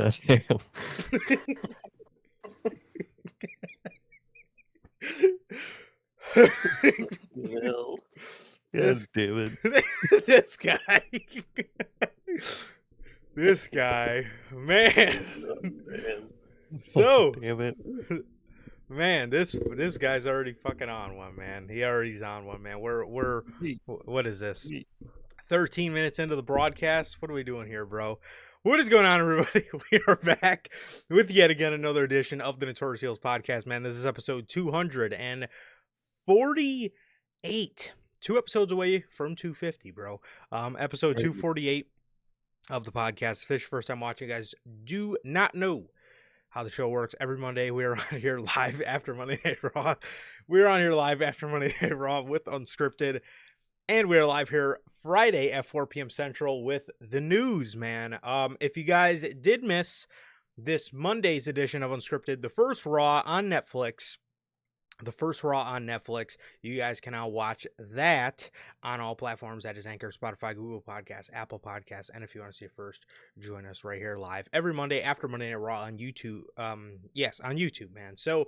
Goddamn. Well, This God damn it. this guy, this guy, man. Man. So, Damn it. man, this guy's already fucking on one, man. He already's on one, man. We're what is this? 13 minutes into the broadcast. What are we doing here, bro? What is going on, everybody? We are back with yet again another edition of the Notorious Heels podcast, man. This is episode 248. 2 episodes away from 250, bro. Episode 248 of the podcast. If this is your first time watching, guys, do not know how the show works. Every Monday, we are on here live after Monday Night Raw. We're on here live after Monday Night Raw with Unscripted. And we're live here Friday at 4 p.m. Central with the news, man. If you guys did miss this Monday's edition of Unscripted, the first Raw on Netflix, you guys can now watch that on all platforms. That is Anchor, Spotify, Google Podcasts, Apple Podcasts, and if you want to see it first, join us right here live every Monday after Monday Night Raw on YouTube. Yes, on YouTube, man. So,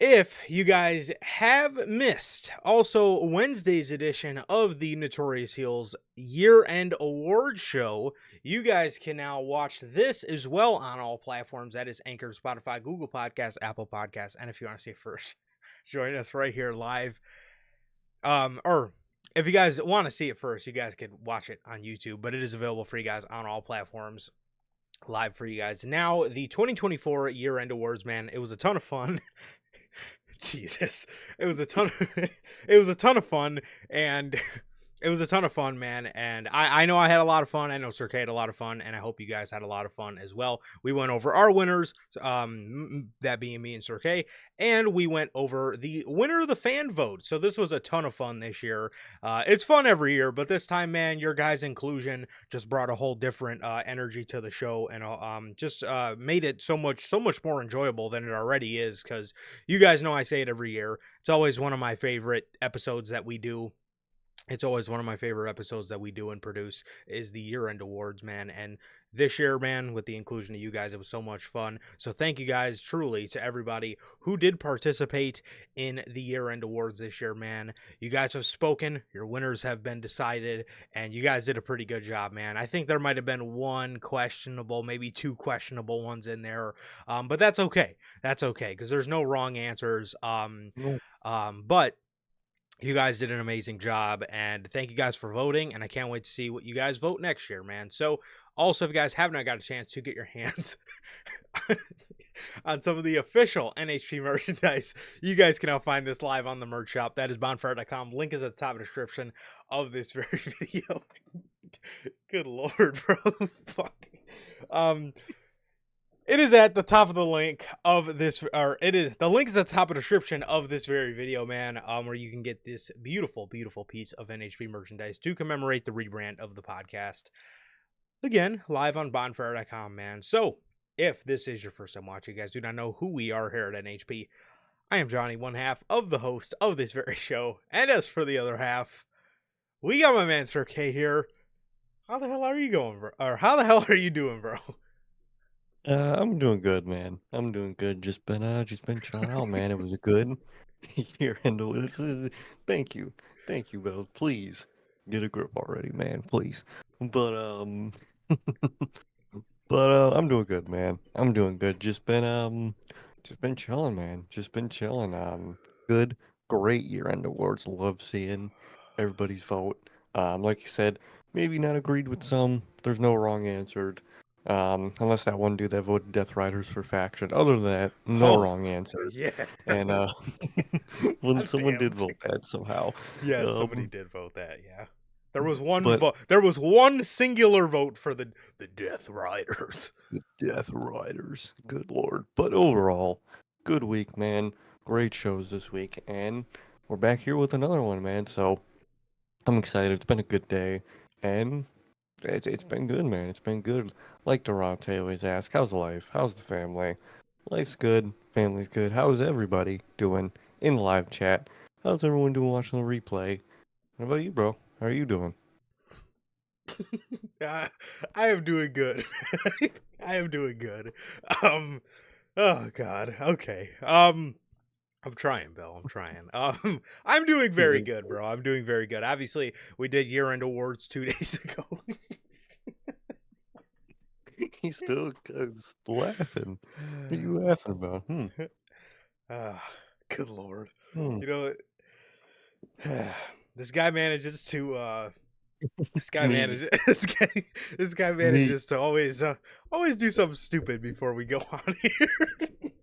if you guys have missed also Wednesday's edition of the Notorious Heels year-end award show, you guys can now watch this as well on all platforms. That is Anchor, Spotify, Google Podcasts, Apple Podcasts, and if you want to see it first, join us right here live. Or if you guys want to see it first, you guys could watch it on YouTube, but it is available for you guys on all platforms live for you guys. Now, the 2024 year-end awards, man, it was a ton of fun. Jesus, it was a ton of fun, and it was a ton of fun, man. And I know I had a lot of fun. I know Sir K had a lot of fun, and I hope you guys had a lot of fun as well. We went over our winners, that being me and Sir K, and we went over the winner of the fan vote. So this was a ton of fun this year. It's fun every year, but this time, man, your guys' inclusion just brought a whole different energy to the show, and just made it so much more enjoyable than it already is. Because you guys know I say it every year. It's always one of my favorite episodes that we do. It's always one of my favorite episodes that we do and produce is the year-end awards, man. And this year, man, with the inclusion of you guys, it was so much fun. So thank you guys truly to everybody who did participate in the year-end awards this year, man. You guys have spoken, your winners have been decided, and you guys did a pretty good job, man. I think there might have been one questionable, maybe two questionable ones in there, but that's okay. That's okay, because there's no wrong answers. But you guys did an amazing job, and thank you guys for voting, and I can't wait to see what you guys vote next year, man. So also, if you guys have not got a chance to get your hands on some of the official NHP merchandise, you guys can now find this live on the merch shop. That is bonfire.com. Link is at the top of the description of this very video. Good lord, bro. Fuck. It is at the top of the link of this, or the link is at the top of the description of this very video, man, where you can get this beautiful, beautiful piece of NHP merchandise to commemorate the rebrand of the podcast. Again, live on bonfire.com, man. So, if this is your first time watching, you guys do not know who we are here at NHP. I am Johnny, one half of the host of this very show, and as for the other half, we got my man Sir K here. How the hell are you going, bro? Or how the hell are you doing, bro? I'm doing good, man. I'm doing good. Just been chilling out, man. It was a good year end. Thank you, Bill. Please get a grip already, man. Please. But I'm doing good, man. I'm doing good. Just been chilling, man. Just been chilling. Good, great year end awards. Love seeing everybody's vote. Like you said, maybe not agreed with some. There's no wrong answered. Unless that one dude that voted Death Riders for faction. Other than that, no wrong answers. Yeah. And when someone Damn. did vote that somehow. Yeah, somebody did vote that, yeah. There was one But vote. There was one singular vote for the Death Riders. the Death Riders, good lord. But overall, good week, man. Great shows this week, and we're back here with another one, man. So I'm excited. It's been a good day, and it's been good, man. It's been good. Like Durante always asks, how's life? How's the family? Life's good. Family's good. How's everybody doing in the live chat? How's everyone doing watching the replay? What about you, bro? How are you doing? I am doing good. I am doing good. Um, oh God. Okay. I'm trying, Bill. I'm trying. I'm doing very good, bro. I'm doing very good. Obviously, we did year-end awards 2 days ago. He's still laughing. What are you laughing about? Ah, good lord. Hmm. You know, this guy manages to this guy Me. manages this guy Me. manages to always do something stupid before we go on here.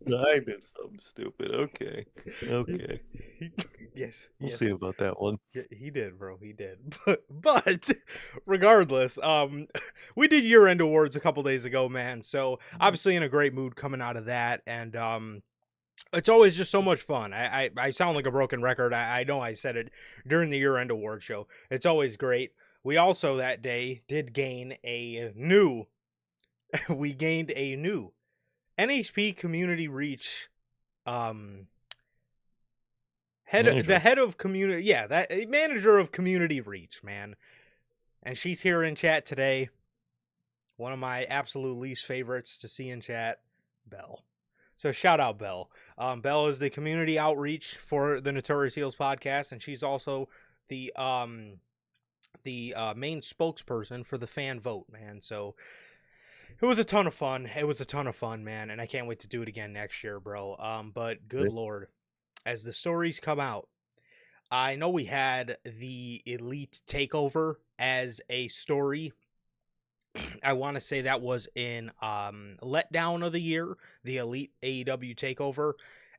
I did something stupid. Okay. He- Okay. yes, We'll yes. see about that one. Yeah, he did, bro. He did. But regardless, we did year-end awards a couple days ago, man. So obviously in a great mood coming out of that, and it's always just so much fun. I sound like a broken record. I know I said it during the year-end award show. It's always great. We also that day did gain a new we gained a new NHP community reach um Manager. head of community, yeah, that manager of community reach, man. And she's here in chat today. One of my absolute least favorites to see in chat, Belle. So shout out Belle. Belle is the community outreach for the Notorious Heels podcast, and she's also the main spokesperson for the fan vote, man. So it was a ton of fun. It was a ton of fun, man, and I can't wait to do it again next year, bro. But good lord, as the stories come out, I know we had the Elite Takeover as a story. I want to say that was in Letdown of the Year, the Elite AEW Takeover.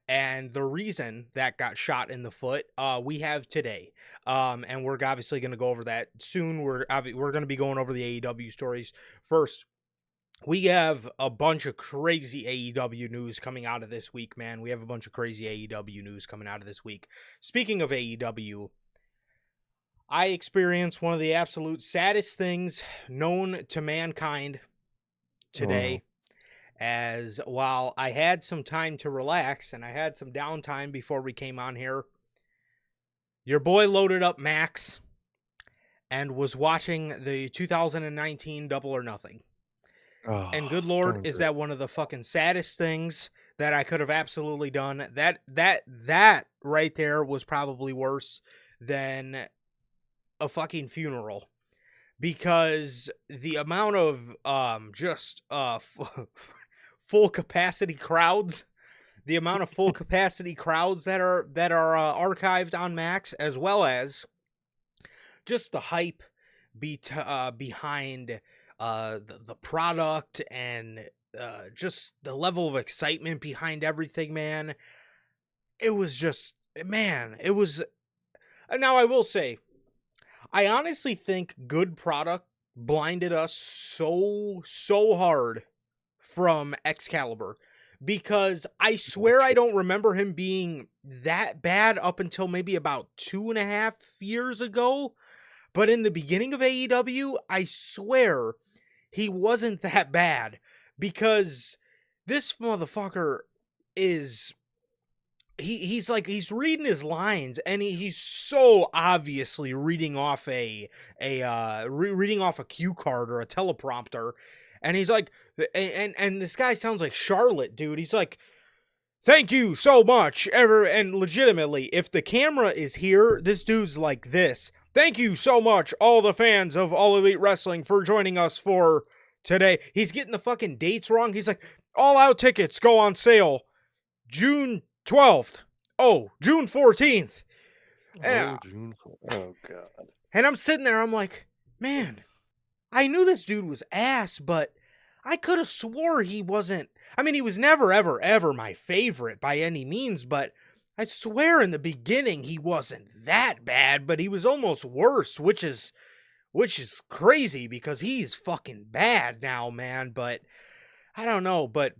And the reason that got shot in the foot, we have today. And we're obviously going to go over that soon. We're going to be going over the AEW stories first. We have a bunch of crazy AEW news coming out of this week, man. We have a bunch of crazy AEW news coming out of this week. Speaking of AEW, I experienced one of the absolute saddest things known to mankind today. As while I had some time to relax and I had some downtime before we came on here, your boy loaded up Max and was watching the 2019 Double or Nothing. And good lord, Don't is agree. that one of the fucking saddest things that I could have absolutely done. That right there was probably worse than a fucking funeral, because the amount of just full capacity crowds, the amount of full capacity crowds that are archived on Max, as well as just the hype behind the product, and just the level of excitement behind everything, man. It was just, man, it was. Now I will say, I honestly think good product blinded us so hard from Excalibur, because I swear I don't remember him being that bad up until maybe about 2.5 years ago. But in the beginning of AEW, I swear he wasn't that bad, because this motherfucker is he's like, he's reading his lines, and he's so obviously reading off reading off a cue card or a teleprompter, and he's like, and this guy sounds like Charlotte, dude. He's like, thank you so much, and legitimately, if the camera is here, this dude's like this. Thank you so much, all the fans of All Elite Wrestling, for joining us for today. He's getting the fucking dates wrong. He's like, all out tickets go on sale June 12th. Oh, June 14th. And, June 4th. Oh, God. and I'm sitting there, I'm like, man, I knew this dude was ass, but I could have swore he wasn't. I mean, he was never, ever, ever my favorite by any means, but I swear in the beginning he wasn't that bad, but he was almost worse, which is crazy, because he's fucking bad now, man. But I don't know, but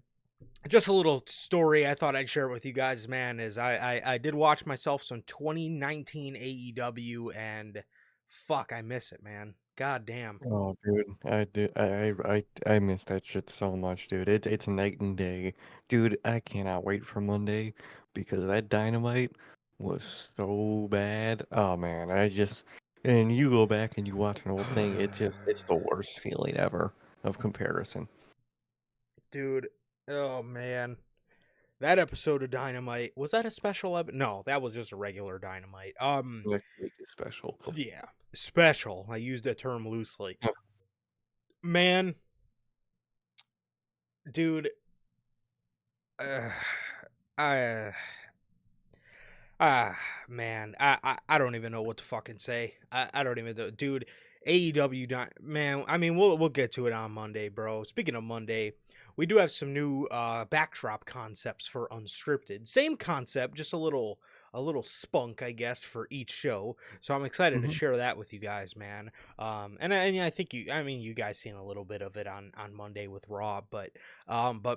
just a little story I thought I'd share with you guys, man, is I did watch myself some 2019 AEW, and fuck, I miss it, man. God damn. Oh, dude, I did. I miss that shit so much, dude. It's night and day, dude. I cannot wait for Monday because that Dynamite was so bad. Oh man, And you go back and you watch an old thing, it's the worst feeling ever of comparison. Dude, oh man. That episode of Dynamite, was that a special No, that was just a regular Dynamite. Next week is special. Yeah, special. I used that term loosely. Man, dude, uh, I man, I don't even know what to fucking say. I don't even know, dude. AEW, man. I mean, we'll get to it on Monday, bro. Speaking of Monday, we do have some new backdrop concepts for Unscripted. Same concept, just a little spunk, I guess, for each show. So I'm excited to Hmm. share that with you guys, man. And I think you guys seen a little bit of it on Monday with Raw, but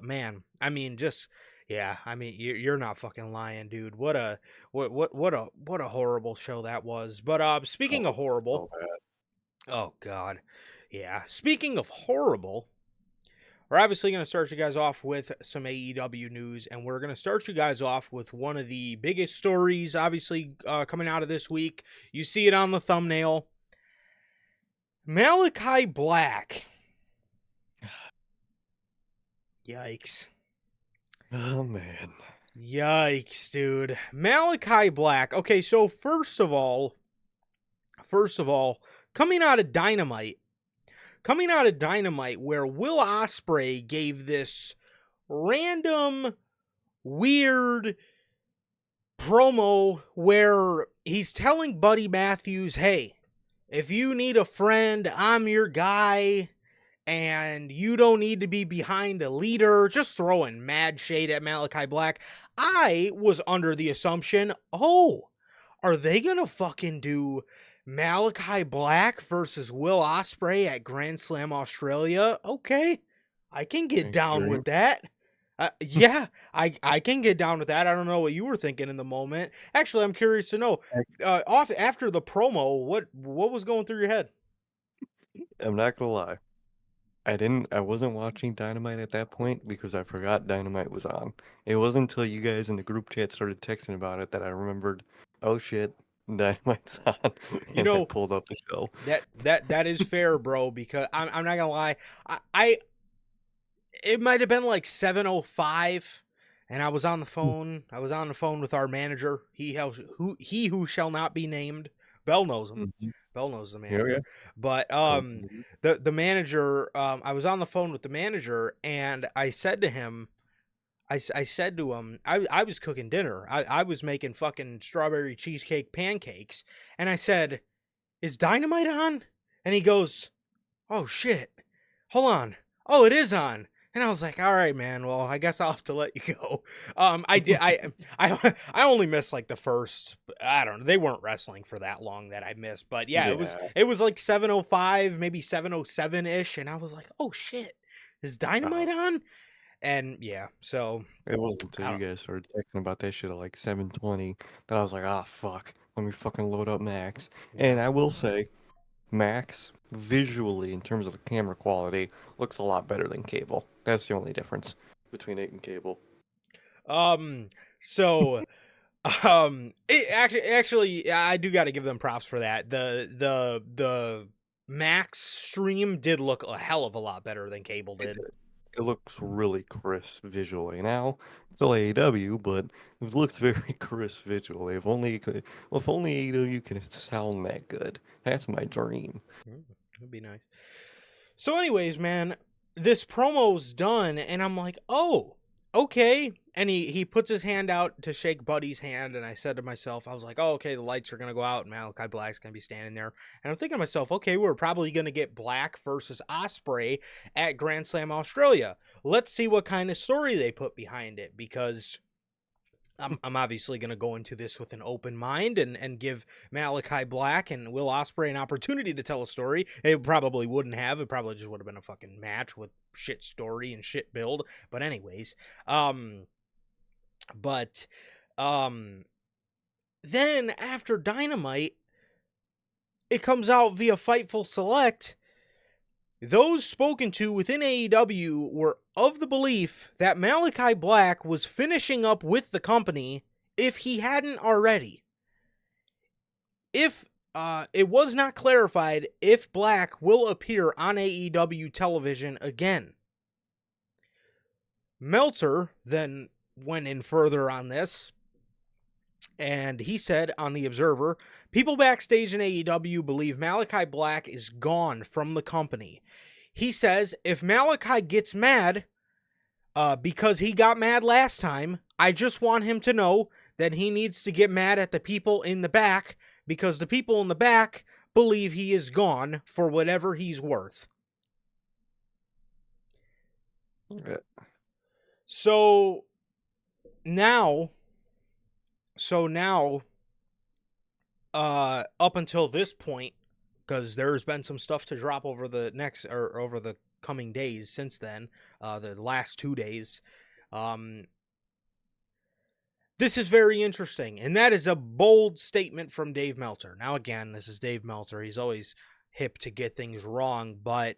man, I mean, just. Yeah, I mean you're not fucking lying, dude. What a horrible show that was. But Oh, speaking of horrible, so bad. oh god. Yeah, speaking of horrible, we're obviously going to start you guys off with some AEW news, and we're going to start you guys off with one of the biggest stories obviously coming out of this week. You see it on the thumbnail. Malakai Black. Yikes. Oh man. Yikes, dude. Malakai Black. Okay, so first of all, coming out of Dynamite, where Will Ospreay gave this random, weird promo where he's telling Buddy Matthews, hey, if you need a friend, I'm your guy, and you don't need to be behind a leader, just throwing mad shade at Malakai Black. I was under the assumption, oh, are they gonna fucking do Malakai Black versus Will Ospreay at Grand Slam Australia? Okay, I can get down with Experience. that. Yeah, I can get down with that. I don't know what you were thinking in the moment. Actually, I'm curious to know. Off after the promo, what was going through your head? I'm not gonna lie. I wasn't watching Dynamite at that point because I forgot Dynamite was on. It wasn't until you guys in the group chat started texting about it that I remembered, oh shit, Dynamite's on, You and I know pulled up the show. that is fair, bro. Because I'm not gonna lie. I it might have been like 7:05, and I was on the phone. I was on the phone with our manager. He who shall not be named. Bell knows him. Mm-hmm. Bell knows the Yeah, yeah. manager. But Totally. the manager. I was on the phone with the manager, and I said to him. I said to him, I was cooking dinner. I was making fucking strawberry cheesecake pancakes. And I said, is Dynamite on? And he goes, oh shit, hold on. Oh, it is on. And I was like, all right, man. Well, I guess I'll have to let you go. I did. I only missed like the first. I don't know. They weren't wrestling for that long that I missed. But yeah, Yeah. it was like 7:05, maybe 7:07 ish, and I was like, oh shit, is Uh, Dynamite on? And yeah, so it wasn't until I you don't. guys started texting about that shit at like 7:20 that I was like, ah, fuck. Let me fucking load up Max. Yeah. And I will say, Max, visually, in terms of the camera quality, looks a lot better than cable. That's the only difference between it and cable. Um. So it actually I do got to give them props for that. The Max stream did look a hell of a lot better than cable It did. did. It looks really crisp visually. Now, it's still AEW, but it looks very crisp visually. If only AEW can sound that good. That's my dream. That'd be nice. So, anyways, man, this promo's done, and I'm like, oh, okay. And he puts his hand out to shake Buddy's hand, and I said to myself, I was like, oh, okay, the lights are gonna go out, and Malachi Black's gonna be standing there, and I'm thinking to myself, okay, we're probably gonna get Black versus Osprey at Grand Slam Australia. Let's see what kind of story they put behind it, because I'm obviously going to go into this with an open mind and give Malachi Black and Will Ospreay an opportunity to tell a story. It probably wouldn't have. It probably just would have been a fucking match with shit story and shit build. But anyways, but um, then after Dynamite, it comes out via Fightful Select. Those spoken to within AEW were of the belief that Malachi Black was finishing up with the company if he hadn't already. If it was not clarified if Black will appear on AEW television again. Meltzer then went in further on this, and he said on The Observer, people backstage in AEW believe Malakai Black is gone from the company. He says if Malakai gets mad, because he got mad last time, I just want him to know that he needs to get mad at the people in the back, because the people in the back believe he is gone for whatever he's worth. Yeah. So now, up until this point, because there's been some stuff to drop over the next, or over the coming days since then, the last 2 days, this is very interesting, and that is a bold statement from Dave Meltzer. Now, again, this is Dave Meltzer. He's always hip to get things wrong, but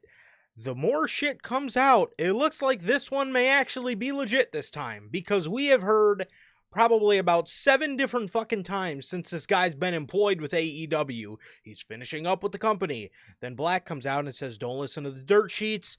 the more shit comes out, it looks like this one may actually be legit this time, because we have heard probably about 7 different fucking times since this guy's been employed with AEW. He's finishing up with the company. Then Black comes out and says, don't listen to the dirt sheets.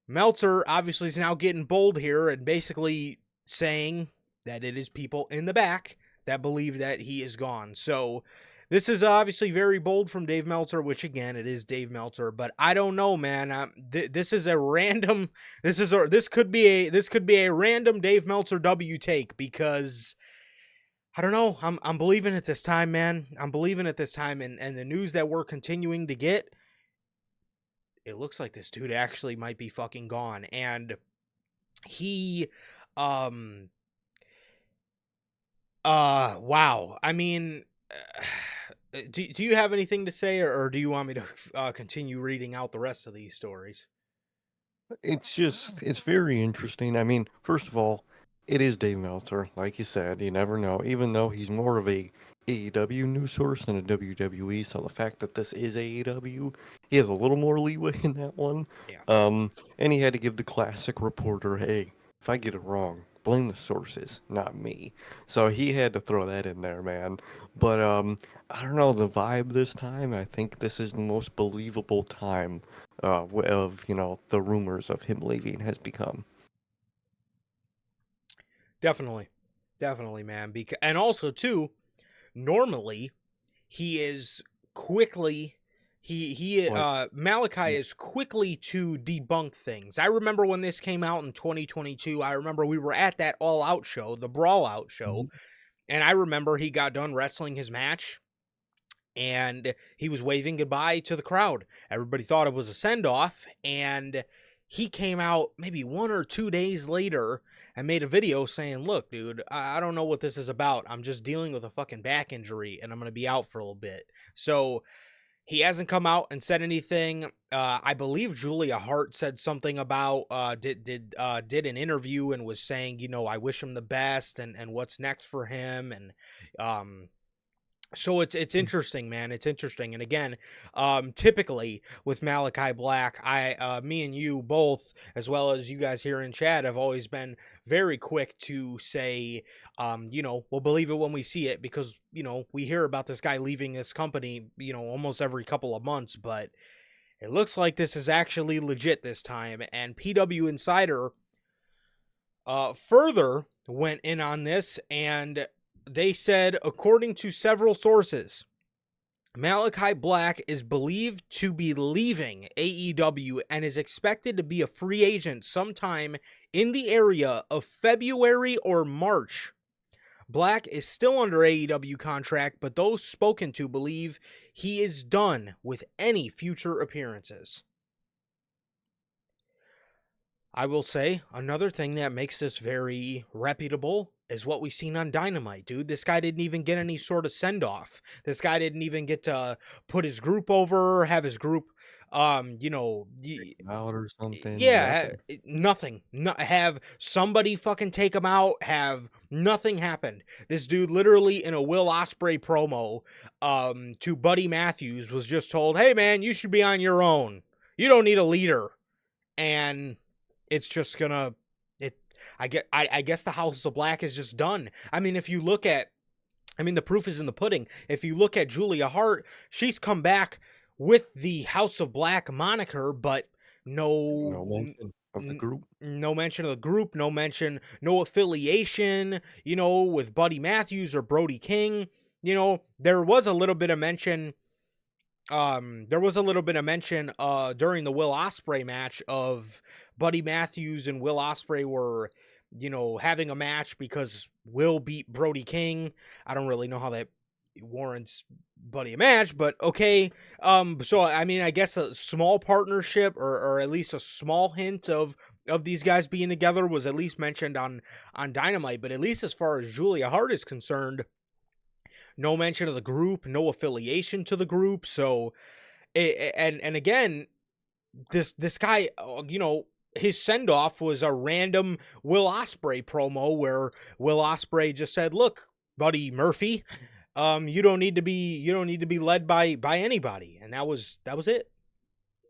Meltzer obviously is now getting bold here and basically saying that it is people in the back that believe that he is gone. So this is obviously very bold from Dave Meltzer, which again, it is Dave Meltzer, but I don't know, man. This is a random, this could be a random Dave Meltzer W take, because I don't know. I'm believing it this time, man. I'm believing it this time. And the news that we're continuing to get, it looks like this dude actually might be fucking gone. And he, wow. I mean, do you have anything to say, or do you want me to continue reading out the rest of these stories? It's very interesting. I mean, first of all, it is Dave Meltzer. Like you said, you never know. Even though he's more of a AEW news source than a WWE, so the fact that this is AEW, he has a little more leeway in that one. Yeah. And he had to give the classic reporter, hey, if I get it wrong, blame the sources, not me. So he had to throw that in there, man. But I don't know, the vibe this time, I think this is the most believable time of, the rumors of him leaving has become. Definitely. Definitely, man. And also, too, normally he is quickly Like, Malakai is quickly to debunk things. I remember when this came out in 2022, I remember we were at that All Out show, the Brawl Out show, mhm. and I remember he got done wrestling his match and he was waving goodbye to the crowd. Everybody thought it was a send-off, and he came out maybe 1 or 2 days later and made a video saying, look, dude, I don't know what this is about. I'm just dealing with a fucking back injury and I'm going to be out for a little bit. So he hasn't come out and said anything. I believe Julia Hart said something about did an interview and was saying, I wish him the best and what's next for him. And so it's interesting, man. It's interesting. And again, typically with Malakai Black, me and you both, as well as you guys here in chat, have always been very quick to say, we'll believe it when we see it, because, we hear about this guy leaving this company, almost every couple of months, but it looks like this is actually legit this time. And PW Insider, further went in on this, and they said, according to several sources, Malakai Black is believed to be leaving AEW and is expected to be a free agent sometime in the area of February or March. Black is still under AEW contract, but those spoken to believe he is done with any future appearances. I will say, another thing that makes this very reputable is what we've seen on Dynamite, dude. This guy didn't even get any sort of send-off. This guy didn't even get to put his group over, have his group, out or something, yeah, nothing. nothing. Have somebody fucking take him out, have nothing happened. This dude literally in a Will Ospreay promo to Buddy Matthews was just told, hey man, you should be on your own. You don't need a leader. And it's just gonna, I guess the House of Black is just done. I mean, if you look at I mean, the proof is in the pudding. If you look at Julia Hart, she's come back with the House of Black moniker, but no, No mention of the group. no mention of the group, no mention, no affiliation, with Buddy Matthews or Brody King. There was a little bit of mention. During the Will Ospreay match of Buddy Matthews and Will Ospreay were, having a match because Will beat Brody King. I don't really know how that warrants Buddy a match, but okay. So I mean, I guess a small partnership or at least a small hint of these guys being together was at least mentioned on Dynamite. But at least as far as Julia Hart is concerned, no mention of the group, no affiliation to the group. So, and again, this guy, his send off was a random Will Ospreay promo where Will Ospreay just said, "Look, Buddy Murphy, you don't need to be led by anybody," and that was it.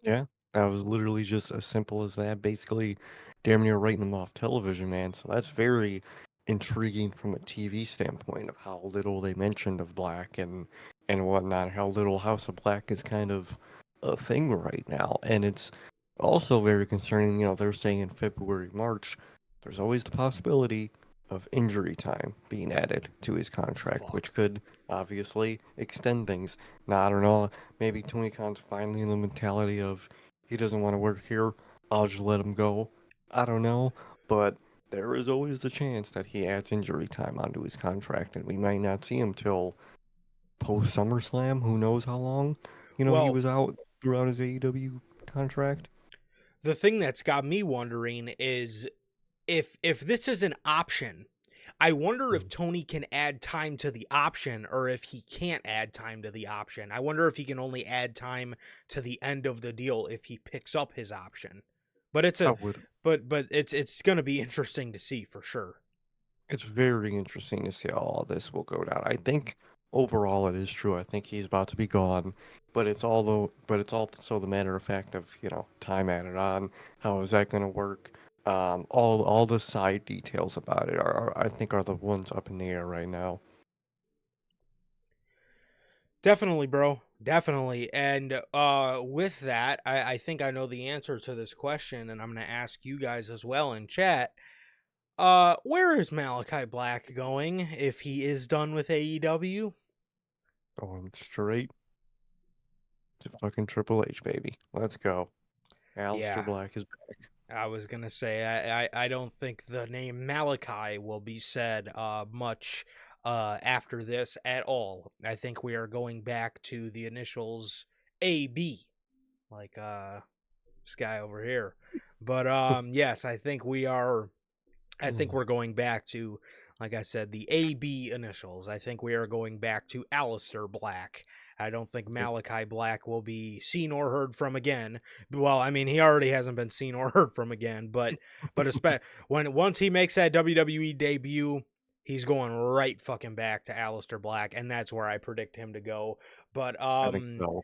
Yeah, that was literally just as simple as that. Basically, damn near writing him off television, man. So that's very intriguing from a TV standpoint of how little they mentioned of Black and whatnot. How little House of Black is kind of a thing right now, and it's also very concerning. They're saying in February, March, there's always the possibility of injury time being added to his contract, Fuck. which could obviously extend things. Now, I don't know. Maybe Tony Khan's finally in the mentality of he doesn't want to work here. I'll just let him go. I don't know, but there is always the chance that he adds injury time onto his contract, and we might not see him till post SummerSlam. Who knows how long? He Well, was out throughout his AEW contract. the thing that's got me wondering is if this is an option, I wonder if Tony can add time to the option or if he can't add time to the option. I wonder if he can only add time to the end of the deal if he picks up his option. But I would. it's going to be interesting to see for sure. It's very interesting to see how all this will go down. I think overall it is true. I think he's about to be gone, but it's also the matter of fact of, time added on. How is that going to work? All the side details about it I think are the ones up in the air right now. Definitely, bro. Definitely. And with that, I think I know the answer to this question, and I'm going to ask you guys as well in chat. Where is Malachi Black going if he is done with AEW? Going straight to fucking Triple H, baby. Let's go. Aleister Yeah, Black is back. I was going to say, I don't think the name Malachi will be said much after this at all. I think we are going back to the initials AB, like this guy over here. But yes, I think we're going back to, like I said, the AB initials. I think we are going back to Aleister Black. I don't think Malachi Black will be seen or heard from again. Well, I mean, he already hasn't been seen or heard from again, but once he makes that WWE debut, he's going right fucking back to Aleister Black, and that's where I predict him to go. But I think so.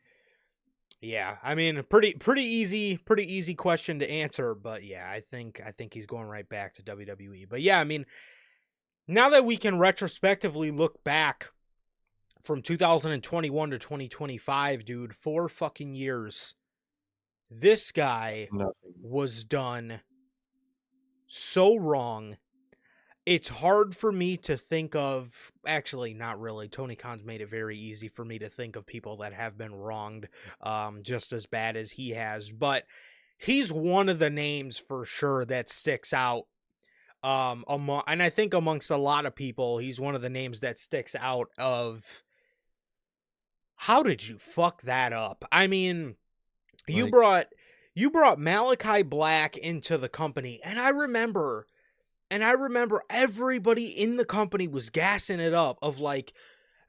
yeah, I mean, pretty easy question to answer, but yeah, I think he's going right back to WWE. But yeah, I mean, now that we can retrospectively look back from 2021 to 2025, dude, 4 fucking years, this guy Nothing. was done so wrong. It's hard for me to think of, actually, not really. Tony Khan's made it very easy for me to think of people that have been wronged just as bad as he has. But he's one of the names for sure that sticks out. And I think amongst a lot of people, he's one of the names that sticks out of, how did you fuck that up? I mean, you brought Malachi Black into the company, and I remember everybody in the company was gassing it up of like,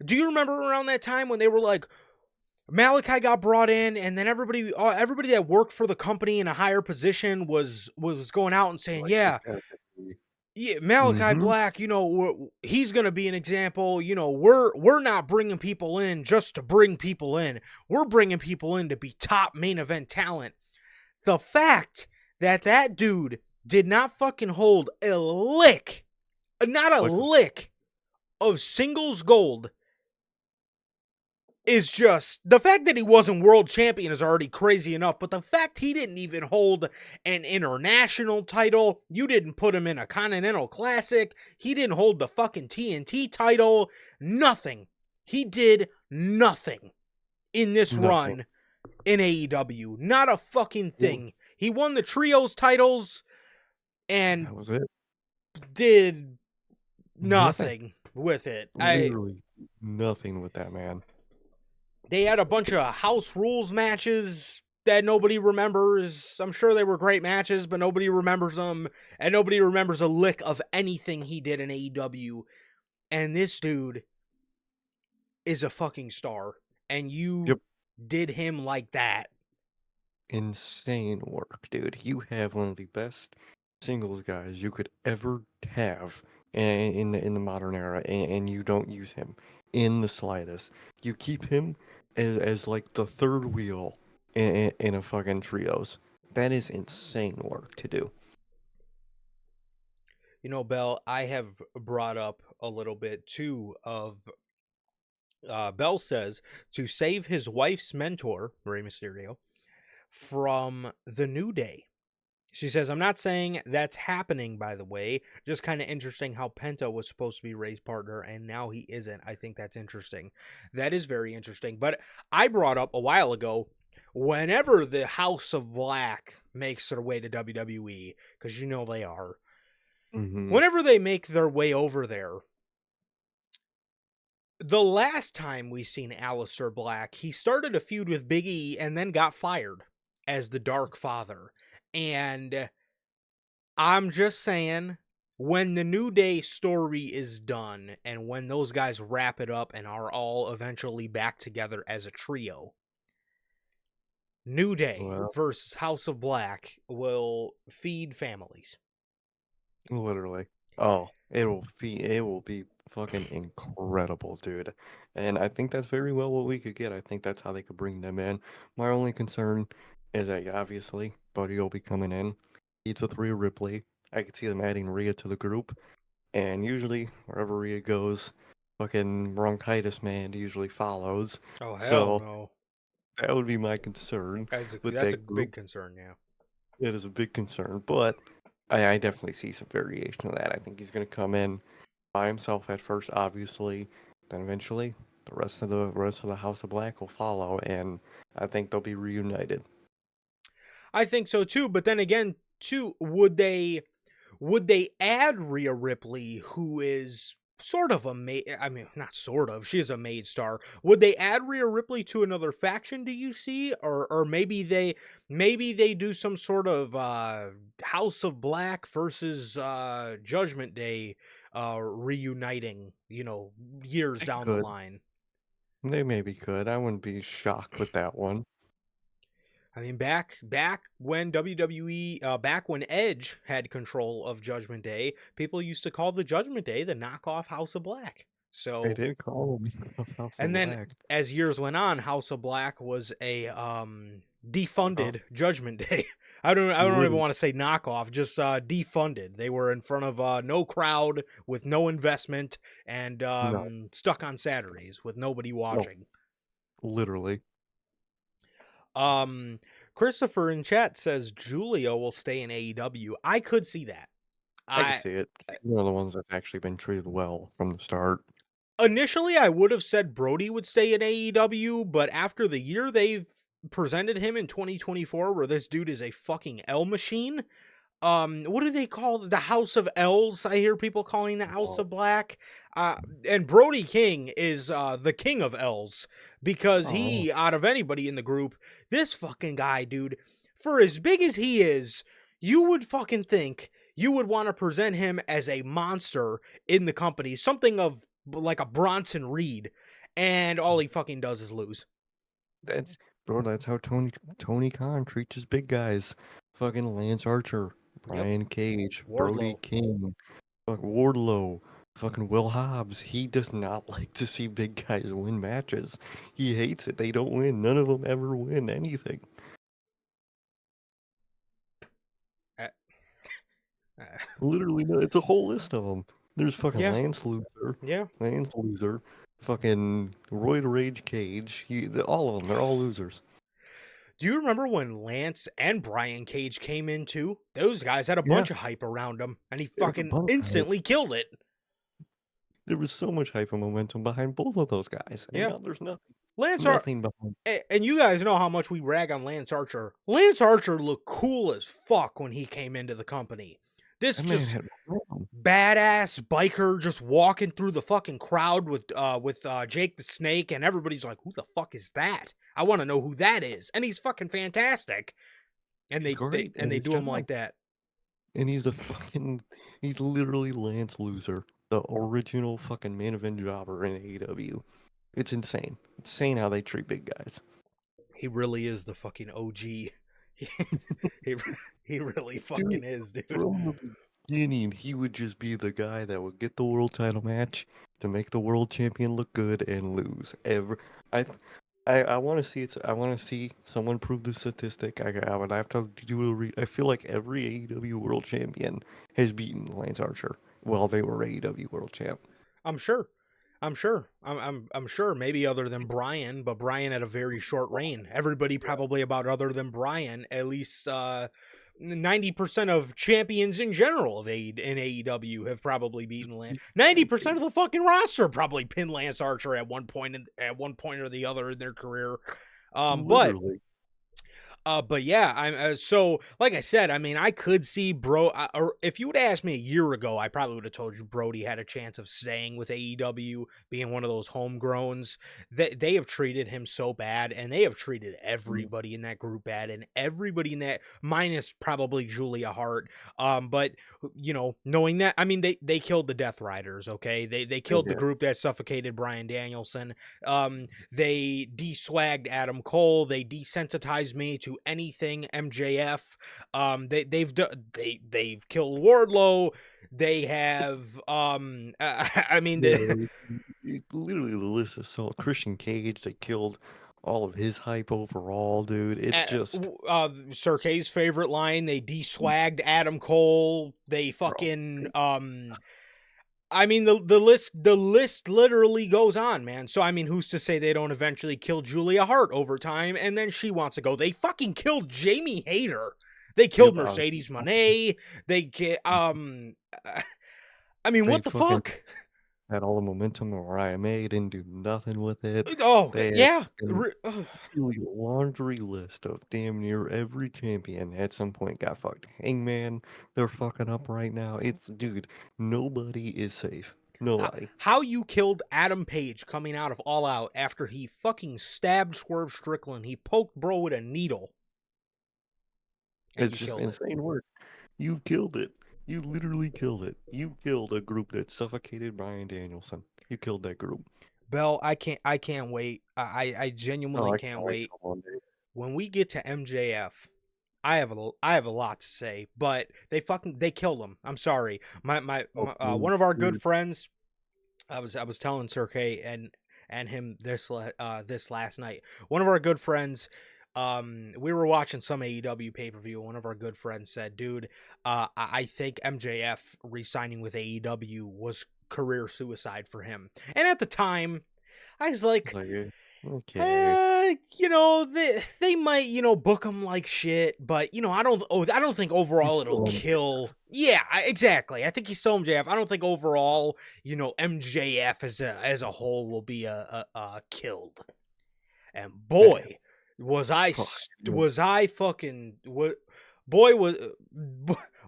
do you remember around that time when they were like, Malachi got brought in, and then everybody that worked for the company in a higher position was going out and saying, yeah, Malachi Mm-hmm. Black, he's going to be an example. We're not bringing people in just to bring people in. We're bringing people in to be top main event talent. The fact that dude did not fucking hold a lick, not a lick of singles gold is just the fact that he wasn't world champion is already crazy enough, but the fact he didn't even hold an international title, you didn't put him in a Continental Classic, he didn't hold the fucking TNT title, nothing. He did nothing in this Nothing. run in AEW. Not a fucking Well, thing. He won the trios titles and that was it. did Nothing. nothing with it. Literally nothing with that man. They had a bunch of house rules matches that nobody remembers. I'm sure they were great matches, but nobody remembers them, and nobody remembers a lick of anything he did in AEW. And this dude is a fucking star, and you Yep. did him like that. Insane work, dude. You have one of the best singles guys you could ever have in the modern era, and you don't use him in the slightest. You keep him as like the third wheel in a fucking trios. That is insane work to do. You know, Bell, I have brought up a little bit too of Bell says to save his wife's mentor, Rey Mysterio, from the New Day. She says, I'm not saying that's happening, by the way. Just kind of interesting how Penta was supposed to be Ray's partner and now he isn't. I think that's interesting. That is very interesting. But I brought up a while ago, whenever the House of Black makes their way to WWE, because you know they are, Hmm. whenever they make their way over there, the last time we seen Aleister Black, he started a feud with Big E and then got fired as the Dark Father. And I'm just saying, when the New Day story is done and when those guys wrap it up and are all eventually back together as a trio, New Day Well, versus House of Black will feed families. literally. Oh, it will be fucking incredible, dude. And I think that's very well what we could get. I think that's how they could bring them in. My only concern is that obviously Buddy will be coming in. He's with Rhea Ripley. I could see them adding Rhea to the group. And usually wherever Rhea goes, fucking bronchitis man usually follows. Oh, hell So no. that would be my concern with That's a that group. big concern, yeah. It is a big concern, but I definitely see some variation of that. I think he's going to come in by himself at first, obviously. Then eventually, the rest of the House of Black will follow, and I think they'll be reunited. I think so too, but then again, too, would they add Rhea Ripley, who is sort of a maid? I mean, not sort of. She is a maid star. Would they add Rhea Ripley to another faction? Do you see, or maybe they do some sort of House of Black versus Judgment Day reuniting? You know, years They down the could. line. They maybe could. I wouldn't be shocked with that one. I mean, back when WWE, back when Edge had control of Judgment Day, people used to call the Judgment Day the knockoff House of Black. They So, did call him House of and then Black. as years went on, House of Black was a Oh, defunded Judgment Day. I don't even literally, want to say knockoff, just defunded. They were in front of no crowd with no investment and no, stuck on Saturdays with nobody no, watching. literally. Um, Christopher in chat says Julio will stay in AEW. I could see that. I could I see it. One of the ones that's actually been treated well from the start. initially I would have said Brody would stay in AEW, but after the year they've presented him in 2024 where this dude is a fucking L machine, what do they call the House of L's? I hear people calling the House Oh, of Black. And Brody King is the king of L's because oh, he, out of anybody in the group, this fucking guy, dude, for as big as he is, you would fucking think you would want to present him as a monster in the company, something of like a Bronson Reed, and all he fucking does is lose. that's bro. That's how Tony Khan treats his big guys. Fucking Lance Archer, Yep. Brian Cage, Brody Wardlow. King, fuck Wardlow, fucking Will Hobbs. He does not like to see big guys win matches. He hates it. They don't win. None of them ever win anything. Uh, uh, Literally, no. It's a whole list of them. There's fucking Yeah, Lance Loser, yeah. fucking Royd Rage Cage. All of them, they're all losers. Do you remember when Lance and Brian Cage came in too? Those guys had a Yeah, bunch of hype around him, and he there's a fucking bunch of hype. instantly killed it. There was so much hype and momentum behind both of those guys, and Yeah. now there's nothing, Lance Ar- nothing behind. and you guys know how much we rag on Lance Archer. Lance Archer looked cool as fuck when he came into the company. This That man just had momentum. badass biker just walking through the fucking crowd with Jake the Snake, and everybody's like, "Who the fuck is that? I want to know who that is." And he's fucking fantastic. And He's great at they his do him job, like that. and he's literally Lance Loser, the original fucking main event jobber in AEW. It's insane. Insane how they treat big guys. He really is the fucking OG. He he, he really Dude, fucking is, dude. from the beginning, he would just be the guy that would get the world title match to make the world champion look good and lose. I, I want to see it. I want to see someone prove the statistic. I would have to do I feel like every AEW world champion has beaten Lance Archer while they were AEW world champ. I'm sure. I'm sure. Maybe other than Brian, but Brian had a very short reign. Everybody probably about other than Brian, at least 90% of champions in general in AEW have probably beaten Lance. 90% of the fucking roster probably pinned Lance Archer at one point or the other in their career. But Literally. But yeah, I'm so like I said. I mean, I could see or if you would ask me a year ago, I probably would have told you Brody had a chance of staying with AEW, being one of those homegrowns. They have treated him so bad, and they have treated everybody in that group bad, and everybody in that minus probably Julia Hart. But knowing that, I mean, they killed the Death Riders. Okay, they They killed the did. group that suffocated Bryan Danielson. They de-swagged Adam Cole. They desensitized me to anything MJF. They've killed Wardlow. They have I mean Literally the list is so Christian Cage. They killed all of his hype overall, dude. It's just Sir K's favorite line. They de-swagged Adam Cole. They bro. fucking I mean the list literally goes on, man. So I mean, who's to say they don't eventually kill Julia Hart over time, and then she wants to go? They fucking killed Jamie Hayter. They killed Yep, Mercedes Moné. I mean, they what the fucking fuck? had all the momentum of Mariah May, didn't do nothing with it. Oh They had yeah, a really laundry list of damn near every champion at some point got fucked. Hangman, they're fucking up right now. Dude, nobody is safe. Nobody. how you killed Adam Page coming out of All Out after he fucking stabbed Swerve Strickland? He poked bro with a needle, and It's you just killed it. insane work. You killed it. You literally killed it. You killed a group that suffocated Bryan Danielson. You killed that group. Bell, I can't wait. I genuinely Oh, I can't can't wait wait. till Monday. When we get to MJF, I have a lot to say, but they killed him. I'm sorry. Oh, One of our good dude. friends, I was telling Sir K and him this last night. One of our good friends, we were watching some AEW pay-per-view. One of our good friends said, "Dude, I think MJF re-signing with AEW was career suicide for him." And at the time, I was It's like, like, okay. they might, book him like shit, but I don't think He's overall it'll still kill. Yeah, exactly. I think he's still MJF. I don't think overall, MJF as a whole will be killed. And Man. boy, was I Oh, st- yeah. was I fucking what boy was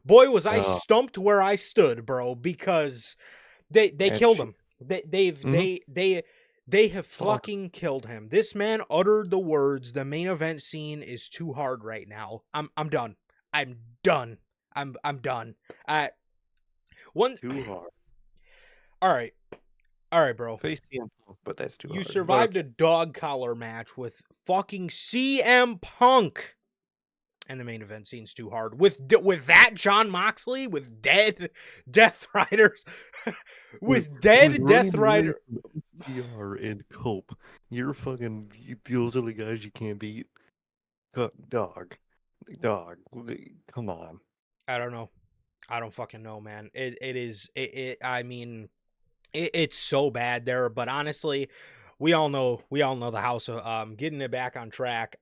boy was I Uh, stumped where I stood, bro, because they that killed shit. him. They've Mm-hmm. they have Fuck. fucking killed him. This man uttered the words, "The main event scene is too hard right now. I'm done. I'm done. I'm done." I one Too hard. All right. All right, bro. Face CM Punk, but that's too You hard. But survived okay. a dog collar match with fucking CM Punk. And the main event scene's too hard with that John Moxley with Death Riders with With dead Death Ryan Ritter, Rider. PR, and Cope, those are the guys you can't beat. Dog. Come on. I don't know. I don't fucking know, man. I mean, it's so bad there, but honestly, we all know the house of getting it back on track.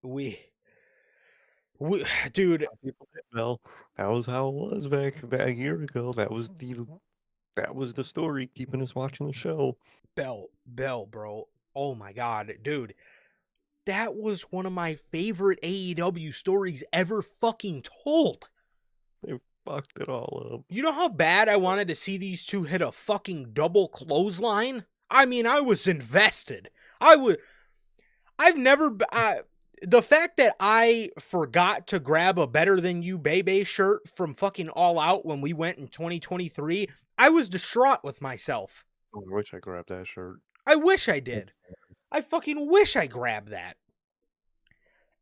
We dude, People did, well, that was how it was back a year ago. That was the story keeping us watching the show. Bell, bro. Oh my god, dude. That was one of my favorite AEW stories ever fucking told. They fucked it all up. You know how bad I wanted to see these two hit a fucking double clothesline? I mean, I was invested. I would. I've never. The fact that I forgot to grab a Better Than You Bebe shirt from fucking All Out when we went in 2023, I was distraught with myself. Oh, I wish I grabbed that shirt. I wish I did. I fucking wish I grabbed that.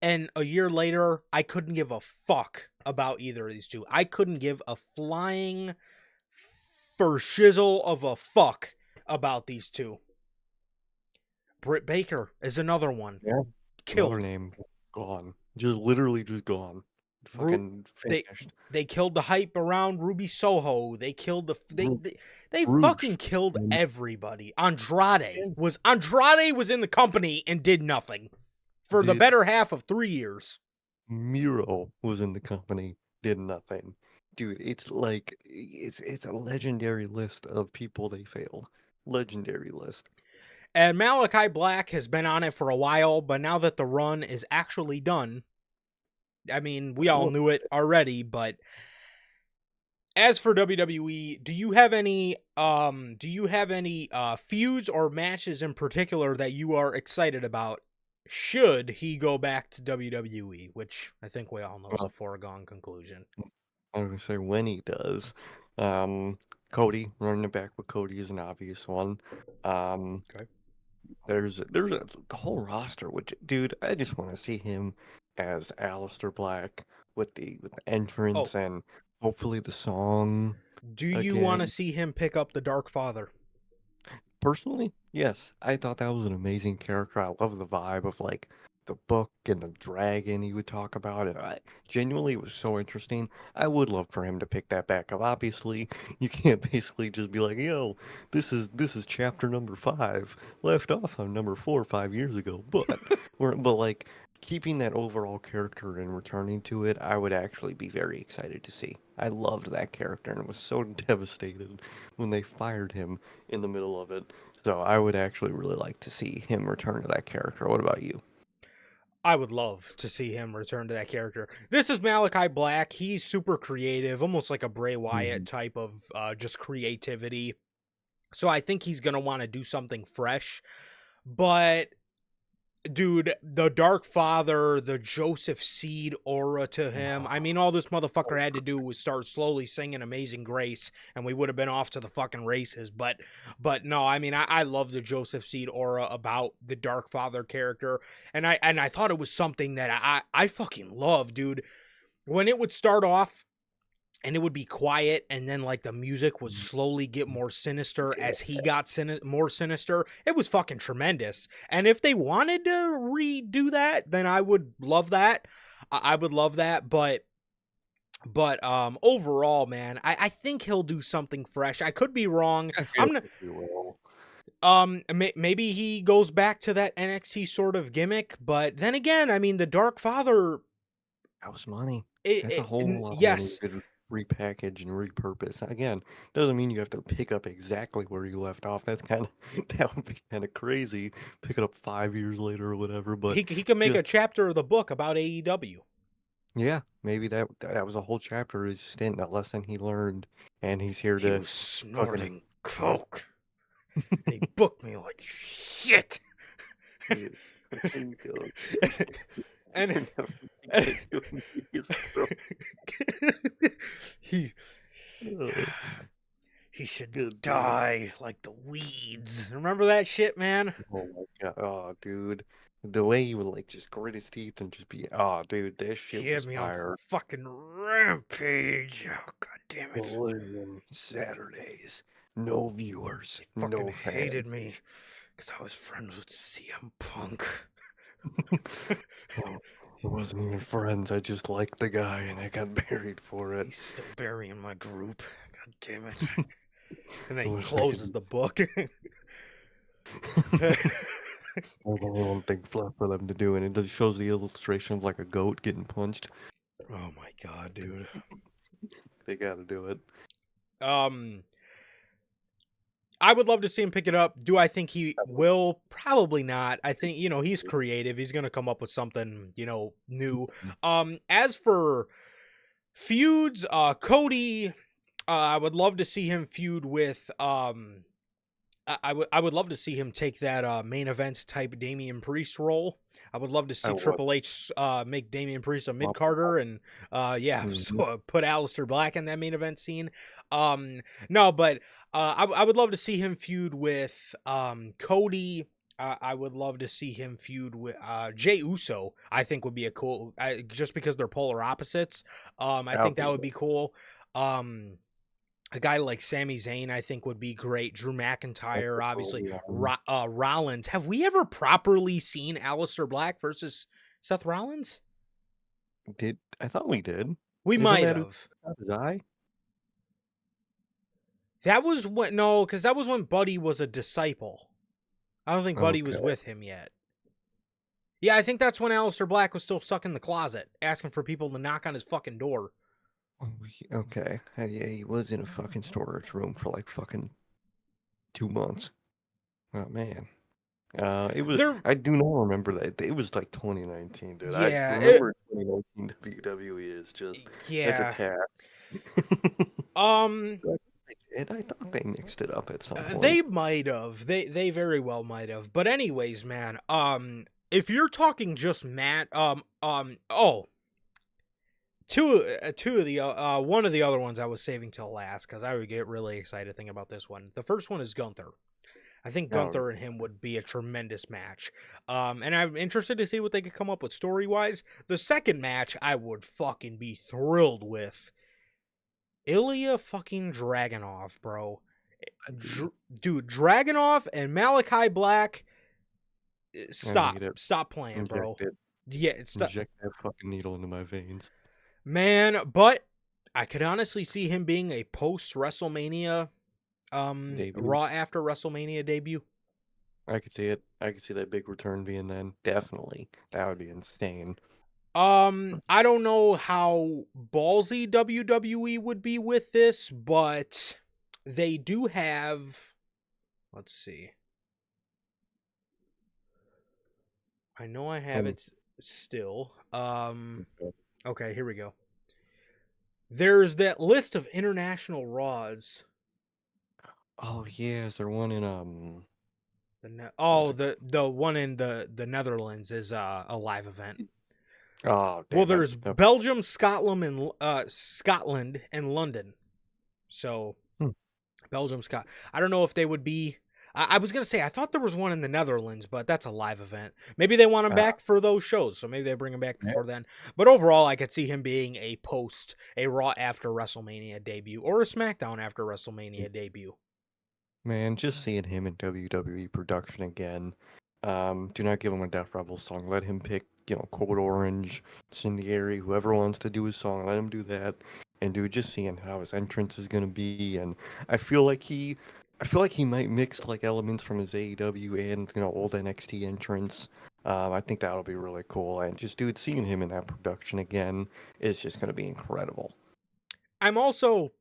And a year later, I couldn't give a fuck about either of these two. I couldn't give a flying for shizzle of a fuck about these two. Britt Baker is another one. Yeah. Another Killed. name gone. Just literally just gone. Fucking They finished. they killed the hype around Ruby Soho. They killed they Rouge. fucking killed And everybody. Andrade was in the company and did nothing for the the better half of 3 years. Miro was in the company, did nothing. Dude, it's like it's a legendary list of people they failed. Legendary list. And Malakai Black has been on it for a while, but now that the run is actually done, I mean, we all Well, knew it already, but as for WWE, do you have any feuds or matches in particular that you are excited about should he go back to WWE, which I think we all know is a foregone conclusion. I was gonna say when he does. Um, Cody, running it back with Cody is an obvious one. Um, Okay. there's the whole roster, which dude, I just want to see him as Aleister Black with the Oh, entrance and hopefully the song do you want to again. see him pick up the Dark Father? Personally, yes, I thought that was an amazing character. I love the vibe of like the book and the dragon he would talk about, and I genuinely it was so interesting. I would love for him to pick that back up. Obviously, you can't basically just be like, "Yo, this is chapter number 5, left off on number 4 5 years ago." But like keeping that overall character and returning to it, I would actually be very excited to see. I loved that character and was so devastated when they fired him in the middle of it. So I would actually really like to see him return to that character. What about you? I would love to see him return to that character. This is Malachi Black. He's super creative, almost like a Bray Wyatt Mhm. type of just creativity. So I think he's going to want to do something fresh. But dude, the Dark Father, the Joseph Seed aura to him. I mean, all this motherfucker had to do was start slowly singing Amazing Grace, and we would have been off to the fucking races. But no, I mean, I love the Joseph Seed aura about the Dark Father character, and I thought it was something that I fucking love, dude. When it would start off and it would be quiet, and then like the music would slowly get more sinister as he got more sinister. It was fucking tremendous. And if they wanted to redo that, then I would love that. I would love that. But overall, man, I think he'll do something fresh. I could be wrong. I feel I'm not. like you will. Maybe he goes back to that NXT sort of gimmick, but then again, I mean, the Dark Father. That was money. That's a It, whole lot of money you yes, could repackage and repurpose. Again, doesn't mean you have to pick up exactly where you left off. That's kind of that would be kind of crazy. Pick it up 5 years later or whatever. But he can make just a chapter of the book about AEW. yeah, maybe that was a whole chapter of his stint, a lesson he learned, and he's here He to was fucking snorting coke, and he booked me like shit. dude, fucking go. and You're never gonna get to me, bro. he Oh, he should good dude. die like the weeds. Remember that shit, man? Oh my god. Oh, dude. The way he would like just grit his teeth and just be, oh, dude, this He shit had was me on fire. fucking rampage. Oh god damn it! Collision Saturdays. No viewers, He fucking no fans. hated me because I was friends with CM Punk. Oh, It wasn't even friends. I just liked the guy, and I got buried for it. He's still burying my group. God damn it. And then I he wish they closes could. the book. There's only one thing left for them to do, and it just shows the illustration of like a goat getting punched. Oh my god, dude. They gotta do it. Um, I would love to see him pick it up. Do I think he will? Probably not. I think, he's creative. He's going to come up with something, new. As for feuds, Cody, I would love to see him feud with I would love to see him take that main event type Damian Priest role. I would love to I see would. Triple H make Damian Priest a mid Swap Carter and Mhm. so put Aleister Black in that main event scene. No, but I would love to see him feud with Cody. I would love to see him feud with Jey Uso. I think would be a cool, just because they're polar opposites. I That would think be that would be cool. A guy like Sami Zayn, I think, would be great. Drew that's McIntyre, the obviously. goal, yeah. Rollins. Have we ever properly seen Aleister Black versus Seth Rollins? I thought we did. We Isn't might that who have. got his eye? That was when, no, because that was when Buddy was a disciple. I don't think Buddy was Okay. with him yet. Yeah, I think that's when Aleister Black was still stuck in the closet, asking for people to knock on his fucking door. Okay. Yeah, he was in a fucking storage room for like fucking 2 months. Oh man. It was. There, I do not remember that. It was like 2019, dude. I yeah, remember 2019 WWE is just that's a yeah. tad. Um, And I thought they mixed it up at some They point. might have. They very well might have. But anyways, man, if you're talking just Matt, two of the one of the other ones I was saving till last because I would get really excited thinking about this one. The first one is Gunther. I think Oh, Gunther and him would be a tremendous match. And I'm interested to see what they could come up with story wise. The second match I would fucking be thrilled with. Ilya fucking Dragunov, bro. Dude, Dragunov and Malakai Black, I need it. stop playing, Inject bro. it. Yeah, it's Inject that fucking needle into my veins. man. But I could honestly see him being a post WrestleMania, Debut. Raw after WrestleMania debut. I could see it. I could see that big return being then. Definitely. That would be insane. I don't know how ballsy WWE would be with this, but they do have. Let's see. I know I have Um, it still. okay. Okay, here we go. There's that list of international Raws. Oh yeah, is there one in what's it The one in the Netherlands is a live event. Oh Well, damn it. there's Okay. Belgium, Scotland, and London. So Hmm. Belgium, Scott. I don't know if they would be. I was gonna say I thought there was one in the Netherlands, but that's a live event. Maybe they want him Uh, back for those shows, so maybe they bring him back yeah. before then. But overall, I could see him being a Raw after WrestleMania debut or a SmackDown after WrestleMania debut. Man, just seeing him in WWE production again. Do not give him a Death Rebel song. Let him pick, Code Orange, Incendiary, whoever wants to do his song. Let him do that. And dude, just seeing how his entrance is gonna be, and I feel like he might mix like elements from his AEW and old NXT entrance. I think that'll be really cool. And just dude, seeing him in that production again is just gonna be incredible. I'm also.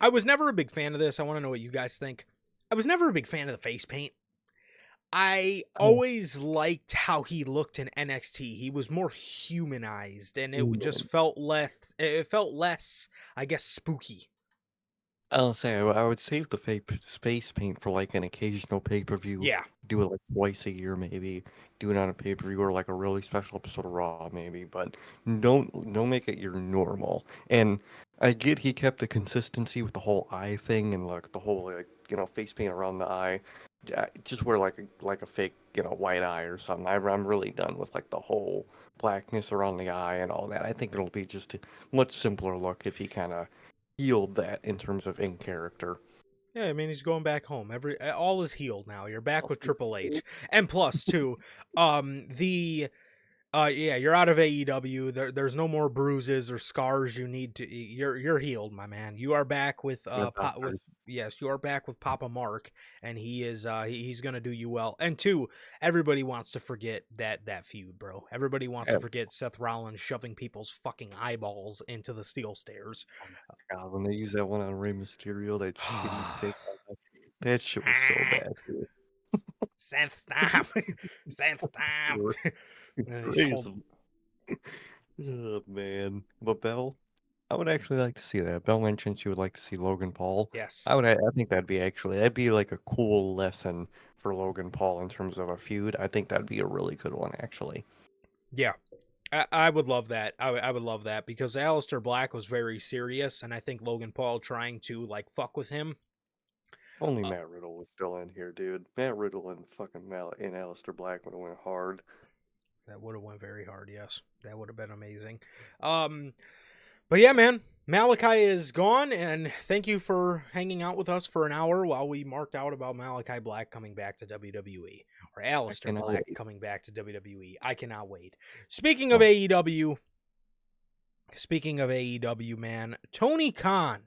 I was never a big fan of this. I want to know what you guys think. I was never a big fan of the face paint. I Oh, always liked how he looked in NXT. He was more humanized, and it just man. felt less. It felt less, I guess, spooky. I'll say I would save the space paint for like an occasional pay-per-view. Yeah, Do it like twice a year, maybe. Do it on a pay-per-view or like a really special episode of Raw, maybe. But don't make it your normal. And I get he kept the consistency with the whole eye thing and like the whole like face paint around the eye. Just wear like a fake white eye or something. I'm really done with like the whole blackness around the eye and all that. I think it'll be just a much simpler look if he kind of healed that in terms of in character. yeah. I mean, he's going back home. All is healed now. You're back Oh, with Triple H, and plus too, the Yeah, you're out of AEW. There's no more bruises or scars you need to. You're healed, my man. You are back with The doctors. yes, you are back with Papa Mark, and he is he's gonna do you well. And two, everybody wants to forget that feud, bro. Everybody wants to forget Seth Rollins shoving people's fucking eyeballs into the steel stairs. Oh my god, when they use that one on Rey Mysterio, that shitty fake, that shit was so bad, dude. Seth, stop! Seth, stop! This Crazy. whole Oh man, but Bell, I would actually like to see that. Bell mentioned she would like to see Logan Paul. yes, I think that'd be like a cool lesson for Logan Paul in terms of a feud. I think that'd be a really good one, actually. yeah. I would love that. I would love that because Aleister Black was very serious, and I think Logan Paul trying to like fuck with him. If only Uh, Matt Riddle was still in here, dude. Matt Riddle and fucking Aleister Black would have went hard. that would have went very hard. Yes, that would have been amazing. But yeah, man, Malakai is gone, and thank you for hanging out with us for an hour while we marked out about Malakai Black coming back to WWE or I Aleister cannot Black wait. coming back to WWE. I cannot wait. Speaking of Oh, AEW, man, Tony Khan.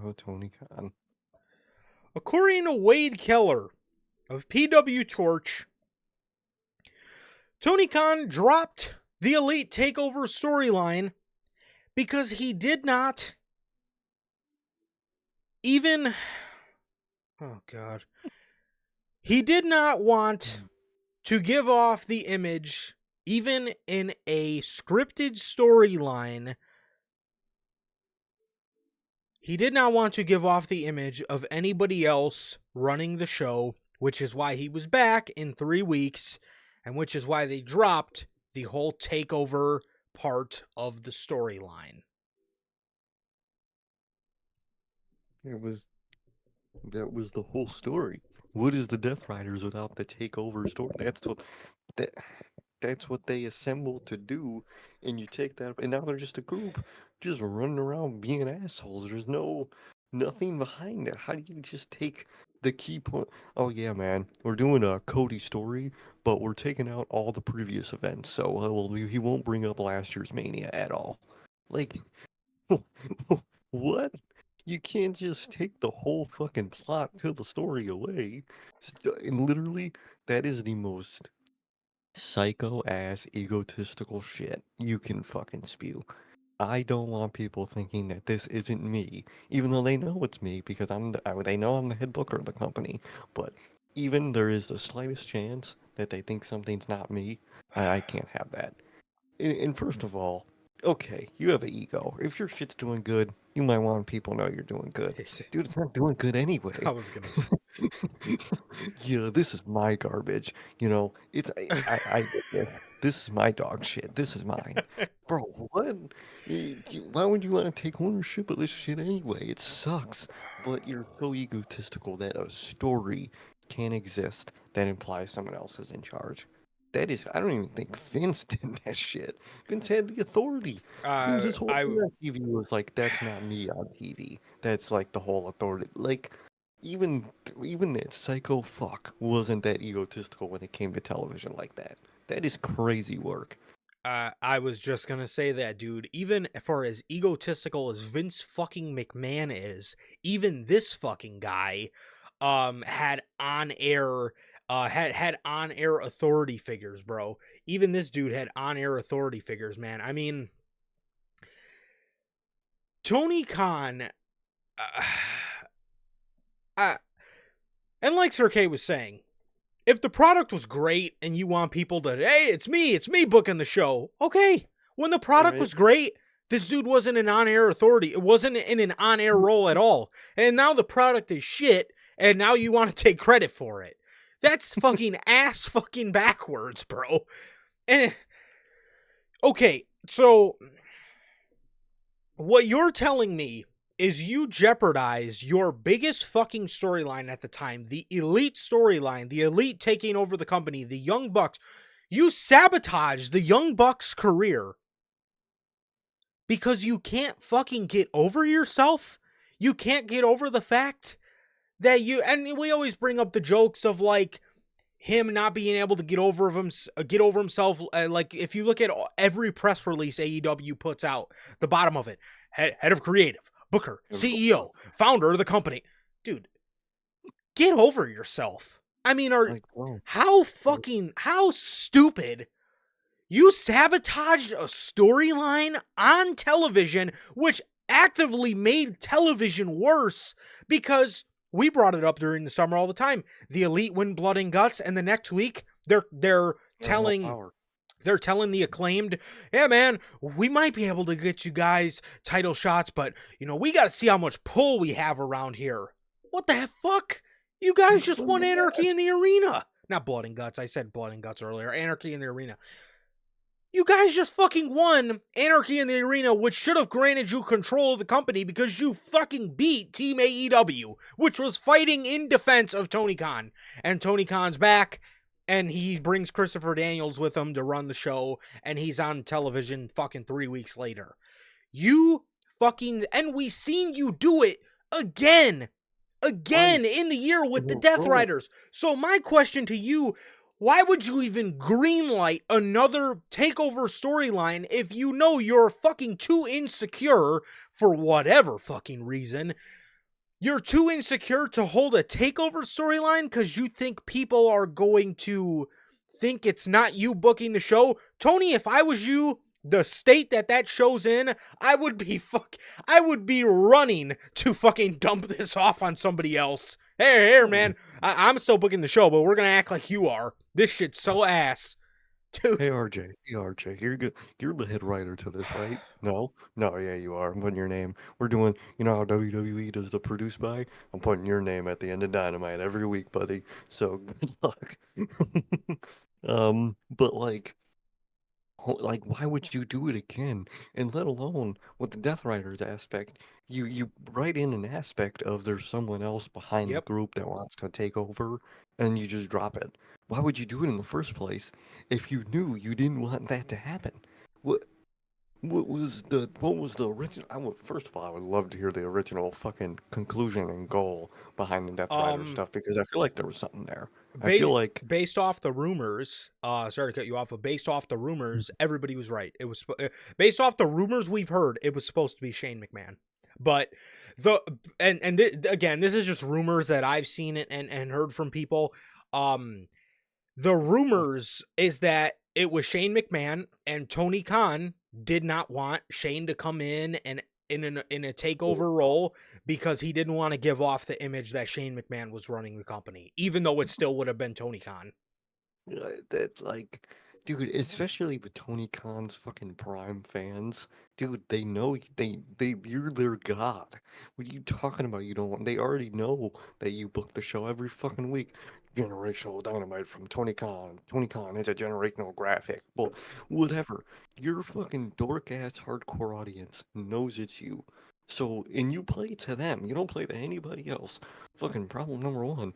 oh, Tony Khan. According to Wade Keller of PW Torch, Tony Khan dropped the Elite Takeover storyline because he did not even. Oh, God. He did not want to give off the image, even in a scripted storyline. He did not want to give off the image of anybody else running the show, which is why he was back in 3 weeks, and which is why they dropped the whole takeover part of the storyline. That was the whole story. What is the Death Riders without the takeover story? That, that's what they assembled to do, and you take that, and now they're just a group, just running around being assholes. There's nothing behind it. How do you just take the key point? Oh yeah, man, we're doing a Cody story, but we're taking out all the previous events, so he won't bring up last year's Mania at all. Like, what? You can't just take the whole fucking plot to the story away. And literally, that is the most psycho ass egotistical shit you can fucking spew. I don't want people thinking that this isn't me, even though they know it's me because they know I'm the head booker of the company. But even there is the slightest chance that they think something's not me, I can't have that. And first of all, okay, you have an ego. If your shit's doing good, you might want people to know you're doing good. Dude, it's not doing good I anyway. was going to Yeah, this is my garbage. You know, it's I get this. This is my dog shit. This is mine. Bro, what? Why would you want to take ownership of this shit anyway? It sucks. But you're so egotistical that a story can exist that implies someone else is in charge. That is, I don't even think Vince did that shit. Vince had the authority. Vince's whole I thing on TV was like, that's not me on TV. That's like the whole authority. Like, even even that psycho fuck wasn't that egotistical when it came to television like that. That is crazy work. I was just gonna say that, dude. Even for as egotistical as Vince fucking McMahon is, even this fucking guy, had on air, had on air authority figures, bro. Even this dude had on air authority figures, man. I mean, Tony Khan, and like Sir K was saying, if the product was great and you want people to, hey, it's me booking the show. Okay. When the product Right? was great, this dude wasn't an on-air authority. It wasn't in an on-air role at all. And now the product is shit, and now you want to take credit for it. That's fucking ass fucking backwards, bro. And okay, so what you're telling me is you jeopardize your biggest fucking storyline at the time, the Elite storyline, the Elite taking over the company, the Young Bucks. You sabotage the Young Bucks' career because you can't fucking get over yourself. You can't get over the fact that you, and we always bring up the jokes of like him not being able to get over himself. Like if you look at every press release AEW puts out, the bottom of it, head of creative, booker, CEO, founder of the company. Dude, get over yourself. I mean, Like, bro, how stupid. You sabotaged a storyline on television, which actively made television worse because we brought it up during the summer all the time. The Elite win Blood and Guts, and the next week they're telling the Acclaimed, yeah, man, we might be able to get you guys title shots, but we got to see how much pull we have around here. What the fuck? You guys just won Anarchy in the Arena. Not Blood and Guts. I said Blood and Guts earlier. Anarchy in the Arena. You guys just fucking won Anarchy in the Arena, which should have granted you control of the company because you fucking beat Team AEW, which was fighting in defense of Tony Khan. And Tony Khan's back, and he brings Christopher Daniels with him to run the show, and he's on television fucking 3 weeks later. And we seen you do it again in the year with the Death Riders. So my question to you, why would you even greenlight another takeover storyline if you know you're fucking too insecure for whatever fucking reason? You're too insecure to hold a takeover storyline because you think people are going to think it's not you booking the show? Tony, if I was you, the state that show's in, I would be running to fucking dump this off on somebody else. Hey, man, I'm still booking the show, but we're gonna act like you are. This shit's so ass, dude. Hey RJ, you're good. You're the head writer to this, right? No, yeah, you are. I'm putting your name. We're doing, how WWE does the produce by. I'm putting your name at the end of Dynamite every week, buddy. So good luck. But like, why would you do it again? And let alone with the Death Riders aspect, you write in an aspect of there's someone else behind the Yep. group that wants to take over, and you just drop it. Why would you do it in the first place if you knew you didn't want that to happen? What what was the original? First of all, I would love to hear the original fucking conclusion and goal behind the Death Rider stuff because I feel like there was something there. I feel like based off the rumors, sorry to cut you off, but based off the rumors, everybody was right. It was based off the rumors we've heard, it was supposed to be Shane McMahon. But again, this is just rumors that I've seen it and heard from people. The rumors is that it was Shane McMahon, and Tony Khan did not want Shane to come in and in a takeover role because he didn't want to give off the image that Shane McMahon was running the company, even though it still would have been Tony Khan. that dude, especially with Tony Khan's fucking prime fans, dude, they know you're their god. What are you talking about? You don't want, they already know that you book the show every fucking week. Generational Dynamite from Tony Khan. Tony Khan is a generational graphic. Well, whatever. Your fucking dork ass hardcore audience knows it's you. So, and you play to them. You don't play to anybody else. Fucking problem number one.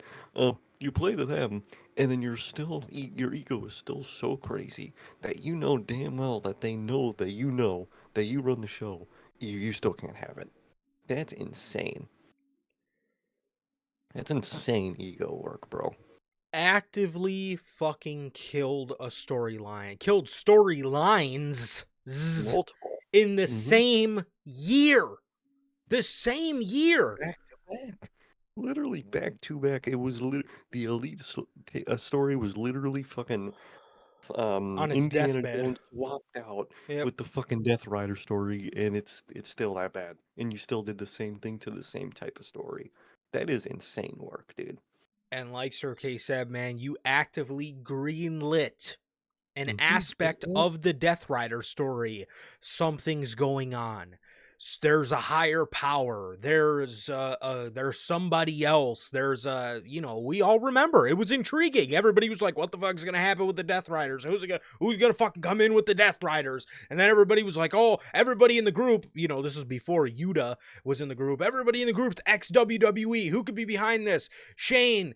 You play to them, and then your ego is still so crazy that you know damn well that they know that you run the show. You still can't have it. That's insane. That's insane ego work, bro. Actively fucking killed a storyline. Killed storylines Multiple. in the same year. The same year. Back to back. Literally back to back. It was the Elite story was literally fucking On its Indiana deathbed. Jones swapped out Yep. with the fucking Death Rider story, and it's still that bad. And you still did the same thing to the same type of story. That is insane work, dude. And like Sir K said, man, you actively greenlit an Mm-hmm. aspect of the Death Rider story. Something's going on. There's a higher power. There's somebody else. We all remember it was intriguing. Everybody was like, "What the fuck's gonna happen with the Death Riders? Who's gonna fucking come in with the Death Riders?" And then everybody was like, "Oh, everybody in the group." This was before Yuta was in the group. Everybody in the group's ex WWE. Who could be behind this? Shane.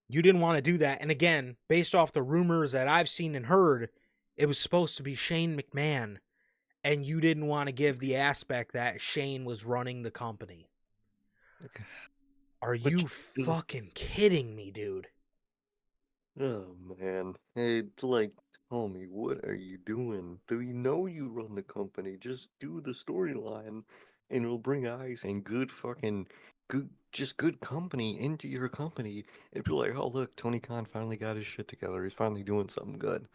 You didn't want to do that. And again, based off the rumors that I've seen and heard, it was supposed to be Shane McMahon. And you didn't want to give the aspect that Shane was running the company. Are Which, you fucking kidding me, dude? oh man, hey, it's like, tell me, what are you doing? Do you know you run the company? Just do the storyline, and it'll bring eyes and good fucking, just good company into your company. It'd be like, oh look, Tony Khan finally got his shit together. He's finally doing something good.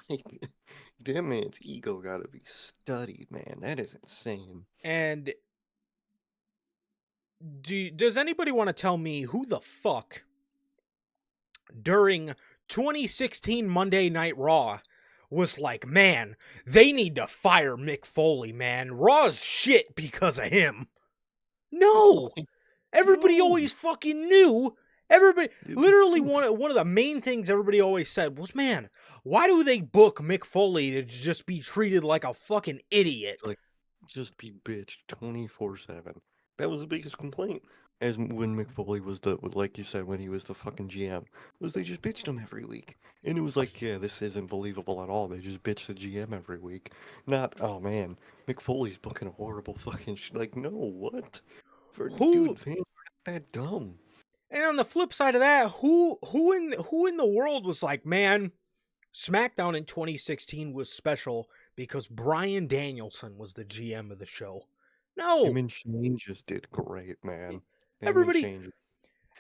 Like, that man's ego gotta be studied, man. That is insane. And does anybody want to tell me who the fuck during 2016 Monday Night Raw was like, man, they need to fire Mick Foley, man. Raw's shit because of him. No! Like, Everybody no, always fucking knew. Everybody, it was literally, proof. one of the main things everybody always said was, man, why do they book Mick Foley to just be treated like a fucking idiot? Like, just be bitched 24/7. That was the biggest complaint. As when Mick Foley was like you said, when he was the fucking GM, was they just bitched him every week. And it was like, yeah, this isn't believable at all. They just bitch the GM every week. Not, oh man, Mick Foley's booking a horrible fucking like, no, what? Who, Dude, fans are that dumb. and on the flip side of that, who in the world was like, man, SmackDown in 2016 was special because Bryan Danielson was the GM of the show. Him No, and Shane just did great, man. Him and everybody Shane.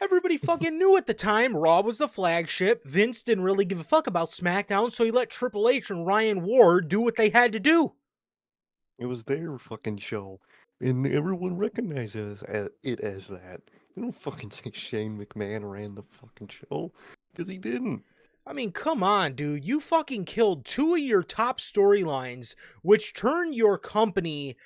everybody fucking knew at the time Raw was the flagship. Vince didn't really give a fuck about SmackDown, so he let Triple H and Ryan Ward do what they had to do. It was their fucking show, and everyone recognizes it as that. They don't fucking say Shane McMahon ran the fucking show, because he didn't. I mean, come on, dude. You fucking killed two of your top storylines, which turned your company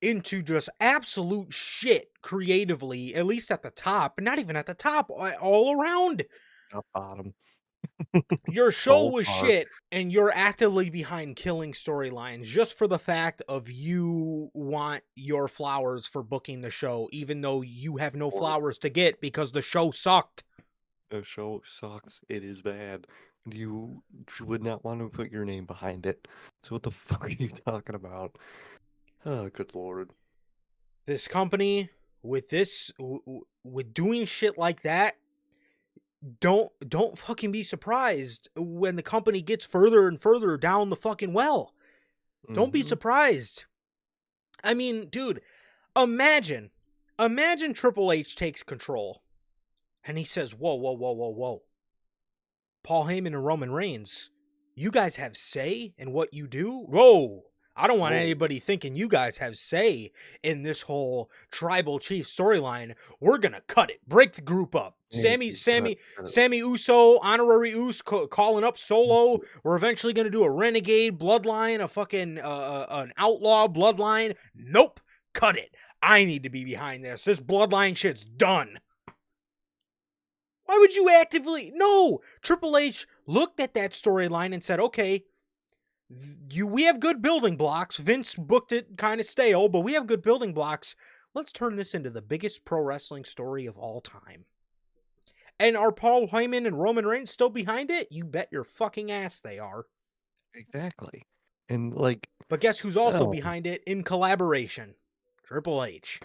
into just absolute shit creatively, at least at the top, but not even at the top, all around. Top bottom. Your show All was par. shit, and you're actively behind killing storylines just for the fact of you want your flowers for booking the show, even though you have no Or flowers to get because the show sucked. the show sucks. It is bad. You would not want to put your name behind it. So what the fuck are you talking about? Oh, good lord. This company with with doing shit like that, don't fucking be surprised when the company gets further and further down the fucking well. Don't be Mm-hmm. surprised. I mean, dude, imagine Triple H takes control and he says, whoa, whoa, whoa, whoa, whoa. Paul Heyman and Roman Reigns, you guys have say in what you do? Whoa. I don't want Whoa. anybody thinking you guys have say in this whole tribal chief storyline. We're gonna cut it. Break the group up. Hey, Sammy Uso, honorary Uso calling up Solo. We're eventually gonna do a renegade bloodline, a fucking an outlaw bloodline. Nope, cut it. I need to be behind this. This bloodline shit's done. Why would you actively? No, Triple H looked at that storyline and said, "Okay, we have good building blocks. Vince booked it kind of stale, but we have good building blocks. Let's turn this into the biggest pro wrestling story of all time." And are Paul Heyman and Roman Reigns still behind it? You bet your fucking ass they are. exactly. And like, But guess who's also oh, behind it in collaboration? Triple H.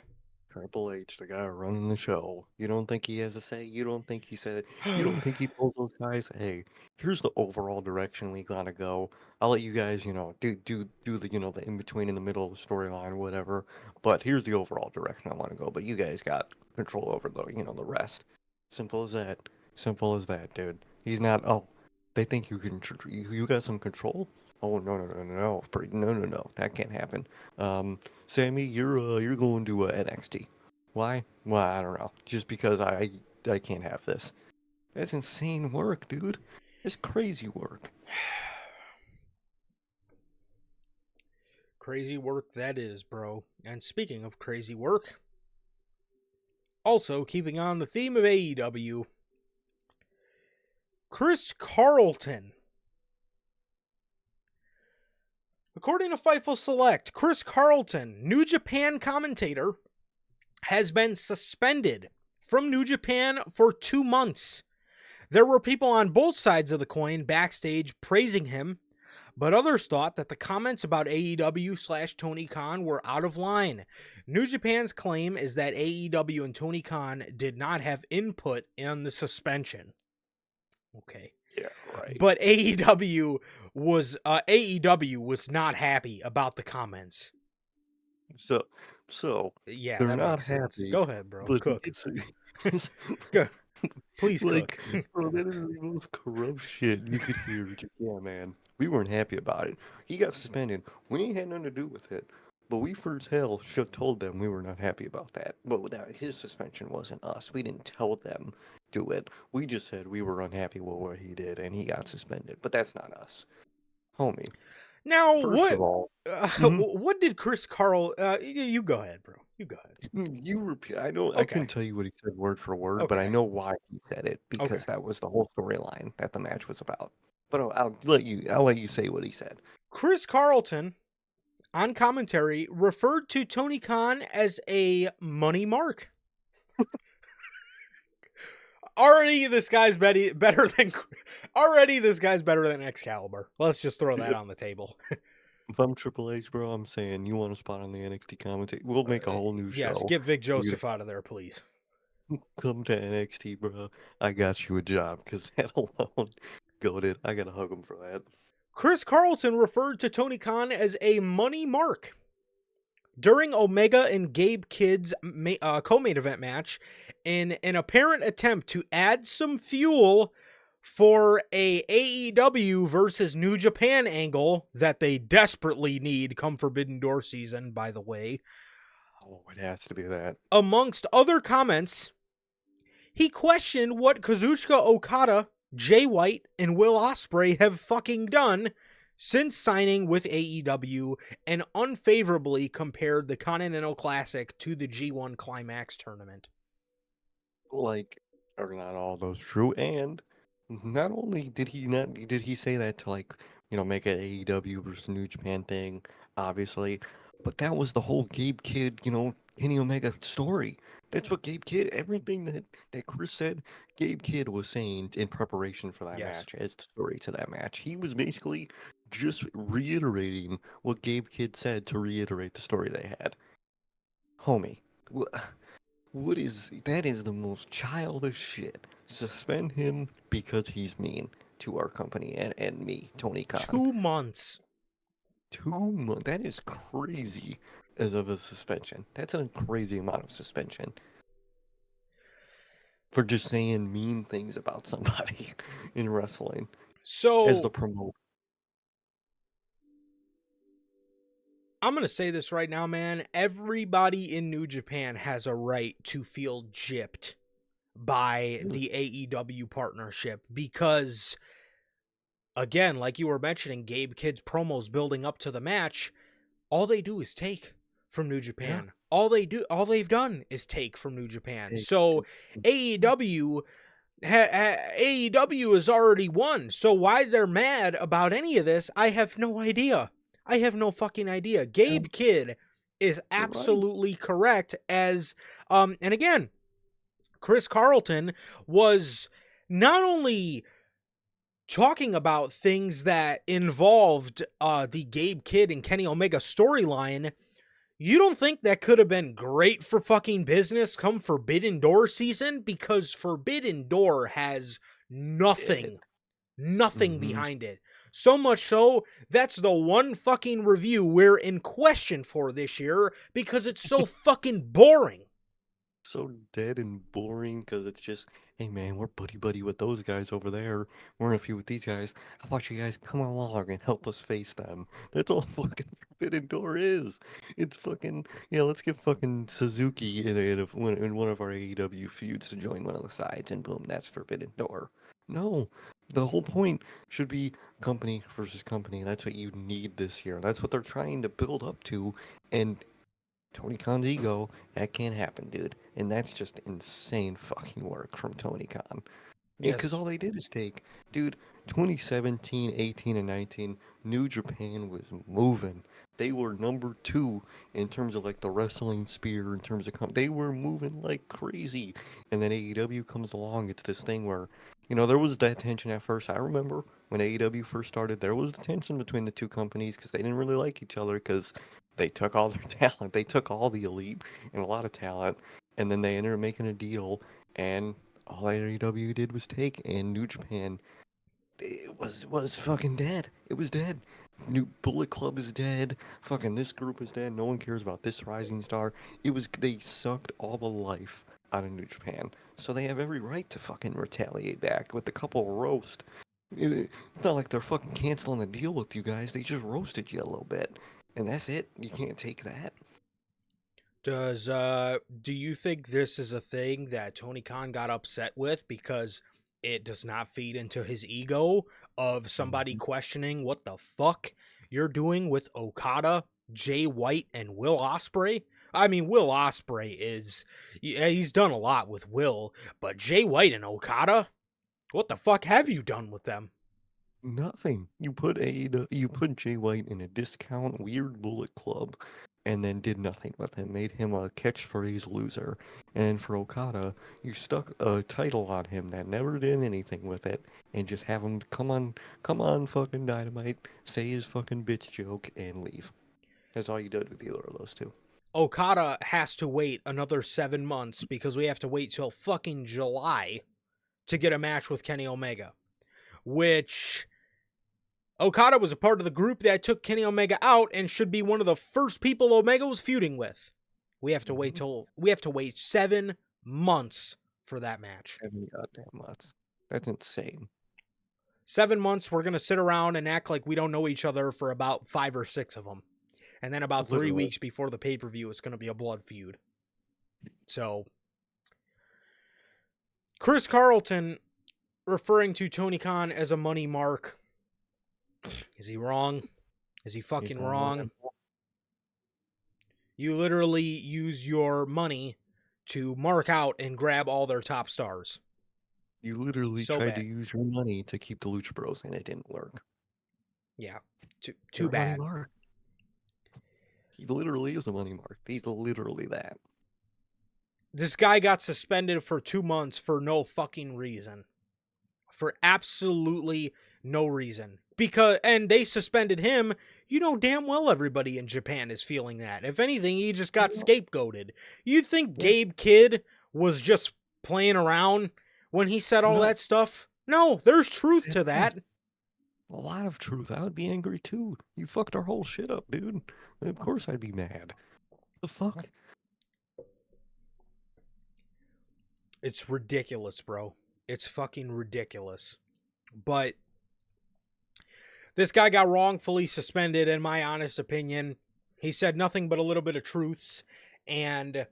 Triple H, the guy running the show. You don't think he has a say? You don't think he said? You don't think he told those guys, "Hey, here's the overall direction we gotta go. I'll let you guys, do the, the in between, in the middle of the storyline, whatever. But here's the overall direction I want to go. But you guys got control over the rest. Simple as that. Simple as that, dude. He's not. Oh, they think you can. You got some control. Oh no no no no no no no no, that can't happen. Sammy, you're going to NXT. Why? Well, I don't know. Just because I can't have this. That's insane work, dude. It's crazy work. Crazy work that is, bro. And speaking of crazy work, also keeping on the theme of AEW, Chris Carlton. According to Fightful Select, Chris Carlton, New Japan commentator, has been suspended from New Japan for 2 months. There were people on both sides of the coin backstage praising him, but others thought that the comments about AEW/Tony Khan were out of line. New Japan's claim is that AEW and Tony Khan did not have input in the suspension. Okay. Yeah, right. But AEW was not happy about the comments. So Yeah, they're that not makes sense. happy, Go ahead, bro. but Cook. it's Go. Please like, cook. bro, that is the most corrupt shit you could hear. Just, yeah, man, we weren't happy about it. He got suspended. We ain't had nothing to do with it. But we first hell should have told them we were not happy about that. But his suspension wasn't us. We didn't tell them do it. We just said we were unhappy with what he did, and he got suspended. But that's not us, homie. Now, First of all, mhm, what did Chris Carl? You go ahead, bro. You go ahead. you repeat. I know I Okay. couldn't tell you what he said word for word, but I Okay. know why he said it Okay. because that was the whole storyline that the match was about. But I'll let you say what he said. Chris Carlton on commentary referred to Tony Khan as a money mark. Already, this guy's better than. Already, this guy's better than Excalibur. Let's just throw that on the table. If I'm Triple H, bro, I'm saying you want a spot on the NXT commentator. We'll make a whole new Yes, show. get Vic We're Joseph out of there, please. gonna come to NXT, bro. I got you a job because that alone, goaded. I gotta hug him for that. Chris Carlton referred to Tony Khan as a money mark. During Omega and Gabe Kidd's co-main event match, in an apparent attempt to add some fuel for a AEW versus New Japan angle that they desperately need come Forbidden Door season, by the way, Oh, it has to be that. amongst other comments, he questioned what Kazuchika Okada, Jay White, and Will Ospreay have fucking done since signing with AEW and unfavorably compared the Continental Classic to the G1 Climax tournament. Like, are not all those true? And not only did he say that to like, make an AEW versus New Japan thing, obviously, but that was the whole Gabe Kidd, Kenny Omega story. That's what Gabe Kidd, everything that Chris said, Gabe Kidd was saying in preparation for that Yes. match, as the story to that match. He was basically just reiterating what Gabe Kidd said to reiterate the story they had. Homie. What is that is the most childish shit. Suspend him because he's mean to our company and me, Tony Khan. 2 months. 2 months. That is crazy as of a suspension. That's a crazy amount of suspension. For just saying mean things about somebody in wrestling as the So promoter. I'm going to say this right now, man. Everybody in New Japan has a right to feel gypped by the AEW partnership because, again, like you were mentioning, Gabe Kidd's promos building up to the match, all they do is take from New Yeah. Japan. All they've done is take from New Japan. Hey, So AEW AEW has already won. So why they're mad about any of this, I have no idea. I have no fucking idea. Gabe Kidd is you're right. absolutely correct as and again, Chris Carlton was not only talking about things that involved the Gabe Kidd and Kenny Omega storyline. You don't think that could have been great for fucking business come Forbidden Door season? Because Forbidden Door has nothing Mm-hmm. behind it. So much so, that's the one fucking review we're in question for this year because it's so fucking boring. So dead and boring because it's just, hey man, we're buddy buddy with those guys over there. We're in a feud with these guys. How about you guys come along and help us face them? That's all fucking Forbidden Door is. It's fucking, yeah, let's get fucking Suzuki in one of our AEW feuds to join one of the sides, and boom, that's Forbidden Door. No, the whole point should be company versus company. That's what you need this year. That's what they're trying to build up to, and Tony Khan's ego, that can't happen, dude. And that's just insane fucking work from Tony Khan. Because Yes. all they did is take, dude, 2017, 18, and 19, New Japan was moving. They were number two in terms of like the wrestling spear, in terms of they were moving like crazy. And then AEW comes along. It's this thing where, there was that tension at first. I remember when AEW first started, there was the tension between the two companies because they didn't really like each other because they took all their talent. They took all the elite and a lot of talent, and then they ended up making a deal, and all AEW did was take, and New Japan it was fucking dead. It was dead. New Bullet Club is dead. Fucking this group is dead. No one cares about this rising star. They sucked all the life out of New Japan. So they have every right to fucking retaliate back with a couple of roast. It's not like they're fucking canceling the deal with you guys. They just roasted you a little bit. And that's it. You can't take that. Do you think this is a thing that Tony Khan got upset with because it does not feed into his ego of somebody Mhm. questioning what the fuck you're doing with Okada, Jay White, and Will Ospreay? I mean, Will Ospreay he's done a lot with Will, but Jay White and Okada, what the fuck have you done with them? Nothing. You put Jay White in a discount weird Bullet Club, and then did nothing with him. Made him a catchphrase loser. And for Okada, you stuck a title on him that never did anything with it, and just have him come on, fucking Dynamite, say his fucking bitch joke, and leave. That's all you did with either of those two. Okada has to wait another 7 months because we have to wait till fucking July to get a match with Kenny Omega, which Okada was a part of the group that took Kenny Omega out and should be one of the first people Omega was feuding with. Mm-hmm. We have to wait 7 months for that match. 7 goddamn months. That's insane. 7 months, we're gonna sit around and act like we don't know each other for about 5 or 6 of them, and then about three Literally. weeks before the pay-per-view, it's gonna be a blood feud. So Chris Carlton referring to Tony Khan as a money mark. Is he wrong? Is he He's fucking not wrong at wrong? all. You literally use your money to mark out and grab all their top stars. You literally So tried to bad. use your money to keep the Lucha Bros, and it didn't work. Yeah. Too They're a money bad. mark. He literally is a money mark. He's literally that. This guy got suspended for 2 months for no fucking reason. For absolutely no reason. And they suspended him. You know damn well everybody in Japan is feeling that. If anything, he just got Yeah, scapegoated. You think yeah, Gabe Kidd was just playing around when he said all no, that stuff? No, there's truth it to is that. a lot of truth. I would be angry too. You fucked our whole shit up, dude. Of course I'd be mad. The fuck? It's ridiculous, bro. It's fucking ridiculous. But this guy got wrongfully suspended, in my honest opinion. He said nothing but a little bit of truths, and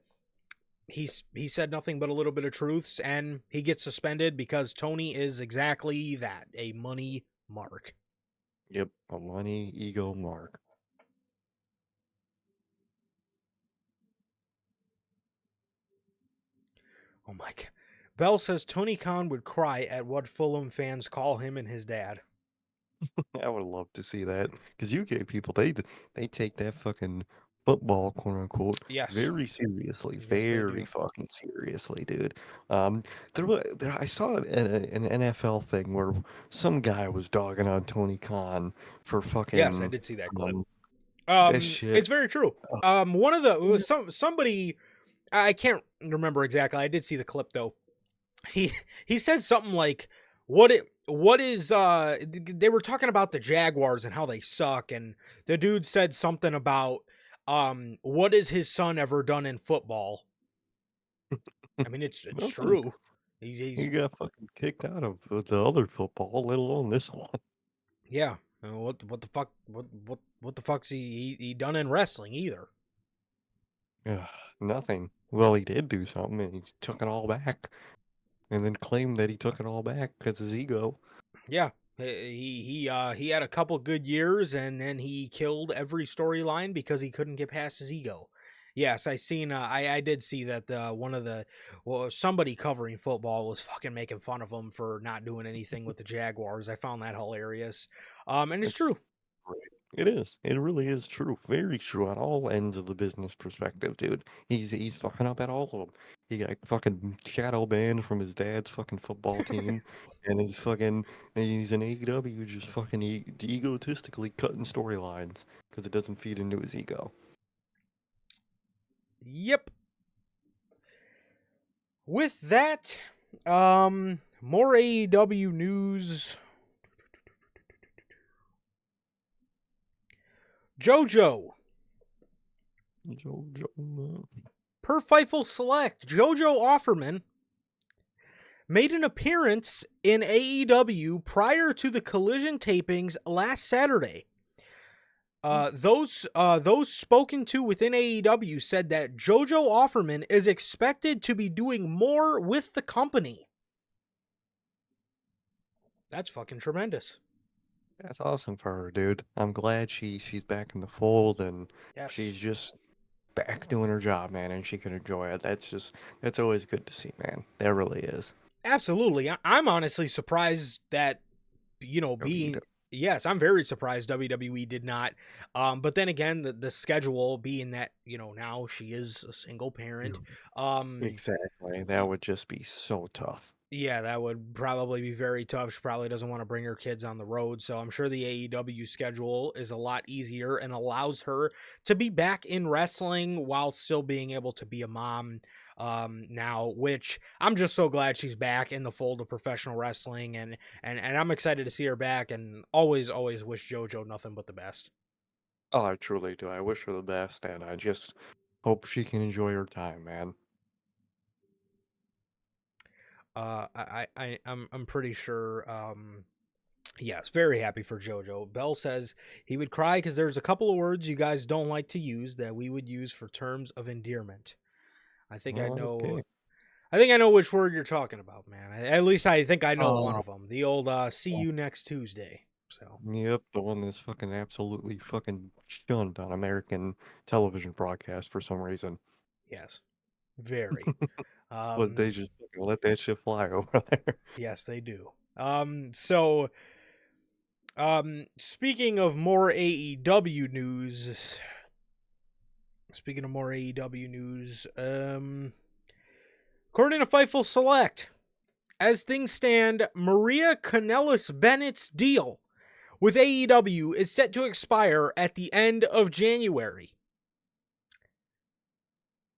he said nothing but a little bit of truths, and he gets suspended because Tony is exactly that, a money mark. Yep, a money ego mark. Oh my god. Bell says Tony Khan would cry at what Fulham fans call him and his dad. I would love to see that because UK people they take that fucking football quote unquote Yes. very seriously, Yes, they very do. fucking seriously, dude. I saw an NFL thing where some guy was dogging on Tony Khan for Yes, I fucking did see that clip. um that shit. It's very true. Uh, One of the it yeah, was somebody, I can't remember exactly. I did see the clip though. He he said something like, what is they were talking about the Jaguars and how they suck, and the dude said something about what has his son ever done in football? I mean, it's nothing. true. He He's got fucking kicked out of the other football, let alone this one. yeah. What the fuck what the fuck's he done in wrestling either? Ugh, nothing. Well, he did do something, and he took it all back, and then claimed that he took it all back because his ego. Yeah. He had a couple good years and then he killed every storyline because he couldn't get past his ego. Yes, I did see that one of the somebody covering football was fucking making fun of him for not doing anything with the Jaguars. I found that hilarious. And it's It's true. great. It is. It really is true. Very true on all ends of the business perspective, dude. He's fucking up at all of them. He got fucking shadow banned from his dad's fucking football team, and he's in AEW just fucking egotistically cutting storylines because it doesn't feed into his ego. Yep. With that, more AEW news. JoJo. Per Fightful Select, JoJo Offerman made an appearance in AEW prior to the Collision tapings last Saturday. Those spoken to within AEW said that JoJo Offerman is expected to be doing more with the company. That's fucking tremendous. That's awesome for her, dude. I'm glad she's back in the fold and Yes. she's just back doing her job, man, and she can enjoy it. That's always good to see, man. That really is. Absolutely. I'm honestly surprised that, WWE. yes, I'm very surprised WWE did not. But then again, the schedule being that, now she is a single parent. Exactly. That would just be so tough. Yeah, that would probably be very tough. She probably doesn't want to bring her kids on the road. So I'm sure the AEW schedule is a lot easier and allows her to be back in wrestling while still being able to be a mom now, which I'm just so glad she's back in the fold of professional wrestling. And I'm excited to see her back and always wish JoJo nothing but the best. Oh, I truly do. I wish her the best, and I just hope she can enjoy her time, man. I'm pretty sure. Yes, very happy for JoJo. Bell says he would cry because there's a couple of words you guys don't like to use that we would use for terms of endearment. I think I know. Okay. I think I know which word you're talking about, man. At least I think I know one Oh, of them. The old "see you next Tuesday." So yep, the one that's fucking absolutely fucking shunned on American television broadcast for some reason. yes, very. But Um, they just fucking let that shit fly over there. yes, they do. So speaking of more AEW news. Speaking of more AEW news, according to Fightful Select, as things stand, Maria Kanellis Bennett's deal with AEW is set to expire at the end of January.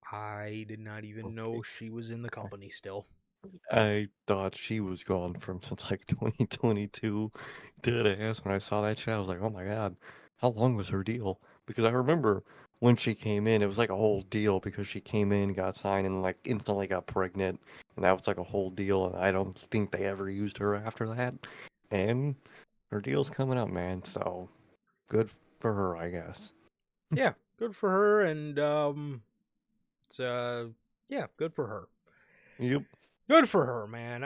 I did not even know Okay. she was in the company still. I thought she was gone from since like 2022. Deadass. When I saw that shit, I was like, oh my god, how long was her deal? Because I remember when she came in, it was like a whole deal because she came in, got signed, and like instantly got pregnant, and that was like a whole deal. And I don't think they ever used her after that. And her deal's coming up, man. So good for her, I guess. Yeah, good for her, and it's, yeah, good for her. Yep. Good for her, man.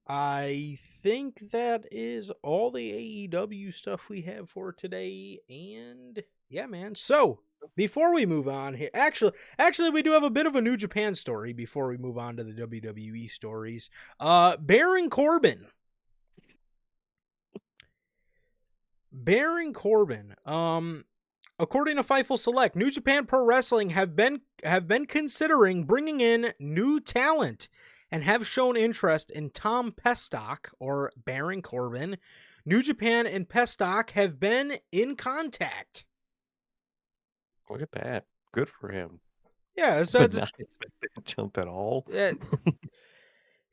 I think that is all the AEW stuff we have for today. And yeah, man. So before we move on here, actually, we do have a bit of a New Japan story before we move on to the WWE stories. Baron Corbin. Baron Corbin. According to Fightful Select, New Japan Pro Wrestling have been considering bringing in new talent and have shown interest in Tom Pestock or Baron Corbin. New Japan and Pestock have been in contact. Look at that. Good for him. Yeah, I would not expect that jump at all.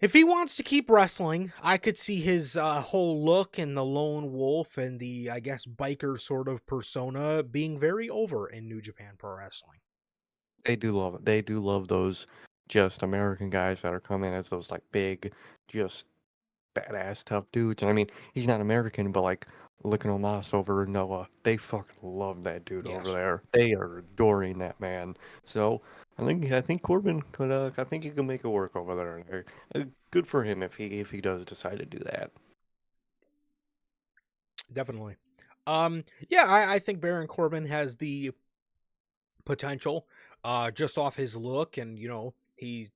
if he wants to keep wrestling, I could see his whole look and the lone wolf and the, I guess, biker sort of persona being very over in New Japan Pro Wrestling. They do love it. They do love those just American guys that are coming as those like big, just badass tough dudes. And I mean, he's not American, but like looking Omos over Noah, they fucking love that dude over Yes. there. They are adoring that man. So I think Corbin could I think he can make it work over there. Good for him if he does decide to do that. Definitely. Yeah, I think Baron Corbin has the potential, just off his look, and he's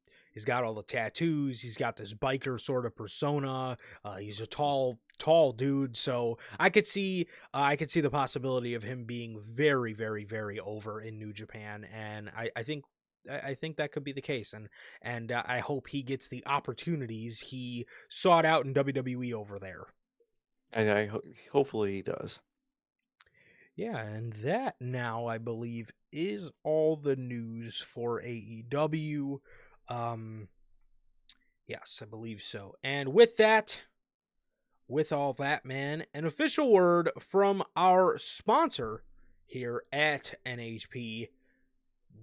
got all the tattoos. He's got this biker sort of persona. He's a tall dude, so I could see the possibility of him being very, very, very over in New Japan, and I think I think that could be the case, and I hope he gets the opportunities he sought out in WWE over there. And hopefully he does. Yeah, and that now I believe is all the news for AEW. Yes, I believe so. And with all that, man, an official word from our sponsor here at NHP,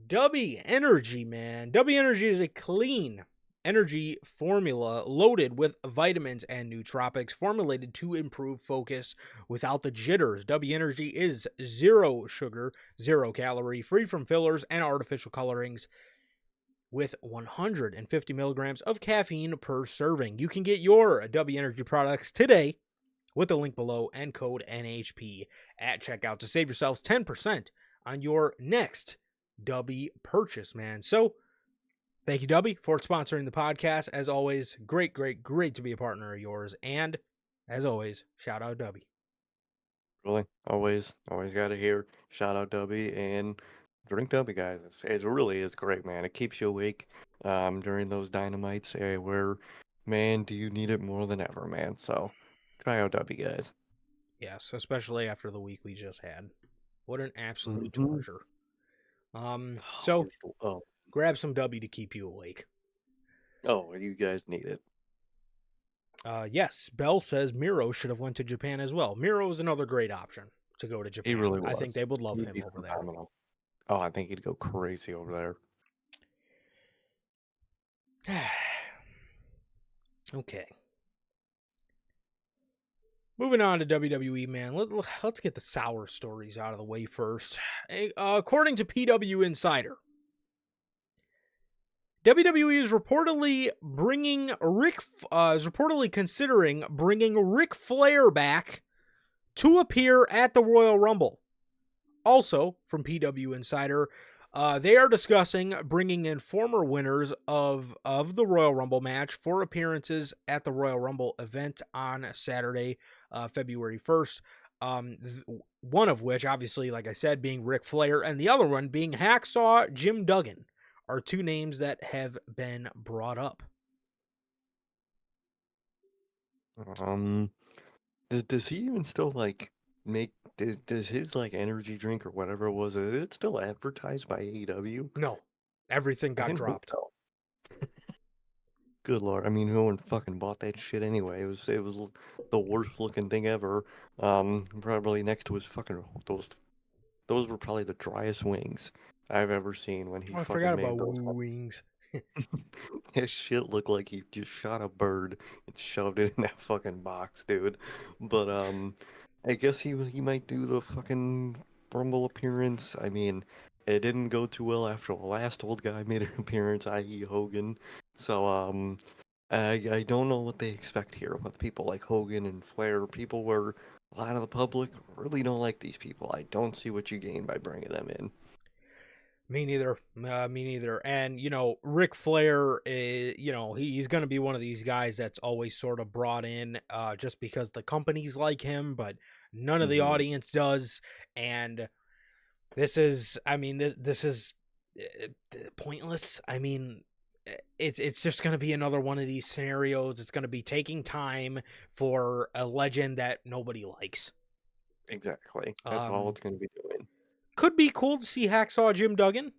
W Energy, man. W Energy is a clean energy formula loaded with vitamins and nootropics formulated to improve focus without the jitters. W Energy is 0 sugar, 0 calorie, free from fillers and artificial colorings, with 150 milligrams of caffeine per serving. You can get your W Energy products today with the link below and code NHP at checkout to save yourselves 10% on your next W purchase, man. So thank you, W, for sponsoring the podcast. As always, great to be a partner of yours. And as always, shout out W. Really, always got to hear. Shout out W and drink W, guys. It really is great, man. It keeps you awake during those dynamites where, man, do you need it more than ever, man. So try out W, guys. Yes, especially after the week we just had. What an absolute Mm-hmm. torture. So Oh, grab some W to keep you awake. oh, you guys need it. Yes, Bell says Miro should have went to Japan as well. Miro is another great option to go to Japan. He really I think was. they would love He'd him be over there. phenomenal. Oh, I think he'd go crazy over there. Okay. Moving on to WWE, man. Let's get the sour stories out of the way first. According to PW Insider, WWE is reportedly considering bringing Ric Flair back to appear at the Royal Rumble. Also, from PW Insider, they are discussing bringing in former winners of the Royal Rumble match for appearances at the Royal Rumble event on Saturday, February 1st. One of which, obviously, like I said, being Ric Flair, and the other one being Hacksaw Jim Duggan, are two names that have been brought up. Does he even still like make does his like energy drink or whatever it was? Is it still advertised by AEW? No, everything I got didn't think dropped. so. Good lord! I mean, who one fucking bought that shit anyway? It was the worst looking thing ever. Probably next to his fucking those were probably the driest wings I've ever seen when he Oh, I fucking forgot about made those. Woo Wings. That shit looked like he just shot a bird and shoved it in that fucking box, dude. But I guess he might do the fucking Rumble appearance. I mean, it didn't go too well after the last old guy made an appearance, i.e. Hogan. So I don't know what they expect here with people like Hogan and Flair. People where a lot of the public really don't like these people. I don't see what you gain by bringing them in. Me neither. Me neither. And, Ric Flair, he's going to be one of these guys that's always sort of brought in just because the companies like him, but none of the Hmm. audience does. And this is, this is pointless. I mean, it's just going to be another one of these scenarios. It's going to be taking time for a legend that nobody likes. Exactly. That's all it's going to be doing. Could be cool to see Hacksaw Jim Duggan.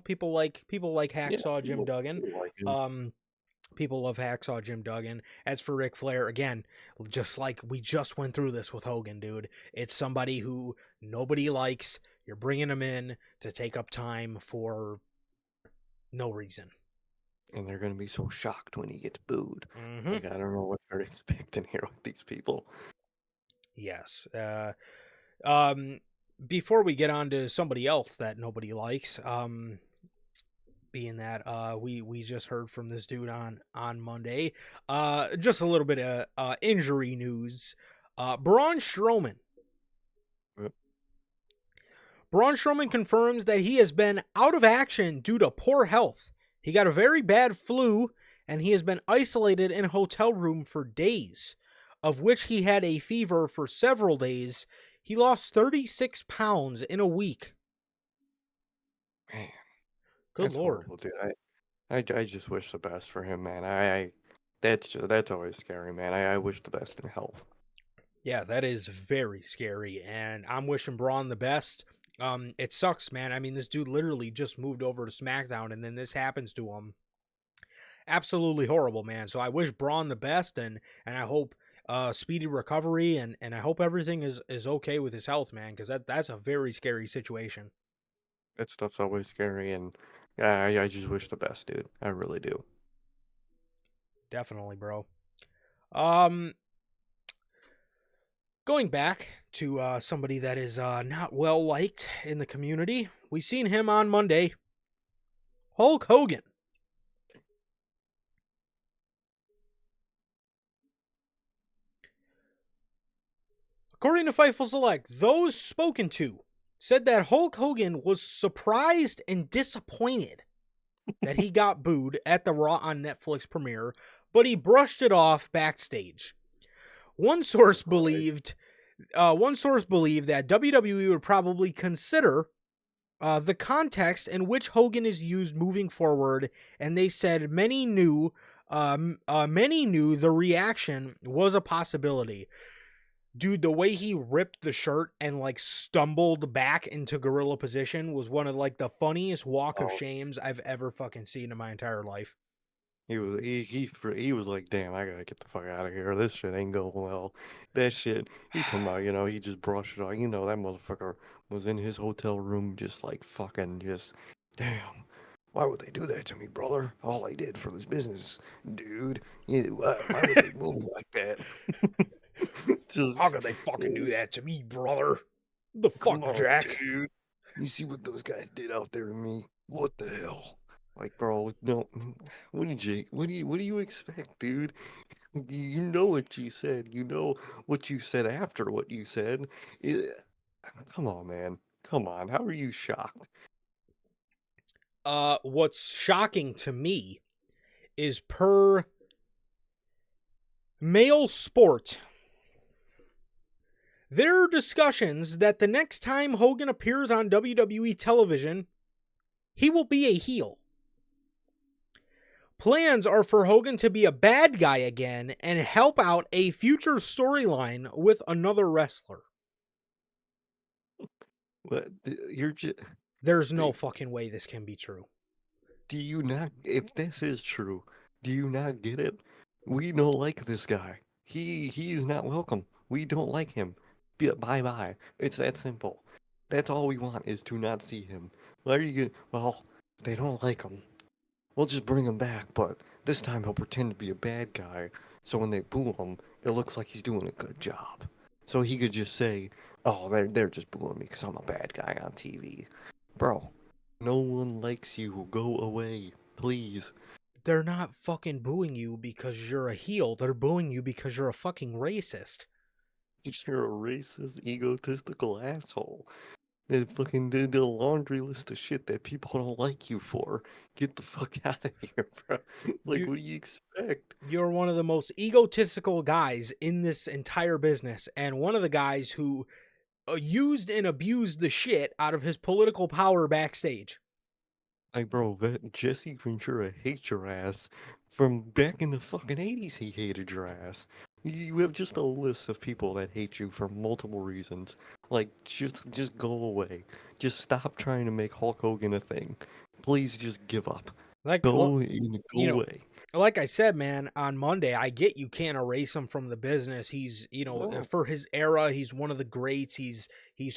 People like Yeah, Hacksaw Jim Duggan. people like him. People love Hacksaw Jim Duggan. As for Ric Flair, again, just like we just went through this with Hogan, dude. It's somebody who nobody likes. You're bringing him in to take up time for no reason. And they're gonna be so shocked when he gets booed. Mm-hmm. Like I don't know what they're expecting here with these people. Yes. Before we get on to somebody else that nobody likes, being that we just heard from this dude on Monday, just a little bit of injury news. Braun Strowman. Yep. Braun Strowman confirms that he has been out of action due to poor health. He got a very bad flu, and he has been isolated in a hotel room for days, of which he had a fever for several days. He lost 36 pounds in a week. Man. Good That's Lord. horrible, dude. I just wish the best for him, man. That's always scary, man. I wish the best in health. Yeah, that is very scary, and I'm wishing Braun the best. It sucks, man. I mean, this dude literally just moved over to SmackDown, and then this happens to him. Absolutely horrible, man. So I wish Braun the best, and I hope speedy recovery, and I hope everything is okay with his health, man, because that's a very scary situation. That stuff's always scary, and yeah, I just wish the best, dude. I really do. Definitely, bro. Um, Going back to somebody that is not well liked in the community, we seen him on Monday. Hulk Hogan. According to Fightful Select, those spoken to said that Hulk Hogan was surprised and disappointed that he got booed at the Raw on Netflix premiere, but he brushed it off backstage. One source Right. believed that WWE would probably consider the context in which Hogan is used moving forward, and they said many knew the reaction was a possibility. Dude, the way he ripped the shirt and like stumbled back into gorilla position was one of like the funniest walk of Oh, shames I've ever fucking seen in my entire life. he was like, damn, I gotta get the fuck out of here. This shit ain't going well. That shit. He talking about, he just brushed it off. That motherfucker was in his hotel room, just like fucking, just damn. Why would they do that to me, brother? All I did for this business, dude. Why would they move me like that? Just, How could they fucking do uh, that to me, brother? The come fuck, on, Jack? dude. You see what those guys did out there to me? What the hell? Like, bro, no. What do you expect, dude? You know what you said. You know what you said after what you said. It, come on, man. Come on. How are you shocked? What's shocking to me is per Male Sport, there are discussions that the next time Hogan appears on WWE television, he will be a heel. Plans are for Hogan to be a bad guy again and help out a future storyline with another wrestler. You're just. There's no fucking way this can be true. Do you not, if this is true, do you not get it? We don't like this guy. He's not welcome. We don't like him. Bye bye. It's that simple. That's all we want is to not see him. Why are you gonna, well, they don't like him. We'll just bring him back, but this time he'll pretend to be a bad guy, so when they boo him, it looks like he's doing a good job. So he could just say, "Oh, they're just booing me because I'm a bad guy on TV." Bro, no one likes you. Go away, please. They're not fucking booing you because you're a heel. They're booing you because you're a fucking racist. You're a racist, egotistical asshole. They fucking did a laundry list of shit that people don't like you for. Get the fuck out of here, bro. Like, You what do you expect? you're one of the most egotistical guys in this entire business, and one of the guys who used and abused the shit out of his political power backstage. Like, bro, that Jesse Ventura hates your ass. From back in the fucking 80s, he hated your ass. You have just a list of people that hate you for multiple reasons. Like, just go away. Just stop trying to make Hulk Hogan a thing. Please just give up. Like, well, Go you know, away. like I said, man, on Monday, I get you can't erase him from the business. He's, No, for his era, he's one of the greats. He's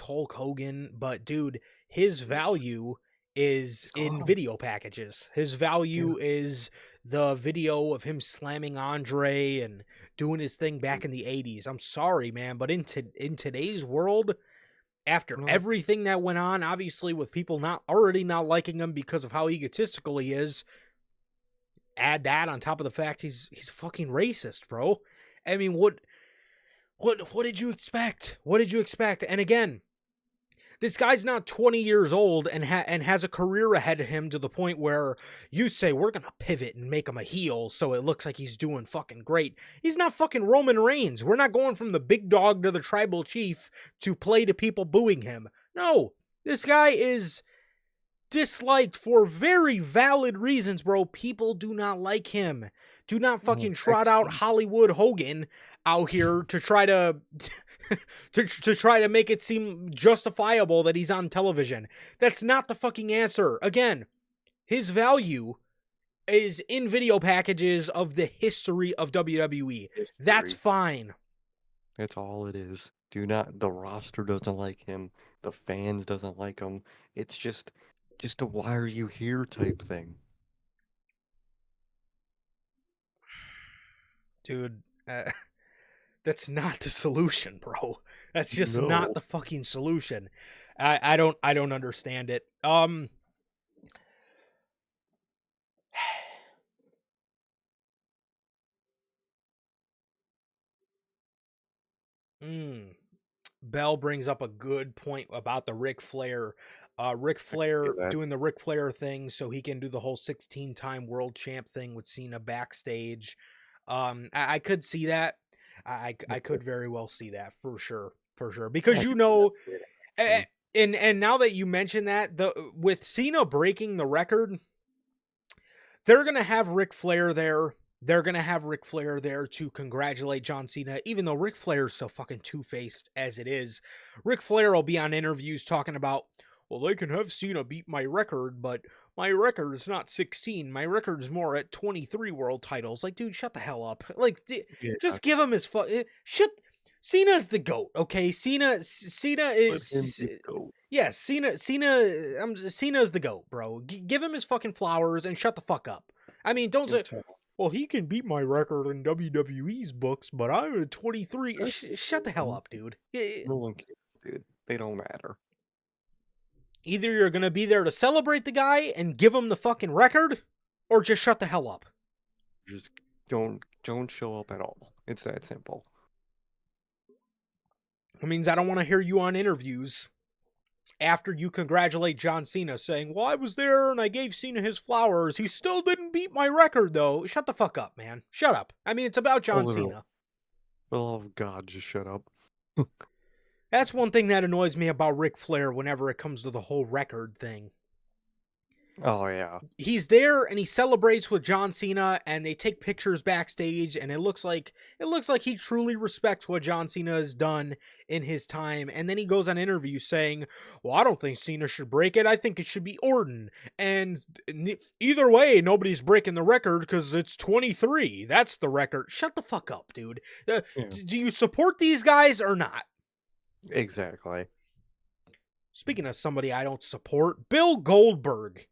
Hulk Hogan, but dude, his value is it's in gone. video packages. His Yeah, value is the video of him slamming Andre and doing his thing back dude. in the 80s. I'm sorry, man, but in today's world, after No, everything that went on, obviously with people not liking him because of how egotistical he is, add that on top of the fact he's fucking racist, bro. I mean, what did you expect? What did you expect? And again, this guy's not 20 years old and has a career ahead of him to the point where you say we're gonna pivot and make him a heel so it looks like he's doing fucking great. He's not fucking Roman Reigns. We're not going from the big dog to the tribal chief to play to people booing him. No, this guy is disliked for very valid reasons, bro. People do not like him. Do not fucking trot out Hollywood Hogan out here to try to to try to make it seem justifiable that he's on television. That's not the fucking answer. Again, his value is in video packages of the history of WWE. That's fine. That's all it is. The roster doesn't like him. The fans doesn't like him. It's just a why are you here type thing. Dude, that's not the solution, bro. That's just not the fucking solution. I don't understand it. Bell brings up a good point about the Ric Flair. Ric Flair doing the Ric Flair thing so he can do the whole 16-time world champ thing with Cena backstage. I could see that. I could very well see that for sure. Because and now that you mention that, with Cena breaking the record, they're gonna have Ric Flair there. They're going to have Ric Flair there to congratulate John Cena, even though Ric Flair is so fucking two-faced as it is. Ric Flair will be on interviews talking about, well, they can have Cena beat my record, but my record is not 16. My record is more at 23 world titles. Like, dude, shut the hell up. Like, just give him his Cena's the GOAT, okay? Cena is... Yeah, Cena's the GOAT, bro. Give him his fucking flowers and shut the fuck up. I mean, don't say... Well, he can beat my record in WWE's books, but I'm at 23. Shut the hell up, dude. No one cares, dude. They don't matter. Either you're going to be there to celebrate the guy and give him the fucking record, or just shut the hell up. Just don't show up at all. It's that simple. It means I don't want to hear you on interviews after you congratulate John Cena saying, well, I was there and I gave Cena his flowers. He still didn't beat my record, though. Shut the fuck up, man. Shut up. I mean, it's about John Cena. For the love of God, just shut up. That's one thing that annoys me about Ric Flair whenever it comes to the whole record thing. Oh, yeah. He's there and he celebrates with John Cena and they take pictures backstage and it looks like he truly respects what John Cena has done in his time. And then he goes on interview saying, well, I don't think Cena should break it. I think it should be Orton. And either way, nobody's breaking the record because it's 23. That's the record. Shut the fuck up, dude. Do you support these guys or not? Exactly. Speaking of somebody I don't support, Bill Goldberg.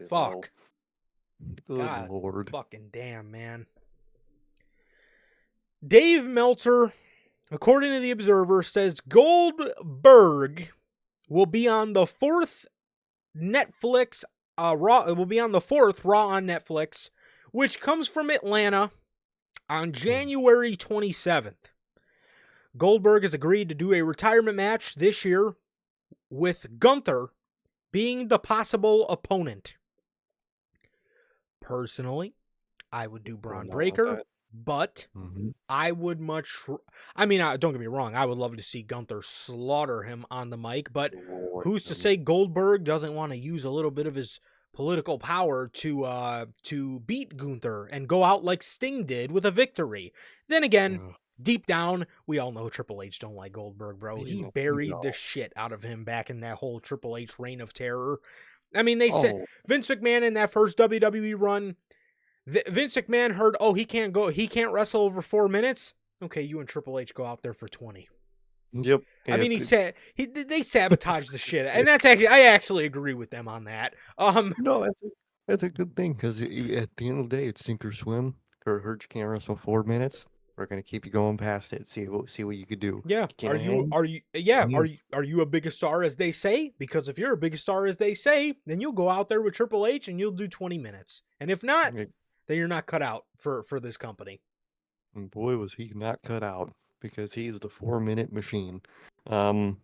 Fuck. Good God, Lord. Fucking damn, man. Dave Meltzer, according to the Observer, says Goldberg will be on the fourth Netflix Raw. It will be on the fourth Raw on Netflix, which comes from Atlanta on January 27th. Goldberg has agreed to do a retirement match this year with Gunther being the possible opponent. Personally, I would do Braun Breaker, but I would don't get me wrong, I would love to see Gunther slaughter him on the mic, but who's to say Goldberg doesn't want to use a little bit of his political power to beat Gunther and go out like Sting did with a victory? Then again, deep down, we all know Triple H don't like Goldberg, bro. He buried the shit out of him back in that whole Triple H reign of terror. I mean, they said Vince McMahon in that first WWE run, Vince McMahon heard, he can't wrestle over 4 minutes. Okay, you and Triple H go out there for 20. Yep. I mean, they sabotaged the shit, and I actually agree with them on that. No, that's a good thing because at the end of the day, it's sink or swim. Kurt Hurt can't wrestle 4 minutes. We're gonna keep you going past it. See what you could do. Yeah. Are you a big star as they say? Because if you're a big star as they say, then you'll go out there with Triple H and you'll do 20 minutes. And if not, then you're not cut out for this company. And boy, was he not cut out because he's the 4-minute machine. Fucking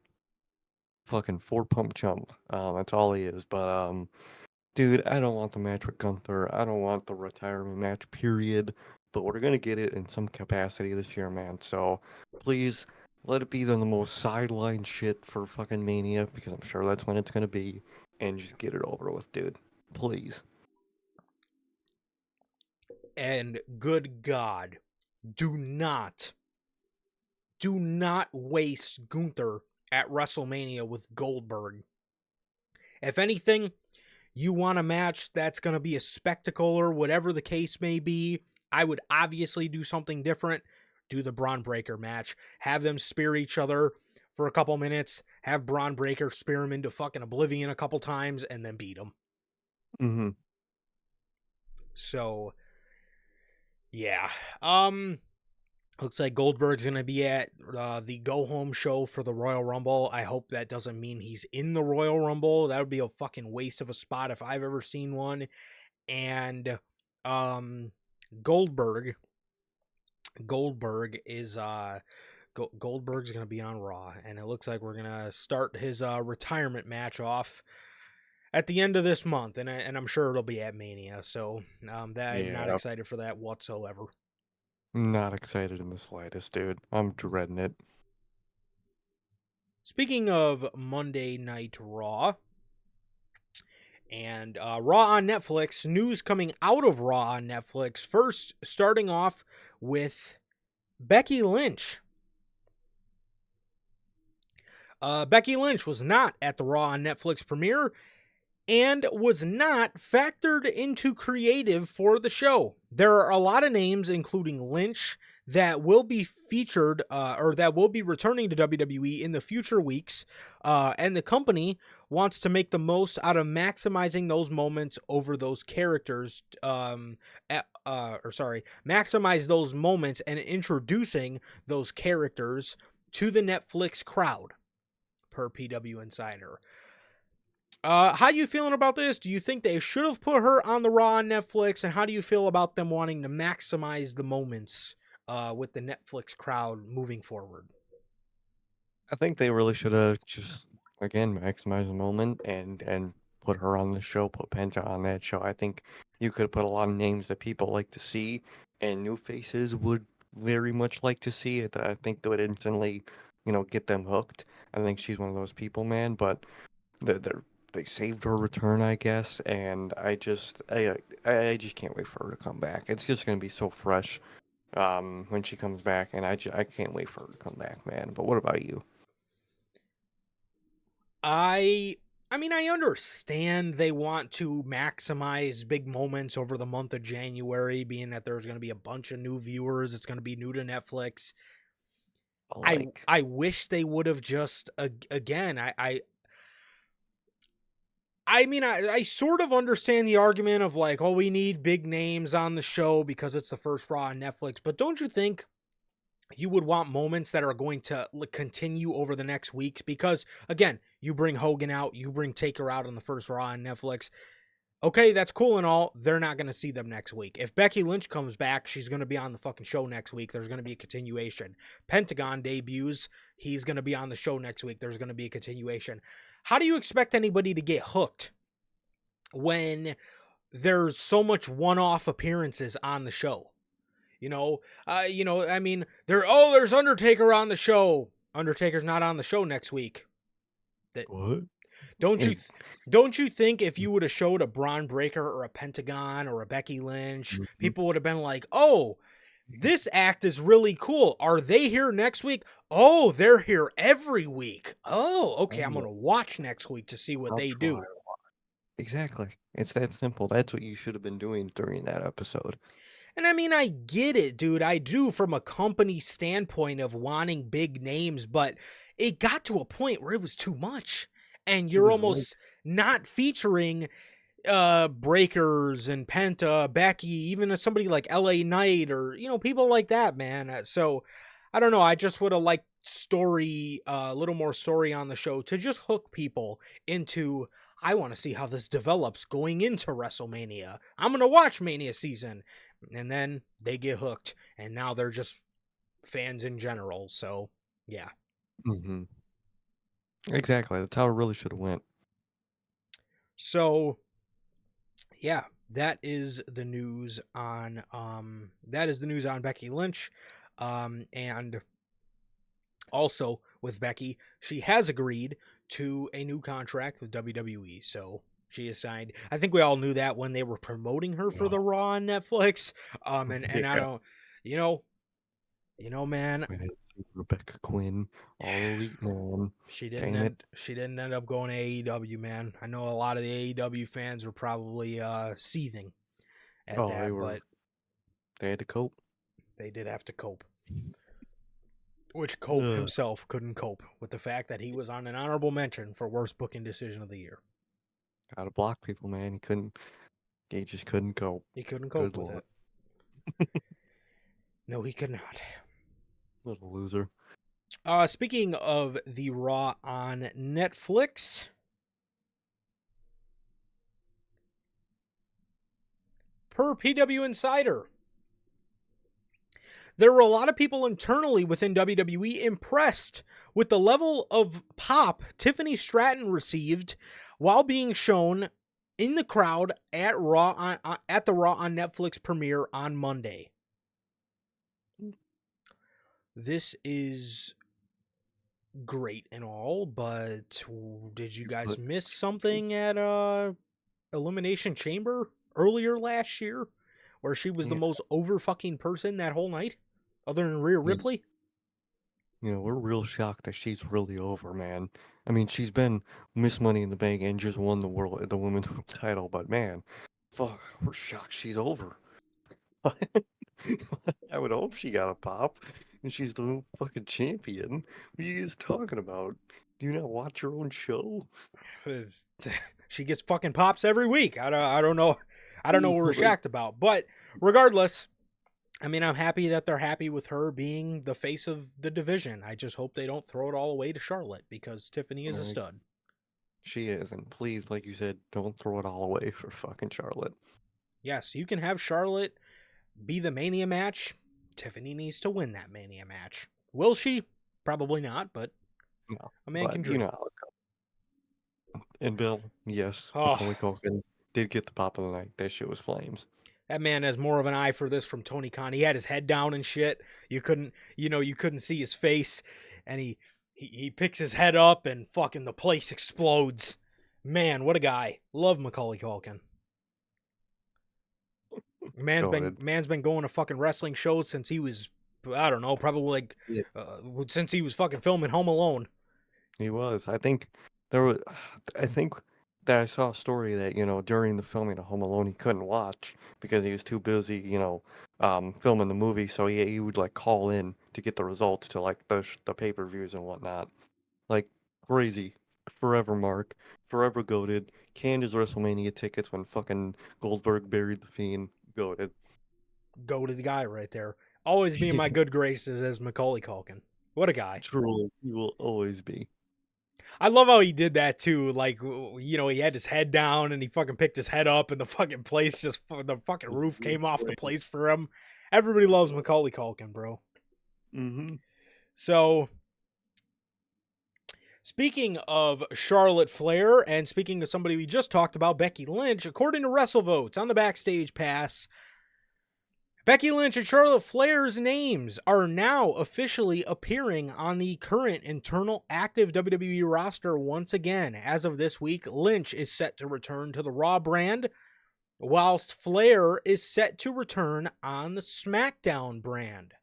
4-pump chump. That's all he is. But dude, I don't want the match with Gunther. I don't want the retirement match. Period. But we're going to get it in some capacity this year, man. So please Let it be the most sideline shit for fucking Mania, because I'm sure that's when it's gonna be, and just get it over with, dude. Please. And good God, do not waste Gunther at WrestleMania with Goldberg. If anything, you want a match that's going to be a spectacle or whatever the case may be, I would obviously do something different. Do the Braun Breaker match. Have them spear each other for a couple minutes. Have Braun Breaker spear him into fucking oblivion a couple times and then beat him. Mm-hmm. So, yeah. Looks like Goldberg's going to be at the go-home show for the Royal Rumble. I hope that doesn't mean he's in the Royal Rumble. That would be a fucking waste of a spot if I've ever seen one. And Goldberg is Goldberg's going to be on Raw, and it looks like we're going to start his retirement match off at the end of this month, and I'm sure it'll be at Mania. So that I'm not Yeah. excited for that whatsoever. Not excited in the slightest, dude. I'm dreading it. Speaking of Monday Night Raw and Raw on Netflix, news coming out of Raw on Netflix. First, starting off with Becky Lynch. Becky Lynch was not at the Raw on Netflix premiere and was not factored into creative for the show. There are a lot of names, including Lynch, that will be featured or that will be returning to WWE in the future weeks, and the company wants to make the most out of maximizing those moments over those characters, maximize those moments and introducing those characters to the Netflix crowd, per PW Insider. How you feeling about this? Do you think they should have put her on the Raw on Netflix? And how do you feel about them wanting to maximize the moments with the Netflix crowd moving forward? I think they really should have just, again, maximized the moment and put her on the show, put Penta on that show. I think you could put a lot of names that people like to see, and new faces would very much like to see it. I think that would instantly, get them hooked. I think she's one of those people, man. But they saved her return, I guess, and I just can't wait for her to come back. It's just gonna be so fresh, when she comes back, and I can't wait for her to come back, man. But what about you? I mean, I understand they want to maximize big moments over the month of January, being that there's going to be a bunch of new viewers. It's going to be new to Netflix. Like, I wish they would have just again. I mean, I sort of understand the argument of like, oh, we need big names on the show because it's the first Raw on Netflix. But don't you think you would want moments that are going to continue over the next weeks? Because again, you bring Hogan out, you bring Taker out on the first Raw on Netflix. Okay, that's cool and all. They're not going to see them next week. If Becky Lynch comes back, she's going to be on the fucking show next week. There's going to be a continuation. Pentagon debuts. He's going to be on the show next week. There's going to be a continuation. How do you expect anybody to get hooked when there's so much one-off appearances on the show? I mean, there's Undertaker on the show. Undertaker's not on the show next week. That what? don't you And don't you think if you would have showed a Braun Breaker or a Pentagon or a Becky Lynch, Mhm. people would have been like, "Oh, this act is really cool. Are they here next week? Oh, they're here every week. Oh, okay, I'm Oh, going to watch next week to see what I'll they try. do." Exactly. It's that simple. That's what you should have been doing during that episode. And I mean, I get it, dude. I do from a company standpoint of wanting big names, but it got to a point where it was too much. And It you're was like, almost not featuring Breakers and Penta, Becky, even as somebody like LA Knight or, people like that, man. So I don't know. I just would have liked story, a little more story on the show to just hook people into, I want to see how this develops going into WrestleMania. I'm going to watch Mania season. And then they get hooked. And now they're just fans in general. So yeah. hmm exactly. That's how it really should have went. So yeah, that is the news on Becky Lynch. And Also, with Becky, she has agreed to a new contract with WWE. So she is signed. I think we all knew that when they were promoting her for the Oh, Raw on Netflix. And I yeah. don't, man, When it's Rebecca Quinn, all elite, man. Damn it. she didn't end up going to AEW, man. I know a lot of the AEW fans were probably seething at Oh, that, but they had to cope. they did have to cope. Which Cope Ugh. himself couldn't cope with the fact that he was on an honorable mention for worst booking decision of the year. Gotta block people, man. He just couldn't cope. He couldn't cope Good with lord. it. No, he could not. Little loser. Speaking of the Raw on Netflix, per PW Insider, there were a lot of people internally within WWE impressed with the level of pop Tiffany Stratton received while being shown in the crowd at the Raw on Netflix premiere on Monday. This is great and all, but did you guys But miss something at Elimination Chamber earlier last year where she was the yeah, most over fucking person that whole night other than Rhea yeah, Ripley? we're real shocked that she's really over, man. I mean, she's been Miss Money in the Bank and just won the women's world title, but man, fuck, we're shocked she's over. I would hope she got a pop, and she's the new fucking champion. What are you guys talking about? Do you not watch your own show? She gets fucking pops every week. I don't know what we're Like, shocked about. But regardless, I mean, I'm happy that they're happy with her being the face of the division. I just hope they don't throw it all away to Charlotte because Tiffany is a like, stud. she is, and please, like you said, don't throw it all away for fucking Charlotte. Yes, you can have Charlotte be the Mania match. Tiffany needs to win that Mania match. Will she? Probably not, but No, a man can but you dream. know how it goes. And Bill, yes, Oh, Macaulay Culkin did get the pop of the night. That shit was flames. that man has more of an eye for this from Tony Khan. He had his head down and shit. You couldn't see his face, and he picks his head up and fucking the place explodes. Man, what a guy. Love Macaulay Culkin. Goated. Man's been going to fucking wrestling shows since he was, I don't know, probably like Yeah, since he was fucking filming Home Alone. he was. I think there was. I think that I saw a story that during the filming of Home Alone he couldn't watch because he was too busy, filming the movie. So he would like call in to get the results to like the pay-per-views and whatnot. Like crazy. Forever Mark. Forever goated. Canned his WrestleMania tickets when fucking Goldberg buried the Fiend. Goated. Go to the guy right there. Always be in my good graces as Macaulay Culkin. What a guy. Truly, he will always be. I love how he did that too. Like, he had his head down and he fucking picked his head up and the fucking place the fucking roof came off the place for him. Everybody loves Macaulay Culkin, bro. Mm-hmm. So, speaking of Charlotte Flair and speaking of somebody we just talked about, Becky Lynch, according to WrestleVotes on the Backstage Pass, Becky Lynch and Charlotte Flair's names are now officially appearing on the current internal active WWE roster once again. As of this week, Lynch is set to return to the Raw brand, whilst Flair is set to return on the SmackDown brand.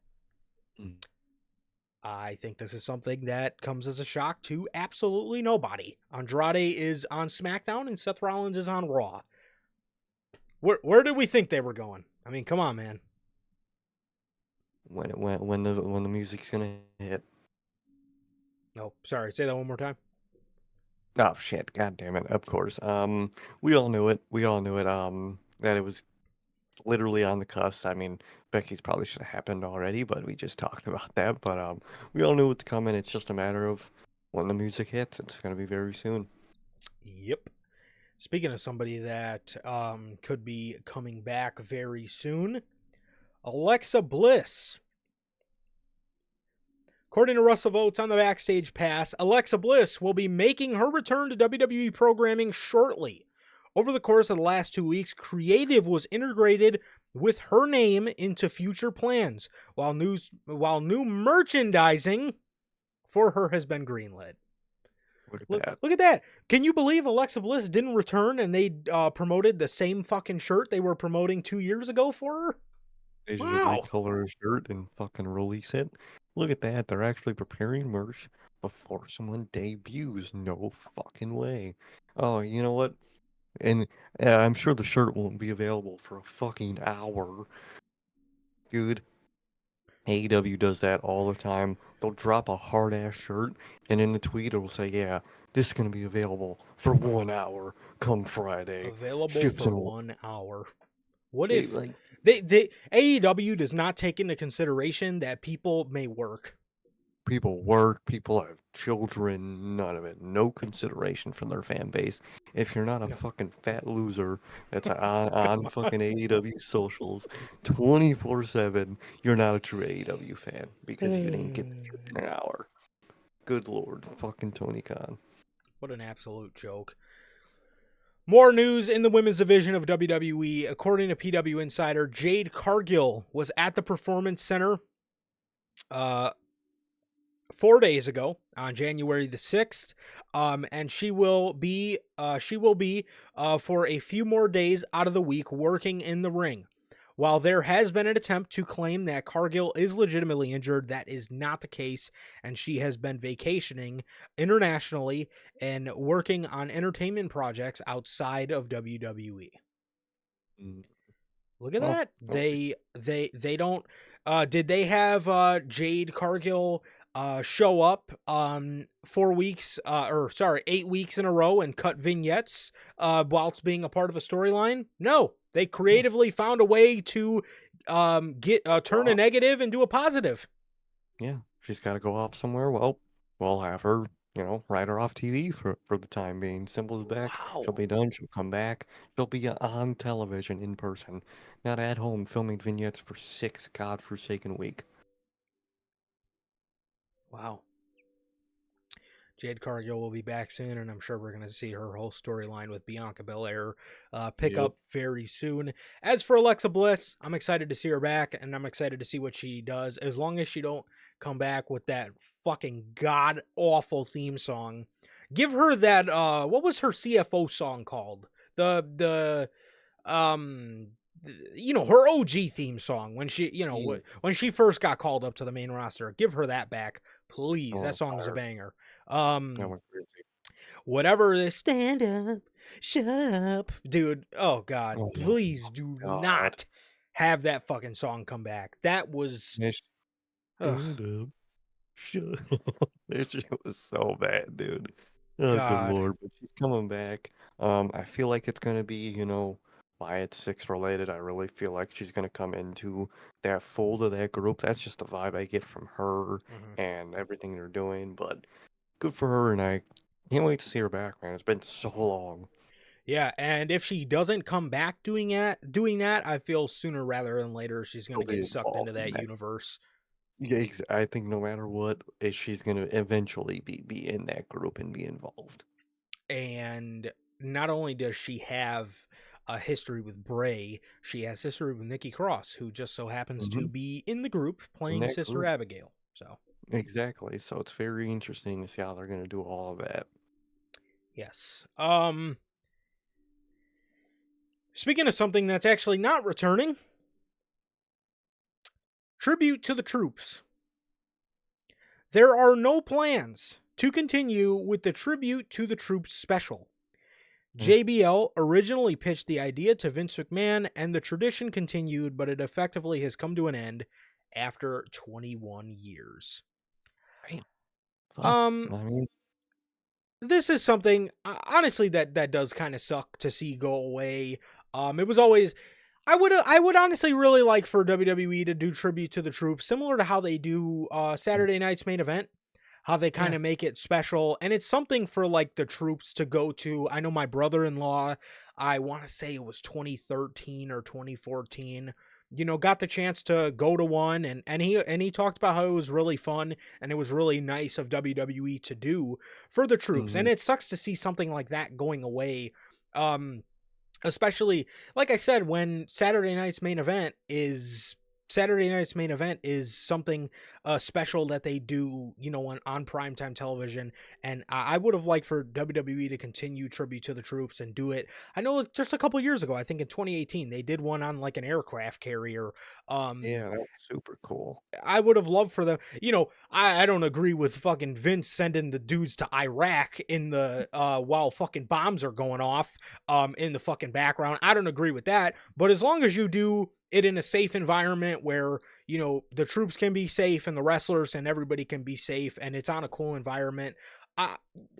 I think this is something that comes as a shock to absolutely nobody. Andrade is on SmackDown and Seth Rollins is on Raw. Where did we think they were going? I mean, come on, man. When the music's gonna hit. No, sorry. Say that one more time. Oh shit! God damn it! Of course. We all knew it. We all knew it. That it was literally on the cusp. I mean, Becky's probably should have happened already, but we just talked about that. But we all knew it's coming. It's just a matter of when the music hits. It's gonna be very soon. Yep. Speaking of somebody that could be coming back very soon, Alexa Bliss. According to Russell Votes on the Backstage Pass, Alexa Bliss will be making her return to WWE programming shortly. Over the course of the last 2 weeks, creative was integrated with her name into future plans, while new merchandising for her has been greenlit. Look at Look, that. look at that. Can you believe Alexa Bliss didn't return and they promoted the same fucking shirt they were promoting 2 years ago for her? They just Wow. recolor a shirt and fucking release it. Look at that. They're actually preparing merch before someone debuts. No fucking way. Oh, you know what? And I'm sure the shirt won't be available for a fucking hour. Dude, AEW does that all the time. They'll drop a hard ass shirt, and in the tweet it'll say, "Yeah, this is gonna be available for 1 hour come Friday. Available Ships for in 1 hour. What they if like they AEW does not take into consideration that people may work? people work, people have children, none of it. No consideration from their fan base. If you're not a No. fucking fat loser that's on Come fucking AEW socials 24/7, you're not a true AEW fan because you didn't get the shirt on. in an hour. Good lord, fucking Tony Khan. What an absolute joke. More news in the women's division of WWE. According to PW Insider, Jade Cargill was at the Performance Center uh, 4 days ago on January the 6th. And she will be for a few more days out of the week working in the ring. While there has been an attempt to claim that Cargill is legitimately injured, that is not the case, and she has been vacationing internationally and working on entertainment projects outside of WWE. Mm. Look at Oh, that. okay. They don't did they have Jade Cargill show up 4 weeks or sorry, 8 weeks in a row and cut vignettes whilst being a part of a storyline? No. They creatively found a way to get turn a Well, negative into a positive. yeah, she's got to go off somewhere. Well, we'll have her, write her off TV for the time being. Simple as that. She'll Wow. be done. She'll come back. She'll be on television in person, not at home filming vignettes for 6 godforsaken week. Wow. Jade Cargill will be back soon, and I'm sure we're going to see her whole storyline with Bianca Belair pick Yep. up very soon. As for Alexa Bliss, I'm excited to see her back, and I'm excited to see what she does. As long as she don't come back with that fucking god awful theme song, give her that. What was her CFO song called? The um her OG theme song when she Yeah. when she first got called up to the main roster. Give her that back, please. That Oh, song is a fire. banger. That went crazy. Whatever it is, stand up, shut up, dude. Oh god, Oh my please do God. not have that fucking song come back. That was Yes, ugh, stand up. Shut That shit was so bad, dude. Oh, good god. lord. But she's coming back. I feel like it's gonna be, why it's six related. I really feel like she's gonna come into that fold of that group. That's just the vibe I get from her Mhm. and everything they're doing. But good for her, and I can't wait to see her back, man. It's been so long. Yeah, and if she doesn't come back doing that, I feel sooner rather than later she's She'll gonna be get sucked into involved in that that. universe. Yeah, I think no matter what, she's gonna eventually be in that group and be involved. And not only does she have a history with Bray, she has history with Nikki Cross, who just so happens Hmm. to be in the group In playing that Sister group. Abigail. So, Exactly. So it's very interesting to see how they're going to do all of that. yes. Speaking of something that's actually not returning, tribute to the troops. There are no plans to continue with the tribute to the troops special. Mm. JBL originally pitched the idea to Vince McMahon, and the tradition continued, but it effectively has come to an end after 21 years. Damn. Fuck. Um, I mean, this is something honestly that does kind of suck to see go away. It was always I would honestly really like for WWE to do tribute to the troops, similar to how they do Saturday night's main event. How they kind yeah. of make it special, and it's something for like the troops to go to. I know my brother-in-law, I want to say it was 2013 or 2014, got the chance to go to one, and he talked about how it was really fun and it was really nice of WWE to do for the troops. Hmm. And it sucks to see something like that going away. Especially like I said, when Saturday night's main event is Saturday night's main event is something special that they do, on primetime television. And I would have liked for WWE to continue Tribute to the Troops and do it. I know just a couple years ago, I think in 2018, they did one on like an aircraft carrier. Yeah, that was super cool. I would have loved for them. I don't agree with fucking Vince sending the dudes to Iraq in the while fucking bombs are going off in the fucking background. I don't agree with that. But as long as you do it in a safe environment where, the troops can be safe and the wrestlers and everybody can be safe and it's on a cool environment. I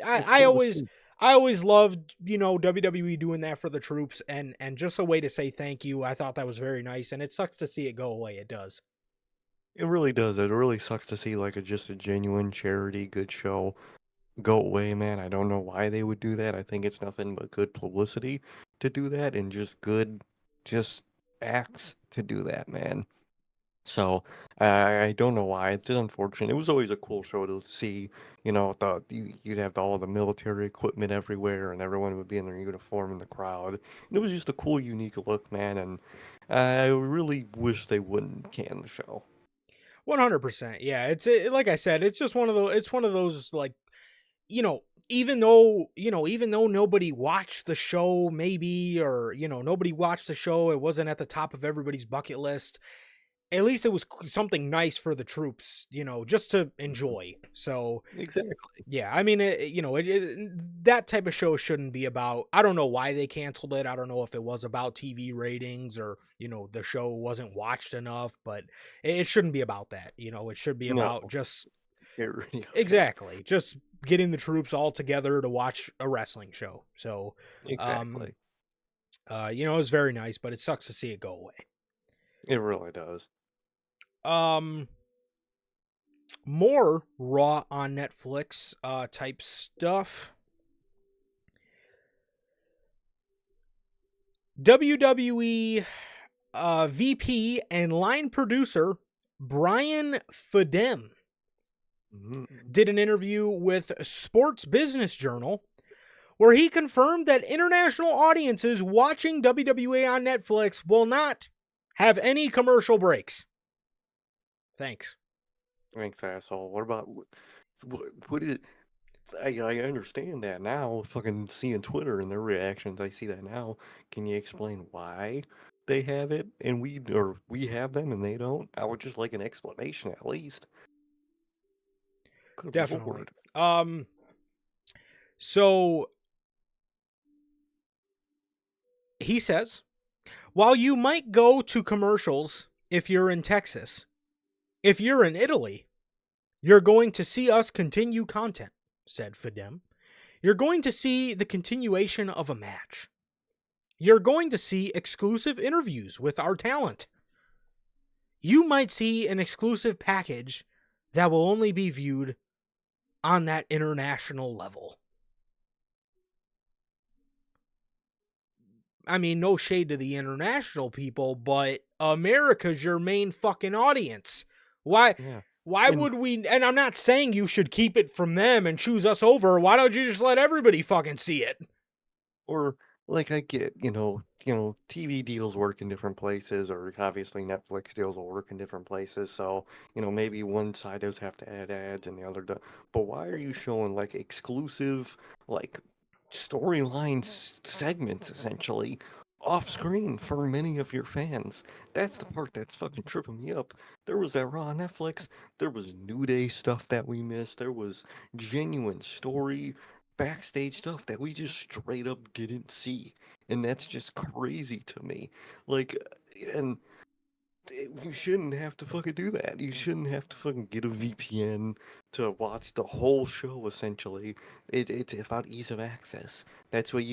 I, It's I cool to always see. I always loved, WWE doing that for the troops and just a way to say thank you. I thought that was very nice, and it sucks to see it go away. It does. It really does. It really sucks to see like just a genuine charity good show go away, man. I don't know why they would do that. I think it's nothing but good publicity to do that and just good just acts to do that, man. So I don't know why. It's just unfortunate. It was always a cool show to see. You'd have all the military equipment everywhere, and everyone would be in their uniform in the crowd. And it was just a cool, unique look, man. And I really wish they wouldn't can the show. 100%. Yeah, like I said, it's just one of those like, even though nobody watched the show maybe, or nobody watched the show, it wasn't at the top of everybody's bucket list. At least it was something nice for the troops, just to Mhm. enjoy. So, Exactly. yeah, I mean, that type of show shouldn't be about. I don't know why they canceled it. I don't know if it was about TV ratings or the show wasn't watched enough, but it shouldn't be about that. It should be No, about just charity event. exactly just getting the troops all together to watch a wrestling show. So, um, Exactly. it was very nice, but it sucks to see it go away. It really does. Um, More Raw on Netflix type stuff. WWE VP and line producer Brian Fedem Mhm. did an interview with Sports Business Journal where he confirmed that international audiences watching WWE on Netflix will not have any commercial breaks. Thanks. Thanks, asshole. What about what is? I understand that now. Fucking seeing Twitter and their reactions, I see that now. Can you explain why they have it and we have them and they don't? I would just like an explanation at least. Good Definitely. lord. So he says, while you might go to commercials if you're in Texas, if you're in Italy, you're going to see us continue content, said Fedem. You're going to see the continuation of a match. You're going to see exclusive interviews with our talent. You might see an exclusive package that will only be viewed on that international level. I mean, no shade to the international people, but America's your main fucking audience. Why Yeah. why And would we, and I'm not saying you should keep it from them and choose us over. Why don't you just let everybody fucking see it? or like I get, TV deals work in different places, or obviously Netflix deals will work in different places. So, maybe one side does have to add ads and the other does. But why are you showing like exclusive, like segments essentially off screen for many of your fans? That's the part that's fucking tripping me up. There was that Raw on Netflix. There was New Day stuff that we missed. There was genuine story backstage stuff that we just straight up didn't see. And that's just crazy to me. Like, and you shouldn't have to fucking do that. You shouldn't have to fucking get a VPN to watch the whole show, essentially. It's about ease of access. That's what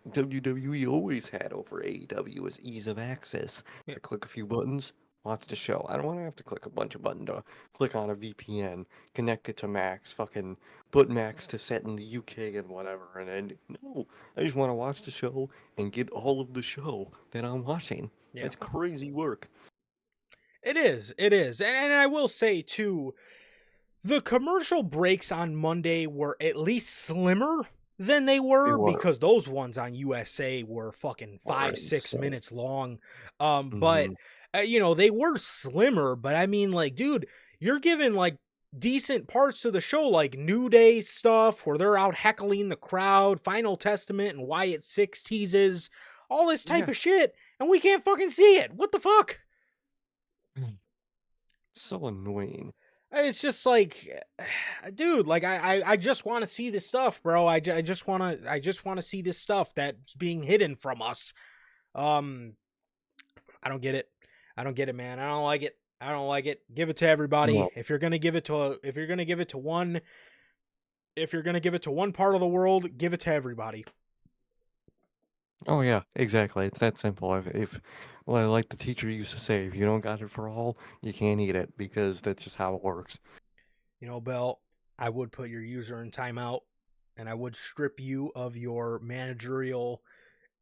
WWE always had over AEW is ease of access. Yeah. I click a few buttons, watch the show. I don't want to have to click a bunch of buttons to click on a VPN, connect it to Max, fucking put Max to set in the UK and whatever. And no, I just want to watch the show and get all of the show that I'm watching. Yeah. That's crazy work. It is. It is. And I will say, too, the commercial breaks on Monday were at least slimmer than they They were were. because those ones on USA were fucking Were 5, 6 insane. minutes long. But Mhm. they were slimmer, but I mean, like, dude, you're giving like decent parts to the show, like New Day stuff where they're out heckling the crowd, Final Testament and Wyatt Six teases, all this type Yeah. of shit, and we can't fucking see it. What the fuck? So annoying. It's just like, dude, like I just want to see this stuff, bro. I just want to see this stuff that's being hidden from us. Um, I don't get it. I don't get it, man. I don't like it. I don't like it. Give it to everybody. No. If you're gonna give it to one, if you're gonna give it to one part of the world, give it to everybody. Oh yeah, exactly. It's that simple. Well, like the teacher used to say, if you don't got it for all, you can't eat it because that's just how it works. Bell, I would put your user in timeout, and I would strip you of your managerial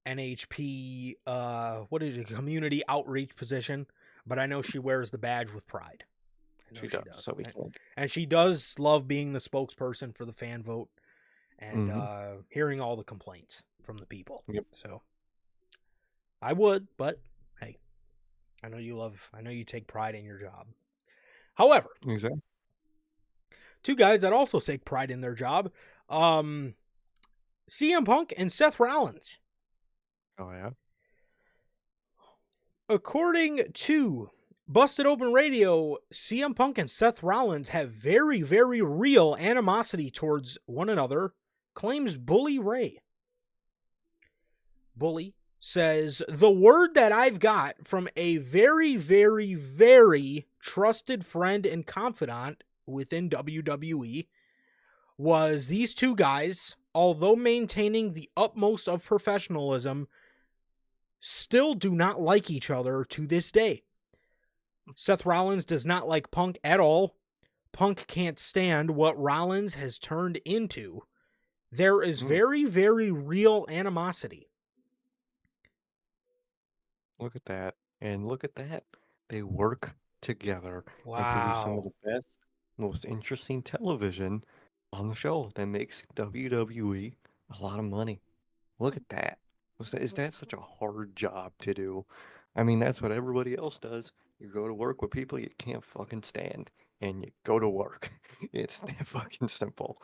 NHP, what is it, community outreach position. But I know she wears the badge with pride. I know She she does, does. so we can't. And she does love being the spokesperson for the fan vote and Mm-hmm. hearing all the complaints from the people. Yep. So I would, but hey, I know you take pride in your job. However, Exactly. two guys that also take pride in their job, CM Punk and Seth Rollins. Oh yeah. According to Busted Open Radio, CM Punk and Seth Rollins have very, very real animosity towards one another, claims Bully Ray. Bully says, the word that I've got from a very, very, very trusted friend and confidant within WWE was these two guys, although maintaining the utmost of professionalism, still do not like each other to this day. Seth Rollins does not like Punk at all. Punk can't stand what Rollins has turned into. There is very, very real animosity. Look at that. And look at that. They work together and produce some of Wow. the best, most interesting television on the show that makes WWE a lot of money. Look at that. Is that such a hard job to do? I mean, that's what everybody else does. You go to work with people you can't fucking stand, and you go to work. It's that fucking simple.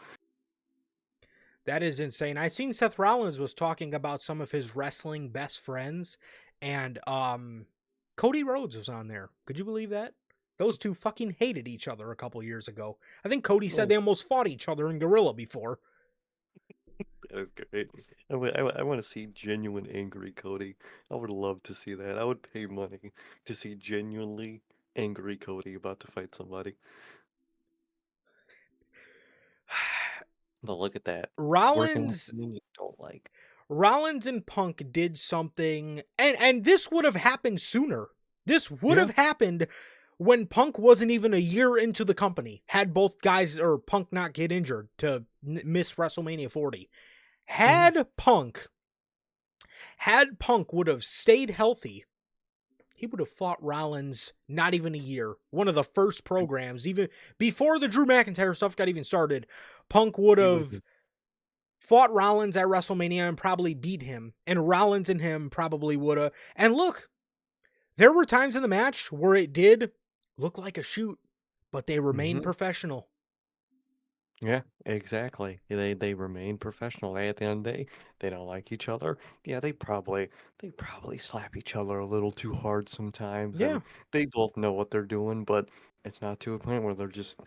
That is insane. I seen Seth Rollins was talking about some of his wrestling best friends, and Cody Rhodes was on there. Could you believe that? Those two fucking hated each other a couple years ago. I think Cody said Oh, they almost fought each other in Gorilla before. that was great. I want to see genuine angry Cody. I would love to see that. I would pay money to see genuinely angry Cody about to fight somebody. But look at that. Working with Rollins someone you don't like. Rollins and Punk did something, and this would have happened sooner. This would Yeah. have happened when Punk wasn't even a year into the company. Had both guys or Punk not get injured to miss WrestleMania 40. Mhm. Had Punk would have stayed healthy, he would have fought Rollins not even a year. One of the first programs, even before the Drew McIntyre stuff got even started, Punk would He was have fought Rollins at WrestleMania and probably beat him. And Rollins and him probably would have. And look, there were times in the match where it did look like a shoot, but they remained Mhm. professional. Yeah, exactly. They remain professional. At the end of the day, they don't like each other. Yeah, they probably slap each other a little too hard sometimes, Yeah, and they both know what they're doing, but it's not to a point where they're just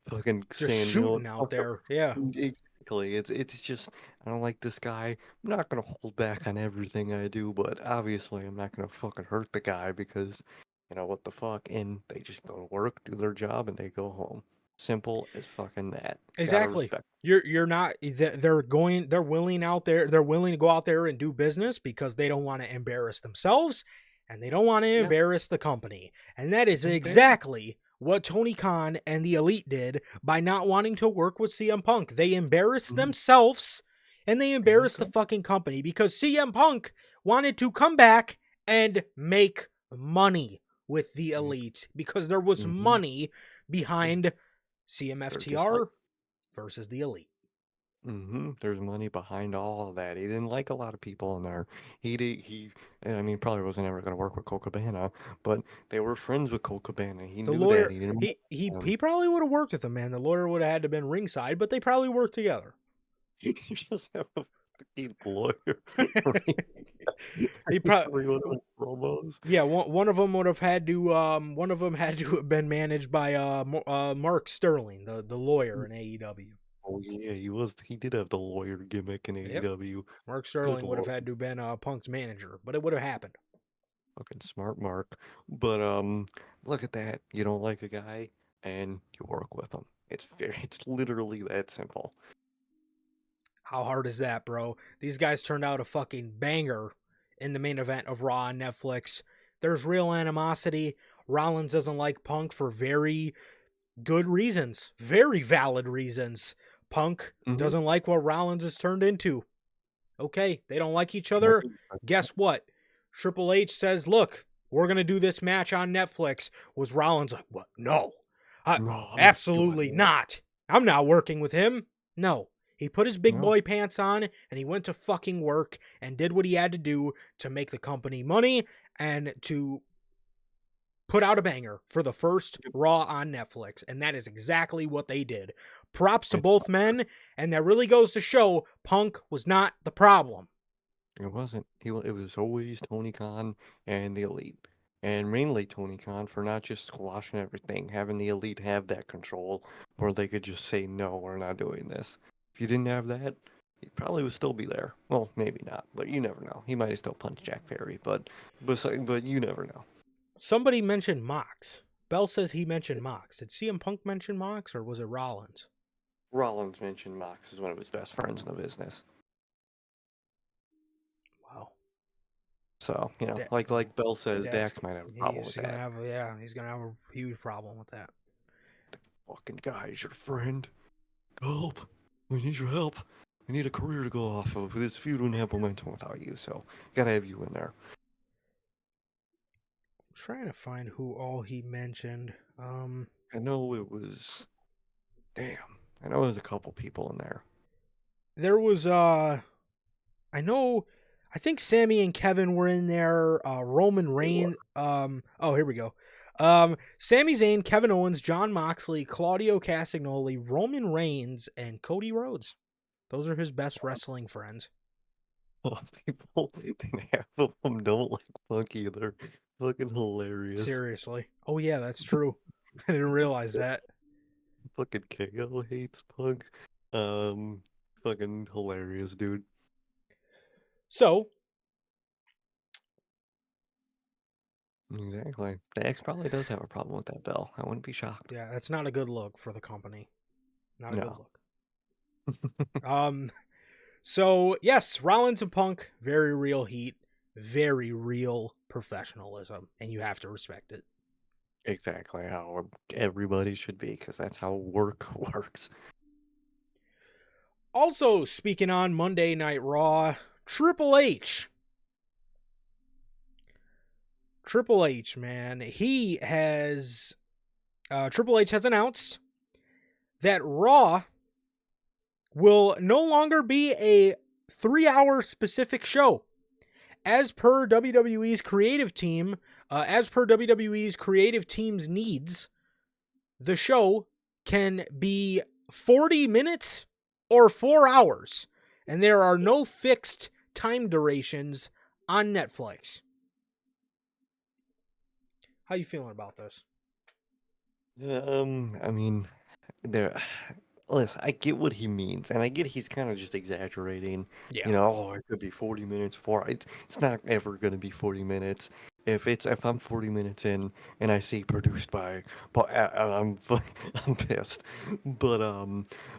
fucking just saying, you know what, shooting out fuck him. there. Yeah. Exactly. It's just I don't like this guy. I'm not gonna hold back on everything I do, but obviously I'm not gonna fucking hurt the guy because what the fuck, and they just go to work, do their job, and they go home. Simple as fucking that. Gotta Exactly. respect. You're not they're willing out there they're willing to go out there and do business because they don't want to embarrass themselves and they don't want to Yeah, embarrass the company. And that is exactly. exactly what Tony Khan and the Elite did by not wanting to work with CM Punk. They embarrassed Mhm. themselves and they embarrassed the Exactly. fucking company because CM Punk wanted to come back and make money with the Elite because there was Mm-hmm. money behind They're just like CMFTR versus the Elite. There's money behind all of that. He didn't like a lot of people in there. I mean, probably wasn't ever going to work with Cole Cabana, but they were friends with Cole Cabana. He The knew that. lawyer, He didn't he want he him. he probably would have worked with him, man. The lawyer would have had to been ringside, but they probably worked together. You just have a fucking lawyer, right? He probably, Every one of the promos. yeah. One of them would have had to one of them had to have been managed by Mark Sterling, the lawyer in AEW. Oh yeah, he did have the lawyer gimmick in Yep. AEW. Mark Good Sterling would have lord. had to have been Punk's manager, but it would have happened. Fucking smart Mark. But look at that. You don't like a guy and you work with him. It's literally that simple. How hard is that, bro? These guys turned out a fucking banger in the main event of Raw on Netflix. There's real animosity. Rollins doesn't like Punk for very good reasons, very valid reasons. Punk Mm-hmm. doesn't like what Rollins has turned into. Okay, they don't like each other. Guess what? Triple H says, "Look, we're going to do this match on Netflix." Was Rollins like, "What? No. No, I'm not doing Absolutely that. not. I'm not working with him." No. He put his big No, boy pants on and he went to fucking work and did what he had to do to make the company money and to put out a banger for the first Raw on Netflix. And that is exactly what they did. Props to it's both men. And that really goes to show Punk was not the problem. it wasn't. It was always Tony Khan and the Elite, and mainly Tony Khan for not just squashing everything, having the Elite have that control where they could just say no, we're not doing this. If you didn't have that, he probably would still be there. Well, maybe not, but you never know. He might have still punched Jack Perry, but you never know. Somebody mentioned Mox. Bell says he mentioned Mox. Did CM Punk mention Mox or was it Rollins? Rollins mentioned Mox is one of his best friends in the business. Wow. So, Da- like Bell says, Dax, Dax might have a problem he's with gonna that. have he's gonna have a huge problem with that. Fucking guy's your friend. Help! We need your help. We need a career to go off of. This feud wouldn't have momentum without you, so gotta have you in there. I'm trying to find who all he mentioned. I know it was. Damn. I know there's a couple people in there. There was I know I think Sammy and Kevin were in there. Roman They were. Reigns. Oh, here we go. Sami Zayn, Kevin Owens, John Moxley, Claudio Castagnoli, Roman Reigns, and Cody Rhodes. Those are his best wrestling friends. People, half of them don't like Punk either. Fucking hilarious. Seriously. Oh yeah, that's true. I didn't realize that. Fucking KO hates Punk. Um, Fucking hilarious, dude. So, Exactly. Dax probably does have a problem with that bell. I wouldn't be shocked. yeah, that's not a good look for the company. Not a good No. look. Um so yes, Rollins and Punk, very real heat, very real professionalism, and you have to respect it. Exactly how everybody should be, because that's how work works. Also, speaking on Monday Night Raw, Triple H. Triple H, man, he has Triple H has announced that Raw will no longer be a 3-hour specific show. As per WWE's creative team, as per WWE's creative team's needs, the show can be 40 minutes or 4 hours, and there are no fixed time durations on Netflix. How you feeling about this? I mean, there. Listen, I get what he means, and I get he's kind of just exaggerating. Yeah. Oh, it could be 40 minutes for it's not ever gonna be 40 minutes. If I'm 40 minutes in and I see produced but I'm pissed. But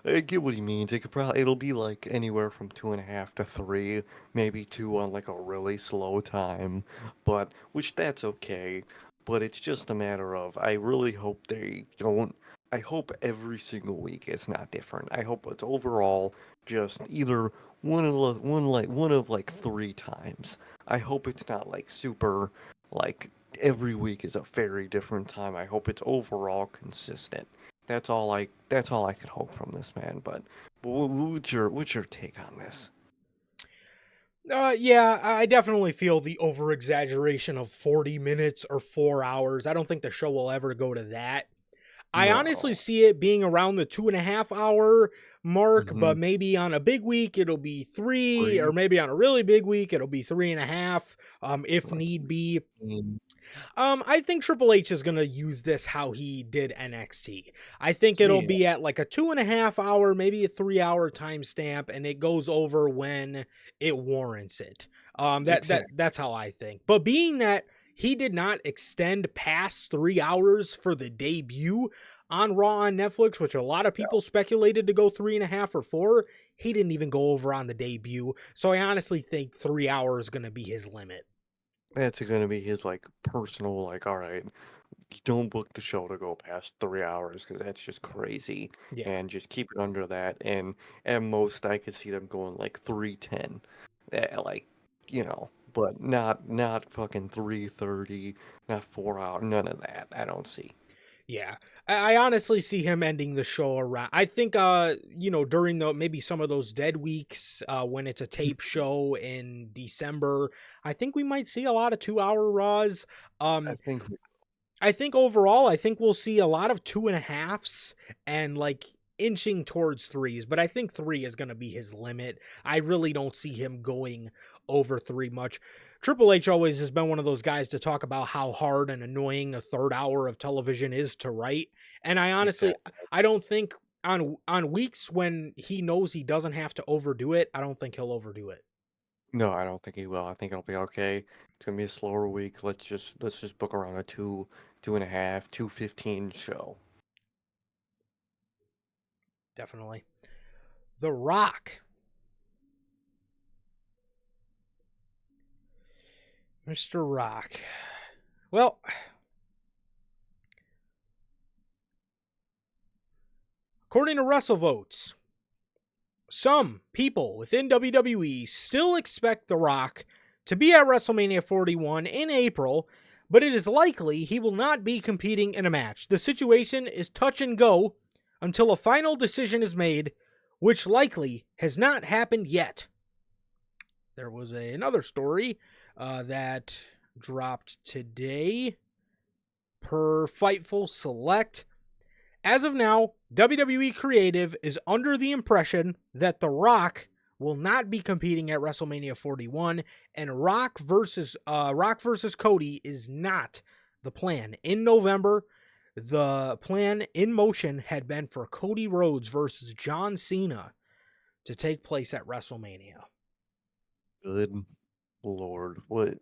I get what he means. It'll be like anywhere from 2.5 to 3, maybe 2 on like a really slow time, but which that's okay. But it's just a matter of I really hope they don't. I hope every single week it's not different. I hope it's overall just either one of like 3 times. I hope it's not like super like every week is a very different time. I hope it's overall consistent. That's all I could hope from this man. But what's your take on this? Yeah, I definitely feel the over exaggeration of 40 minutes or 4 hours. I don't think the show will ever go to that. I honestly No. see it being around the 2.5 hour mark, Mm-hmm. but maybe on a big week it'll be three, or Three, maybe on a really big week it'll be 3.5, if like need be. 15. I think Triple H is gonna use this how he did NXT. I think it'll Yeah, be at like a 2.5 hour, maybe a 3 hour timestamp, and it goes over when it warrants it. exactly. That's how I think. But being that he did not extend past 3 hours for the debut on Raw on Netflix, which a lot of people speculated to go 3.5 or 4, he didn't even go over on the debut. So I honestly think 3 hours is gonna be his limit. That's gonna be his like personal like. All right, you don't book the show to go past 3 hours because that's just crazy, Yeah. and just keep it under that. And at most, I could see them going like 3:10, like but not fucking 3:30, not 4 hour, none of that. I don't see. Yeah. I honestly see him ending the show around. I think during the maybe some of those dead weeks, when it's a tape show in December, I think we might see a lot of 2 hour Raws. I Um think I think overall, I think we'll see a lot of 2.5s and like inching towards threes, but I think three is going to be his limit. I really don't see him going over three much. Triple H always has been one of those guys to talk about how hard and annoying a third hour of television is to write. And I honestly, exactly. I don't think on weeks when he knows he doesn't have to overdo it, I don't think he'll overdo it. No, I don't think he will. I think it'll be okay. It's gonna be a slower week. Let's just book around a 2.5, 2:15 show. Definitely. The Rock, Mr. Rock. Well, according to WrestleVotes, some people within WWE still expect The Rock to be at WrestleMania 41 in April, but it is likely he will not be competing in a match. The situation is touch and go until a final decision is made, which likely has not happened yet. There was another story that dropped today per Fightful Select. As of now, WWE Creative is under the impression that The Rock will not be competing at WrestleMania 41, and Rock versus Cody is not the plan. In November, the plan in motion had been for Cody Rhodes versus John Cena to take place at WrestleMania. Good Lord, what?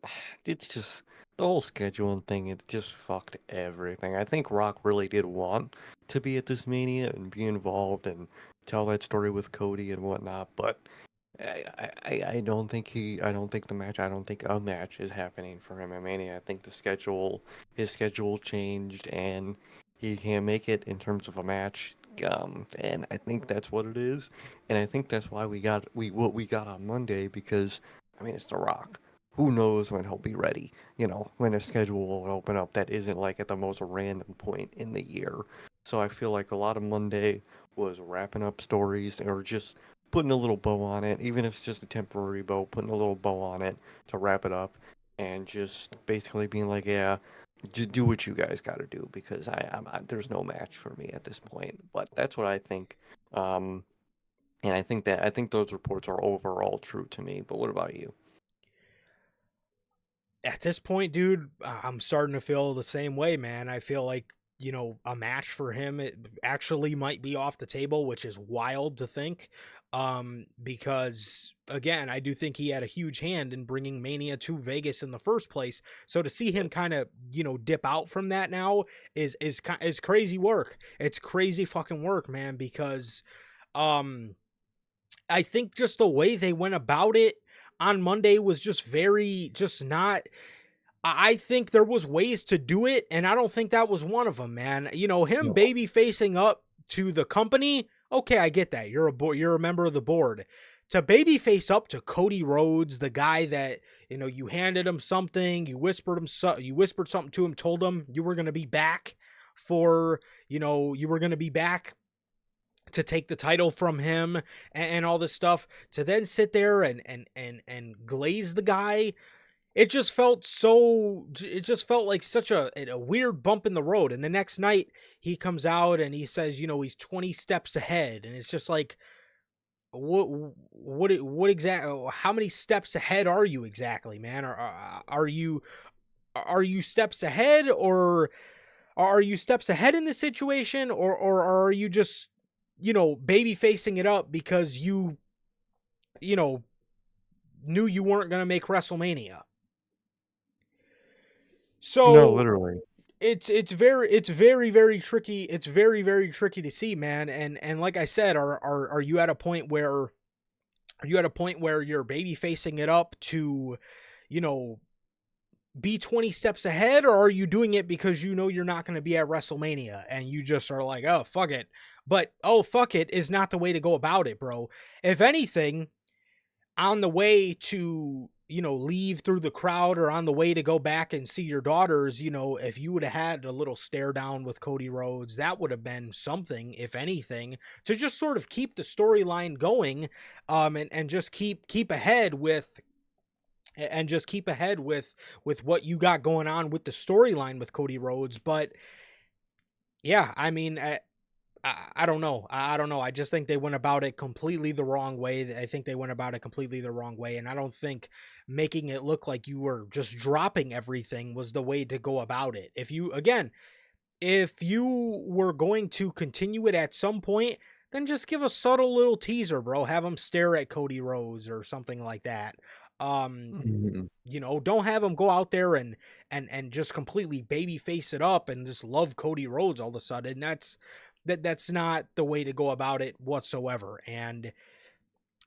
It's just the whole scheduling thing. It just fucked everything. I think Rock really did want to be at this Mania and be involved and tell that story with Cody and whatnot, but I don't think I don't think a match is happening for him at Mania. I think his schedule changed and he can't make it in terms of a match. And I think that's what it is. And I think that's why what we got on Monday because I mean it's The Rock. Who knows when he'll be ready? When his schedule will open up that isn't like at the most random point in the year. So I feel like a lot of Monday was wrapping up stories or just putting a little bow on it, even if it's just a temporary bow, putting a little bow on it to wrap it up, and just basically being like, yeah, do what you guys got to do because there's no match for me at this point. But that's what I think, um, and I think those reports are overall true to me. But what about you? At this point, dude, I'm starting to feel the same way, man. I feel like, a match for him it actually might be off the table, which is wild to think. Because again, I do think he had a huge hand in bringing Mania to Vegas in the first place. So to see him kind of, dip out from that now is crazy work. It's crazy fucking work, man, because um I think just the way they went about it on Monday was just very, just not. I think there was ways to do it, and I don't think that was one of them, man. Him No. baby facing up to the company. Okay, I get that. You're a member of the board. To baby face up to Cody Rhodes, the guy that you handed him something, you whispered something to him, told him you were gonna be back for, you were going to be back to take the title from him and all this stuff, to then sit there and glaze the guy. It just felt like such a weird bump in the road. And the next night he comes out and he says, he's 20 steps ahead. And it's just like, what exactly, how many steps ahead are you exactly, man? Are you steps ahead, or are you steps ahead in this situation, or are you just, baby facing it up because you know, knew you weren't going to make WrestleMania? No, So literally. it's very tricky. It's very, very tricky to see, man. And like I said, are you at a point where you're baby facing it up to, you know, be 20 steps ahead, or are you doing it because you're not going to be at WrestleMania and you just are like, oh, fuck it. But oh, fuck it is not the way to go about it, bro. If anything, on the way to, leave through the crowd, or on the way to go back and see your daughters, if you would have had a little stare down with Cody Rhodes, that would have been something, if anything, to just sort of keep the storyline going, and just keep ahead with, what you got going on with the storyline with Cody Rhodes. But yeah, I mean, I don't know. I don't know. I just think they went about it completely the wrong way. I think they went about it completely the wrong way. And I don't think making it look like you were just dropping everything was the way to go about it. If you were going to continue it at some point, then just give a subtle little teaser, bro. Have them stare at Cody Rhodes or something like that. Um, Mhm. don't have him go out there and just completely baby face it up and just love Cody Rhodes all of a sudden. That's not the way to go about it whatsoever. And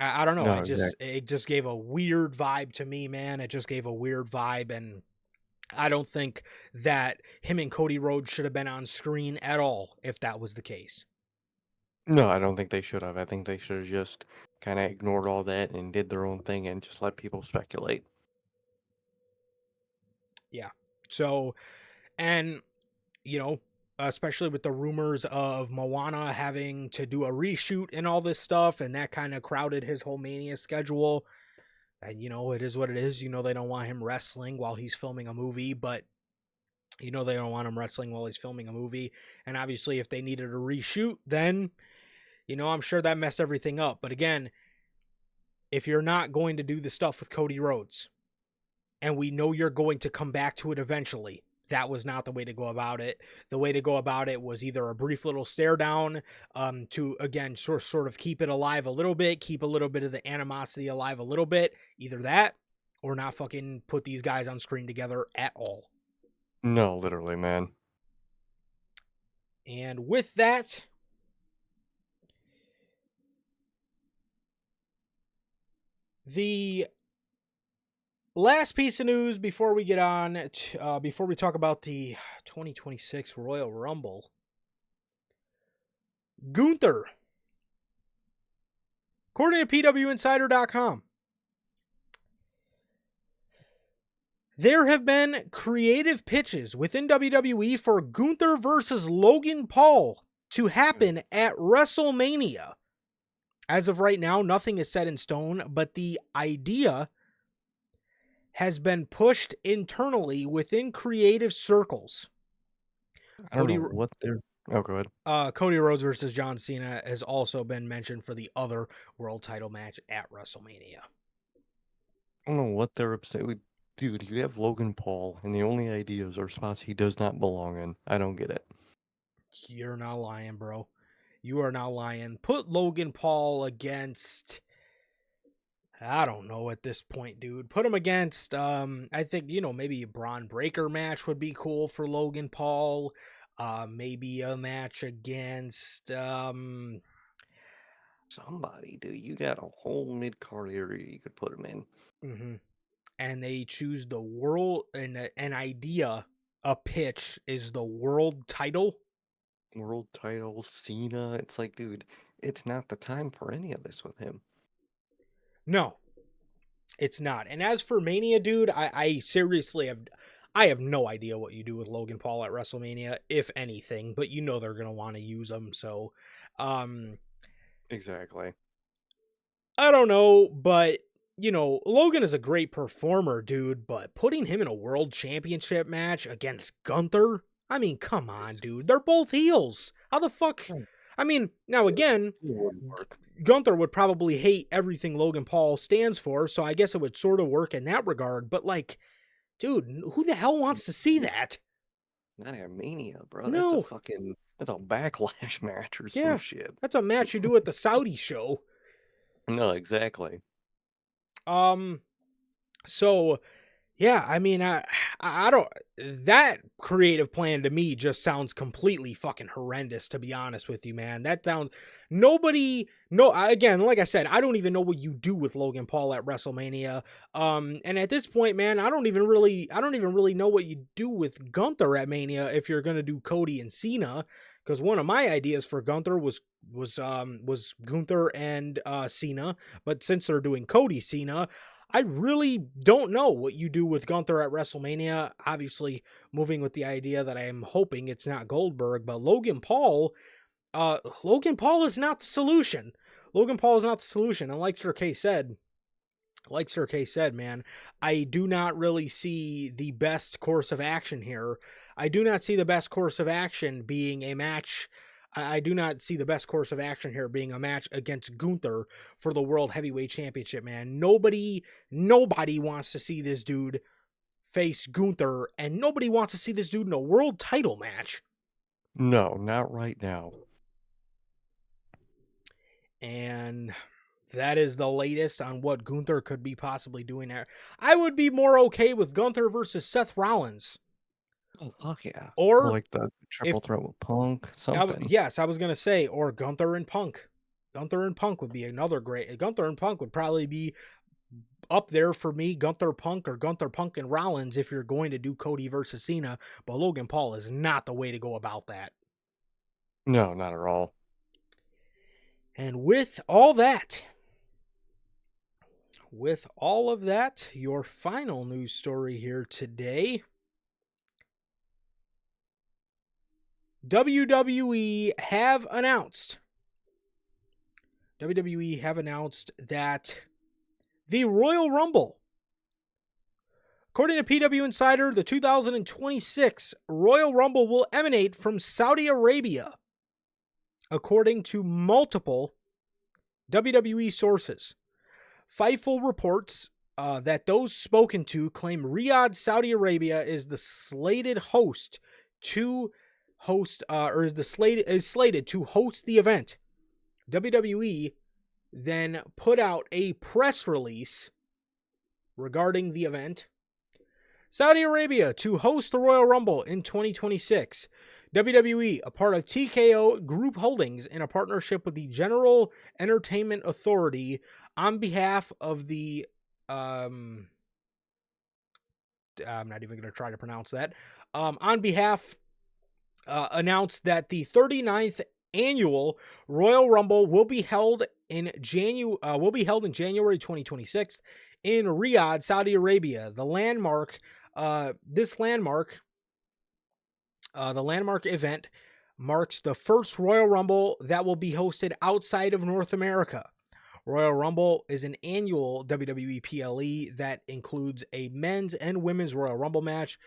I don't know. No, exactly. It just gave a weird vibe to me, man. It just gave a weird vibe, and I don't think that him and Cody Rhodes should have been on screen at all if that was the case. No, I don't think they should have. I think they should have just kind of ignored all that and did their own thing and just let people speculate. Yeah. So, and you know, especially with the rumors of Moana having to do a reshoot and all this stuff, and that kind of crowded his whole Mania schedule. And it is what it is. They don't want him wrestling while he's filming a movie, but they don't want him wrestling while he's filming a movie. And obviously, if they needed a reshoot, then I'm sure that messed everything up. But again, if you're not going to do the stuff with Cody Rhodes, and we know you're going to come back to it eventually, that was not the way to go about it. The way to go about it was either a brief little stare down, to, again, sort of keep it alive a little bit, keep a little bit of the animosity alive a little bit. Either that, or not fucking put these guys on screen together at all. No, literally, man. And with that, the last piece of news before we get on, before we talk about the 2026 Royal Rumble, Gunther, according to PWInsider.com, there have been creative pitches within WWE for Gunther versus Logan Paul to happen at WrestleMania. As of right now, nothing is set in stone, but the idea has been pushed internally within creative circles. I don't Cody know what they're. Oh, go ahead. Cody Rhodes versus John Cena has also been mentioned for the other world title match at WrestleMania. I don't know what they're upset with. Dude, you have Logan Paul, and the only ideas are spots he does not belong in. I don't get it. You're not lying, bro. You are not lying. Put Logan Paul against, I don't know at this point, dude. Put him against, I think, maybe a Braun Breaker match would be cool for Logan Paul. Maybe a match against, Somebody, dude. You got a whole mid card area you could put him in. mhm. And they choose the world, and an idea, a pitch is the world title. World title, Cena. It's like, dude, it's not the time for any of this with him. No, it's not. And as for Mania, dude, I seriously have, I have no idea what you do with Logan Paul at WrestleMania, if anything, but you know they're going to want to use him. So, um, Exactly. I don't know, but Logan is a great performer, dude, but putting him in a world championship match against Gunther, I mean, come on, dude. They're both heels. How the fuck? Hmm. I mean, now again, It wouldn't work. Gunther would probably hate everything Logan Paul stands for, so I guess it would sort of work in that regard, but like, dude, who the hell wants to see that? Not a Mania, bro. That's a No. fucking that's a backlash match or some Yeah. shit. That's a match you do at the Saudi show. No, exactly. So yeah, I mean, I don't. That creative plan to me just sounds completely fucking horrendous. To be honest with you, man, that sounds nobody. No, again, like I said, I don't even know what you do with Logan Paul at WrestleMania. And at this point, man, I don't even really know what you do with Gunther at Mania if you're gonna do Cody and Cena. Because one of my ideas for Gunther was Gunther and Cena, but since they're doing Cody Cena, I really don't know what you do with Gunther at WrestleMania. Obviously, moving with the idea that I am hoping it's not Goldberg, but Logan Paul is not the solution. Logan Paul is not the solution. And like Sir K said, man, I do not really see the best course of action here. I do not see the best course of action being a match. I do not see the best course of action here being a match against Gunther for the World Heavyweight Championship, man. Nobody wants to see this dude face Gunther, and nobody wants to see this dude in a world title match. No, not right now. And that is the latest on what Gunther could be possibly doing there. I would be more okay with Gunther versus Seth Rollins. Oh fuck yeah! Or Or like the triple threat with Punk, something. yes, I was going to say, or Gunther and Punk. Gunther and Punk would be another great. Gunther and Punk would probably be up there for me, Gunther Punk or Gunther Punk and Rollins if you're going to do Cody versus Cena, but Logan Paul is not the way to go about that. No, not at all. And with all of that, your final news story here today. WWE have announced that the Royal Rumble, according to PW Insider, the 2026 Royal Rumble will emanate from Saudi Arabia, according to multiple WWE sources. Fightful reports that those spoken to claim Riyadh, Saudi Arabia is the slated host to host is slated to host the event. WWE then put out a press release regarding the event. Saudi Arabia to host the Royal Rumble in 2026. WWE, a part of TKO Group Holdings in a partnership with the General Entertainment Authority on behalf of the I'm not even going to try to pronounce that. Announced that the 39th annual Royal Rumble will be held in January 2026 in Riyadh, Saudi Arabia. The landmark event marks the first Royal Rumble that will be hosted outside of North America. Royal Rumble is an annual WWE PLE that includes a men's and women's Royal Rumble match,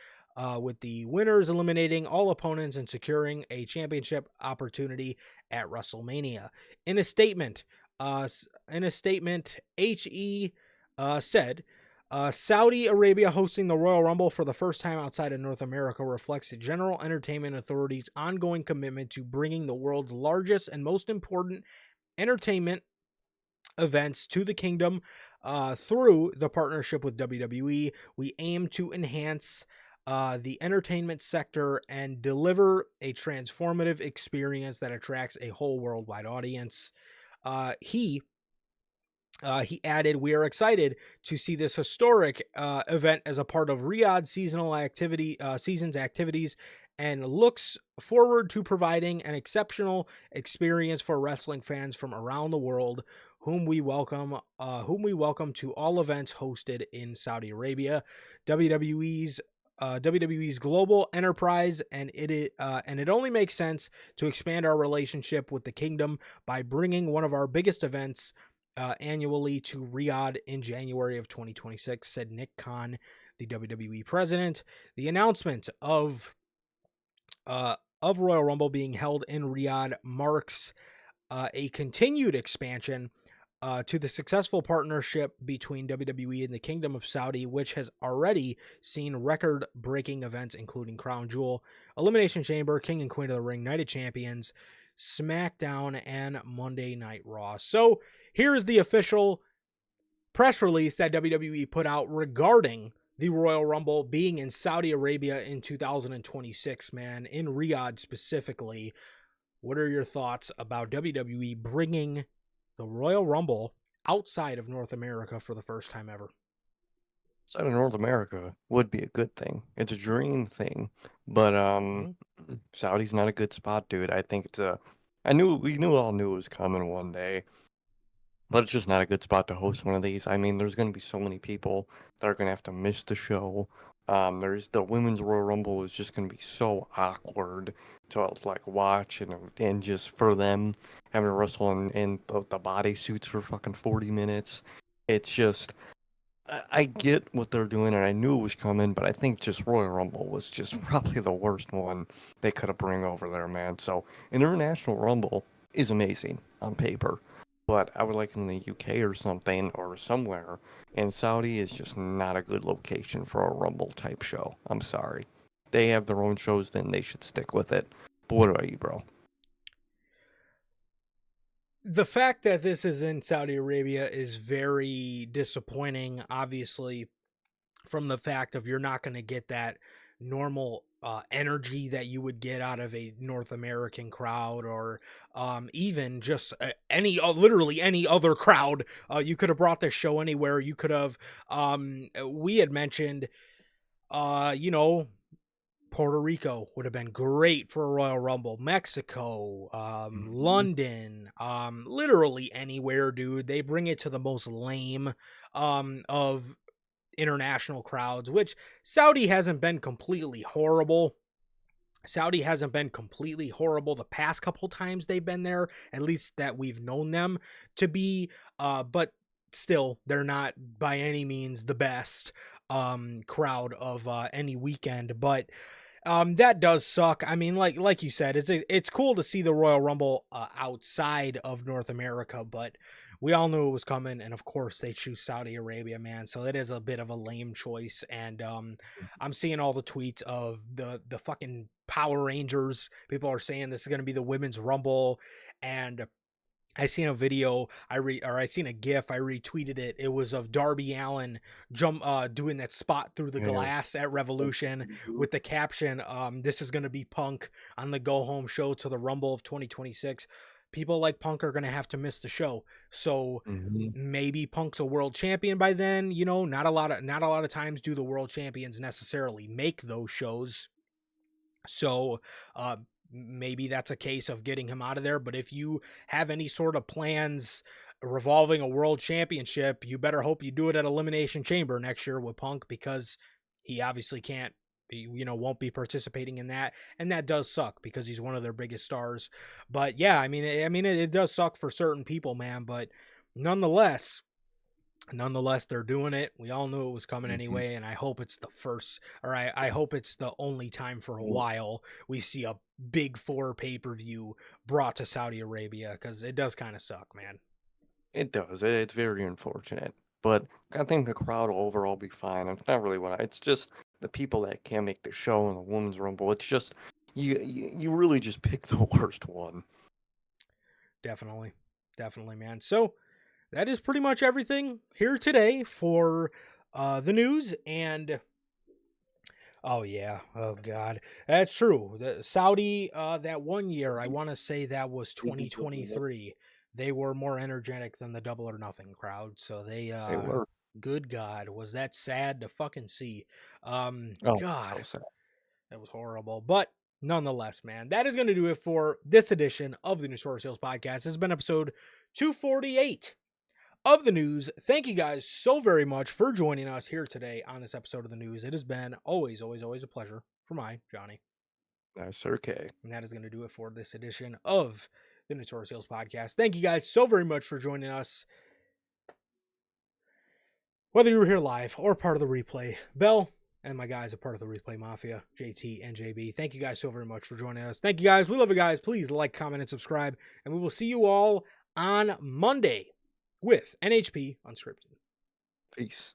with the winners eliminating all opponents and securing a championship opportunity at WrestleMania. In a statement, HE said, Saudi Arabia hosting the Royal Rumble for the first time outside of North America reflects the General Entertainment Authority's ongoing commitment to bringing the world's largest and most important entertainment events to the kingdom. Through the partnership with WWE, we aim to enhance the entertainment sector and deliver a transformative experience that attracts a whole worldwide audience. He added, "We are excited to see this historic event as a part of Riyadh season's activities, and looks forward to providing an exceptional experience for wrestling fans from around the world, whom we welcome to all events hosted in Saudi Arabia." WWE's WWE's global enterprise, and it only makes sense to expand our relationship with the Kingdom by bringing one of our biggest events annually to Riyadh in January of 2026," said Nick Khan, the WWE president. The announcement of Royal Rumble being held in Riyadh marks a continued expansion to the successful partnership between WWE and the Kingdom of Saudi, which has already seen record-breaking events including Crown Jewel, Elimination Chamber, King and Queen of the Ring, Night of Champions, SmackDown, and Monday Night Raw. So here's the official press release that WWE put out regarding the Royal Rumble being in Saudi Arabia in 2026, man, in Riyadh specifically. What are your thoughts about WWE bringing the Royal Rumble outside of North America for the first time ever? Outside of North America would be a good thing. It's a dream thing, but Mm-hmm. Saudi's not a good spot, dude. I think it's a. I knew we knew all knew it was coming one day, but it's just not a good spot to host one of these. I mean, there's going to be so many people that are going to have to miss the show. There's the Women's Royal Rumble is just going to be so awkward to like watch and just for them having to wrestle in the bodysuits for fucking 40 minutes. It's just I get what they're doing and I knew it was coming, but I think just Royal Rumble was just probably the worst one they could have bring over there, man. So an International Rumble is amazing on paper, but I would like it in the UK or something or somewhere. And Saudi is just not a good location for a Rumble type show. I'm sorry. They have their own shows, then they should stick with it. But what about you, bro? The fact that this is in Saudi Arabia is very disappointing, obviously, from the fact of you're not going to get that normal energy that you would get out of a North American crowd or even just literally any other crowd. You could have brought this show anywhere. You could have, we had mentioned, you know, Puerto Rico would have been great for a Royal Rumble. Mexico, Mhm. London, literally anywhere, dude. They bring it to the most lame of international crowds, which Saudi hasn't been completely horrible. Saudi hasn't been completely horrible the past couple times they've been there, at least that we've known them to be. But still, they're not by any means the best crowd of any weekend. But that does suck. I mean, like you said, it's cool to see the Royal Rumble outside of North America, but we all knew it was coming, and of course they choose Saudi Arabia, man. So that is a bit of a lame choice. And I'm seeing all the tweets of the fucking Power Rangers. People are saying this is going to be the Women's Rumble, and I seen a video I seen a GIF. I retweeted it. It was of Darby Allin doing that spot through the Yeah. glass at Revolution with the caption, "This is gonna be Punk on the go home show to the Rumble of 2026." People like Punk are gonna have to miss the show. So Mhm. maybe Punk's a world champion by then. You know, not a lot of times do the world champions necessarily make those shows. So uh, maybe that's a case of getting him out of there. But if you have any sort of plans revolving a world championship, you better hope you do it at Elimination Chamber next year with Punk, because he obviously can't. Won't be participating in that, and that does suck because he's one of their biggest stars. But yeah, it does suck for certain people, man. But nonetheless, they're doing it. We all knew it was coming Mhm. anyway, and I hope it's the first, or I hope it's the only time for a while we see a big four pay-per-view brought to Saudi Arabia, because it does kind of suck, man. It does. It's very unfortunate, but I think the crowd will overall be fine. It's not really it's just the people that can't make the show in the women's rumble. It's just you really just pick the worst one. Definitely, definitely, man. So that is pretty much everything here today for the news. And oh yeah, oh god, that's true. The Saudi, that one year, I want to say that was 2023. They were more energetic than the Double or Nothing crowd. So they, They were. good god, was that sad to fucking see. Oh, so God, sad. that was horrible. But nonetheless, man, that is going to do it for this edition of the Notorious Heels podcast. This has been episode 248 of the news. Thank you guys so very much for joining us here today on this episode of the news. It has been always a pleasure for my Johnny. That's Sir K. And that is going to do it for this edition of the Notorious Heels podcast. Thank you guys so very much for joining us. Whether you were here live or part of the replay, Bell and my guys are part of the Replay Mafia, JT and JB. Thank you guys so very much for joining us. Thank you guys. We love you guys. Please like, comment, and subscribe. And we will see you all on Monday with NHP Unscripted. Peace.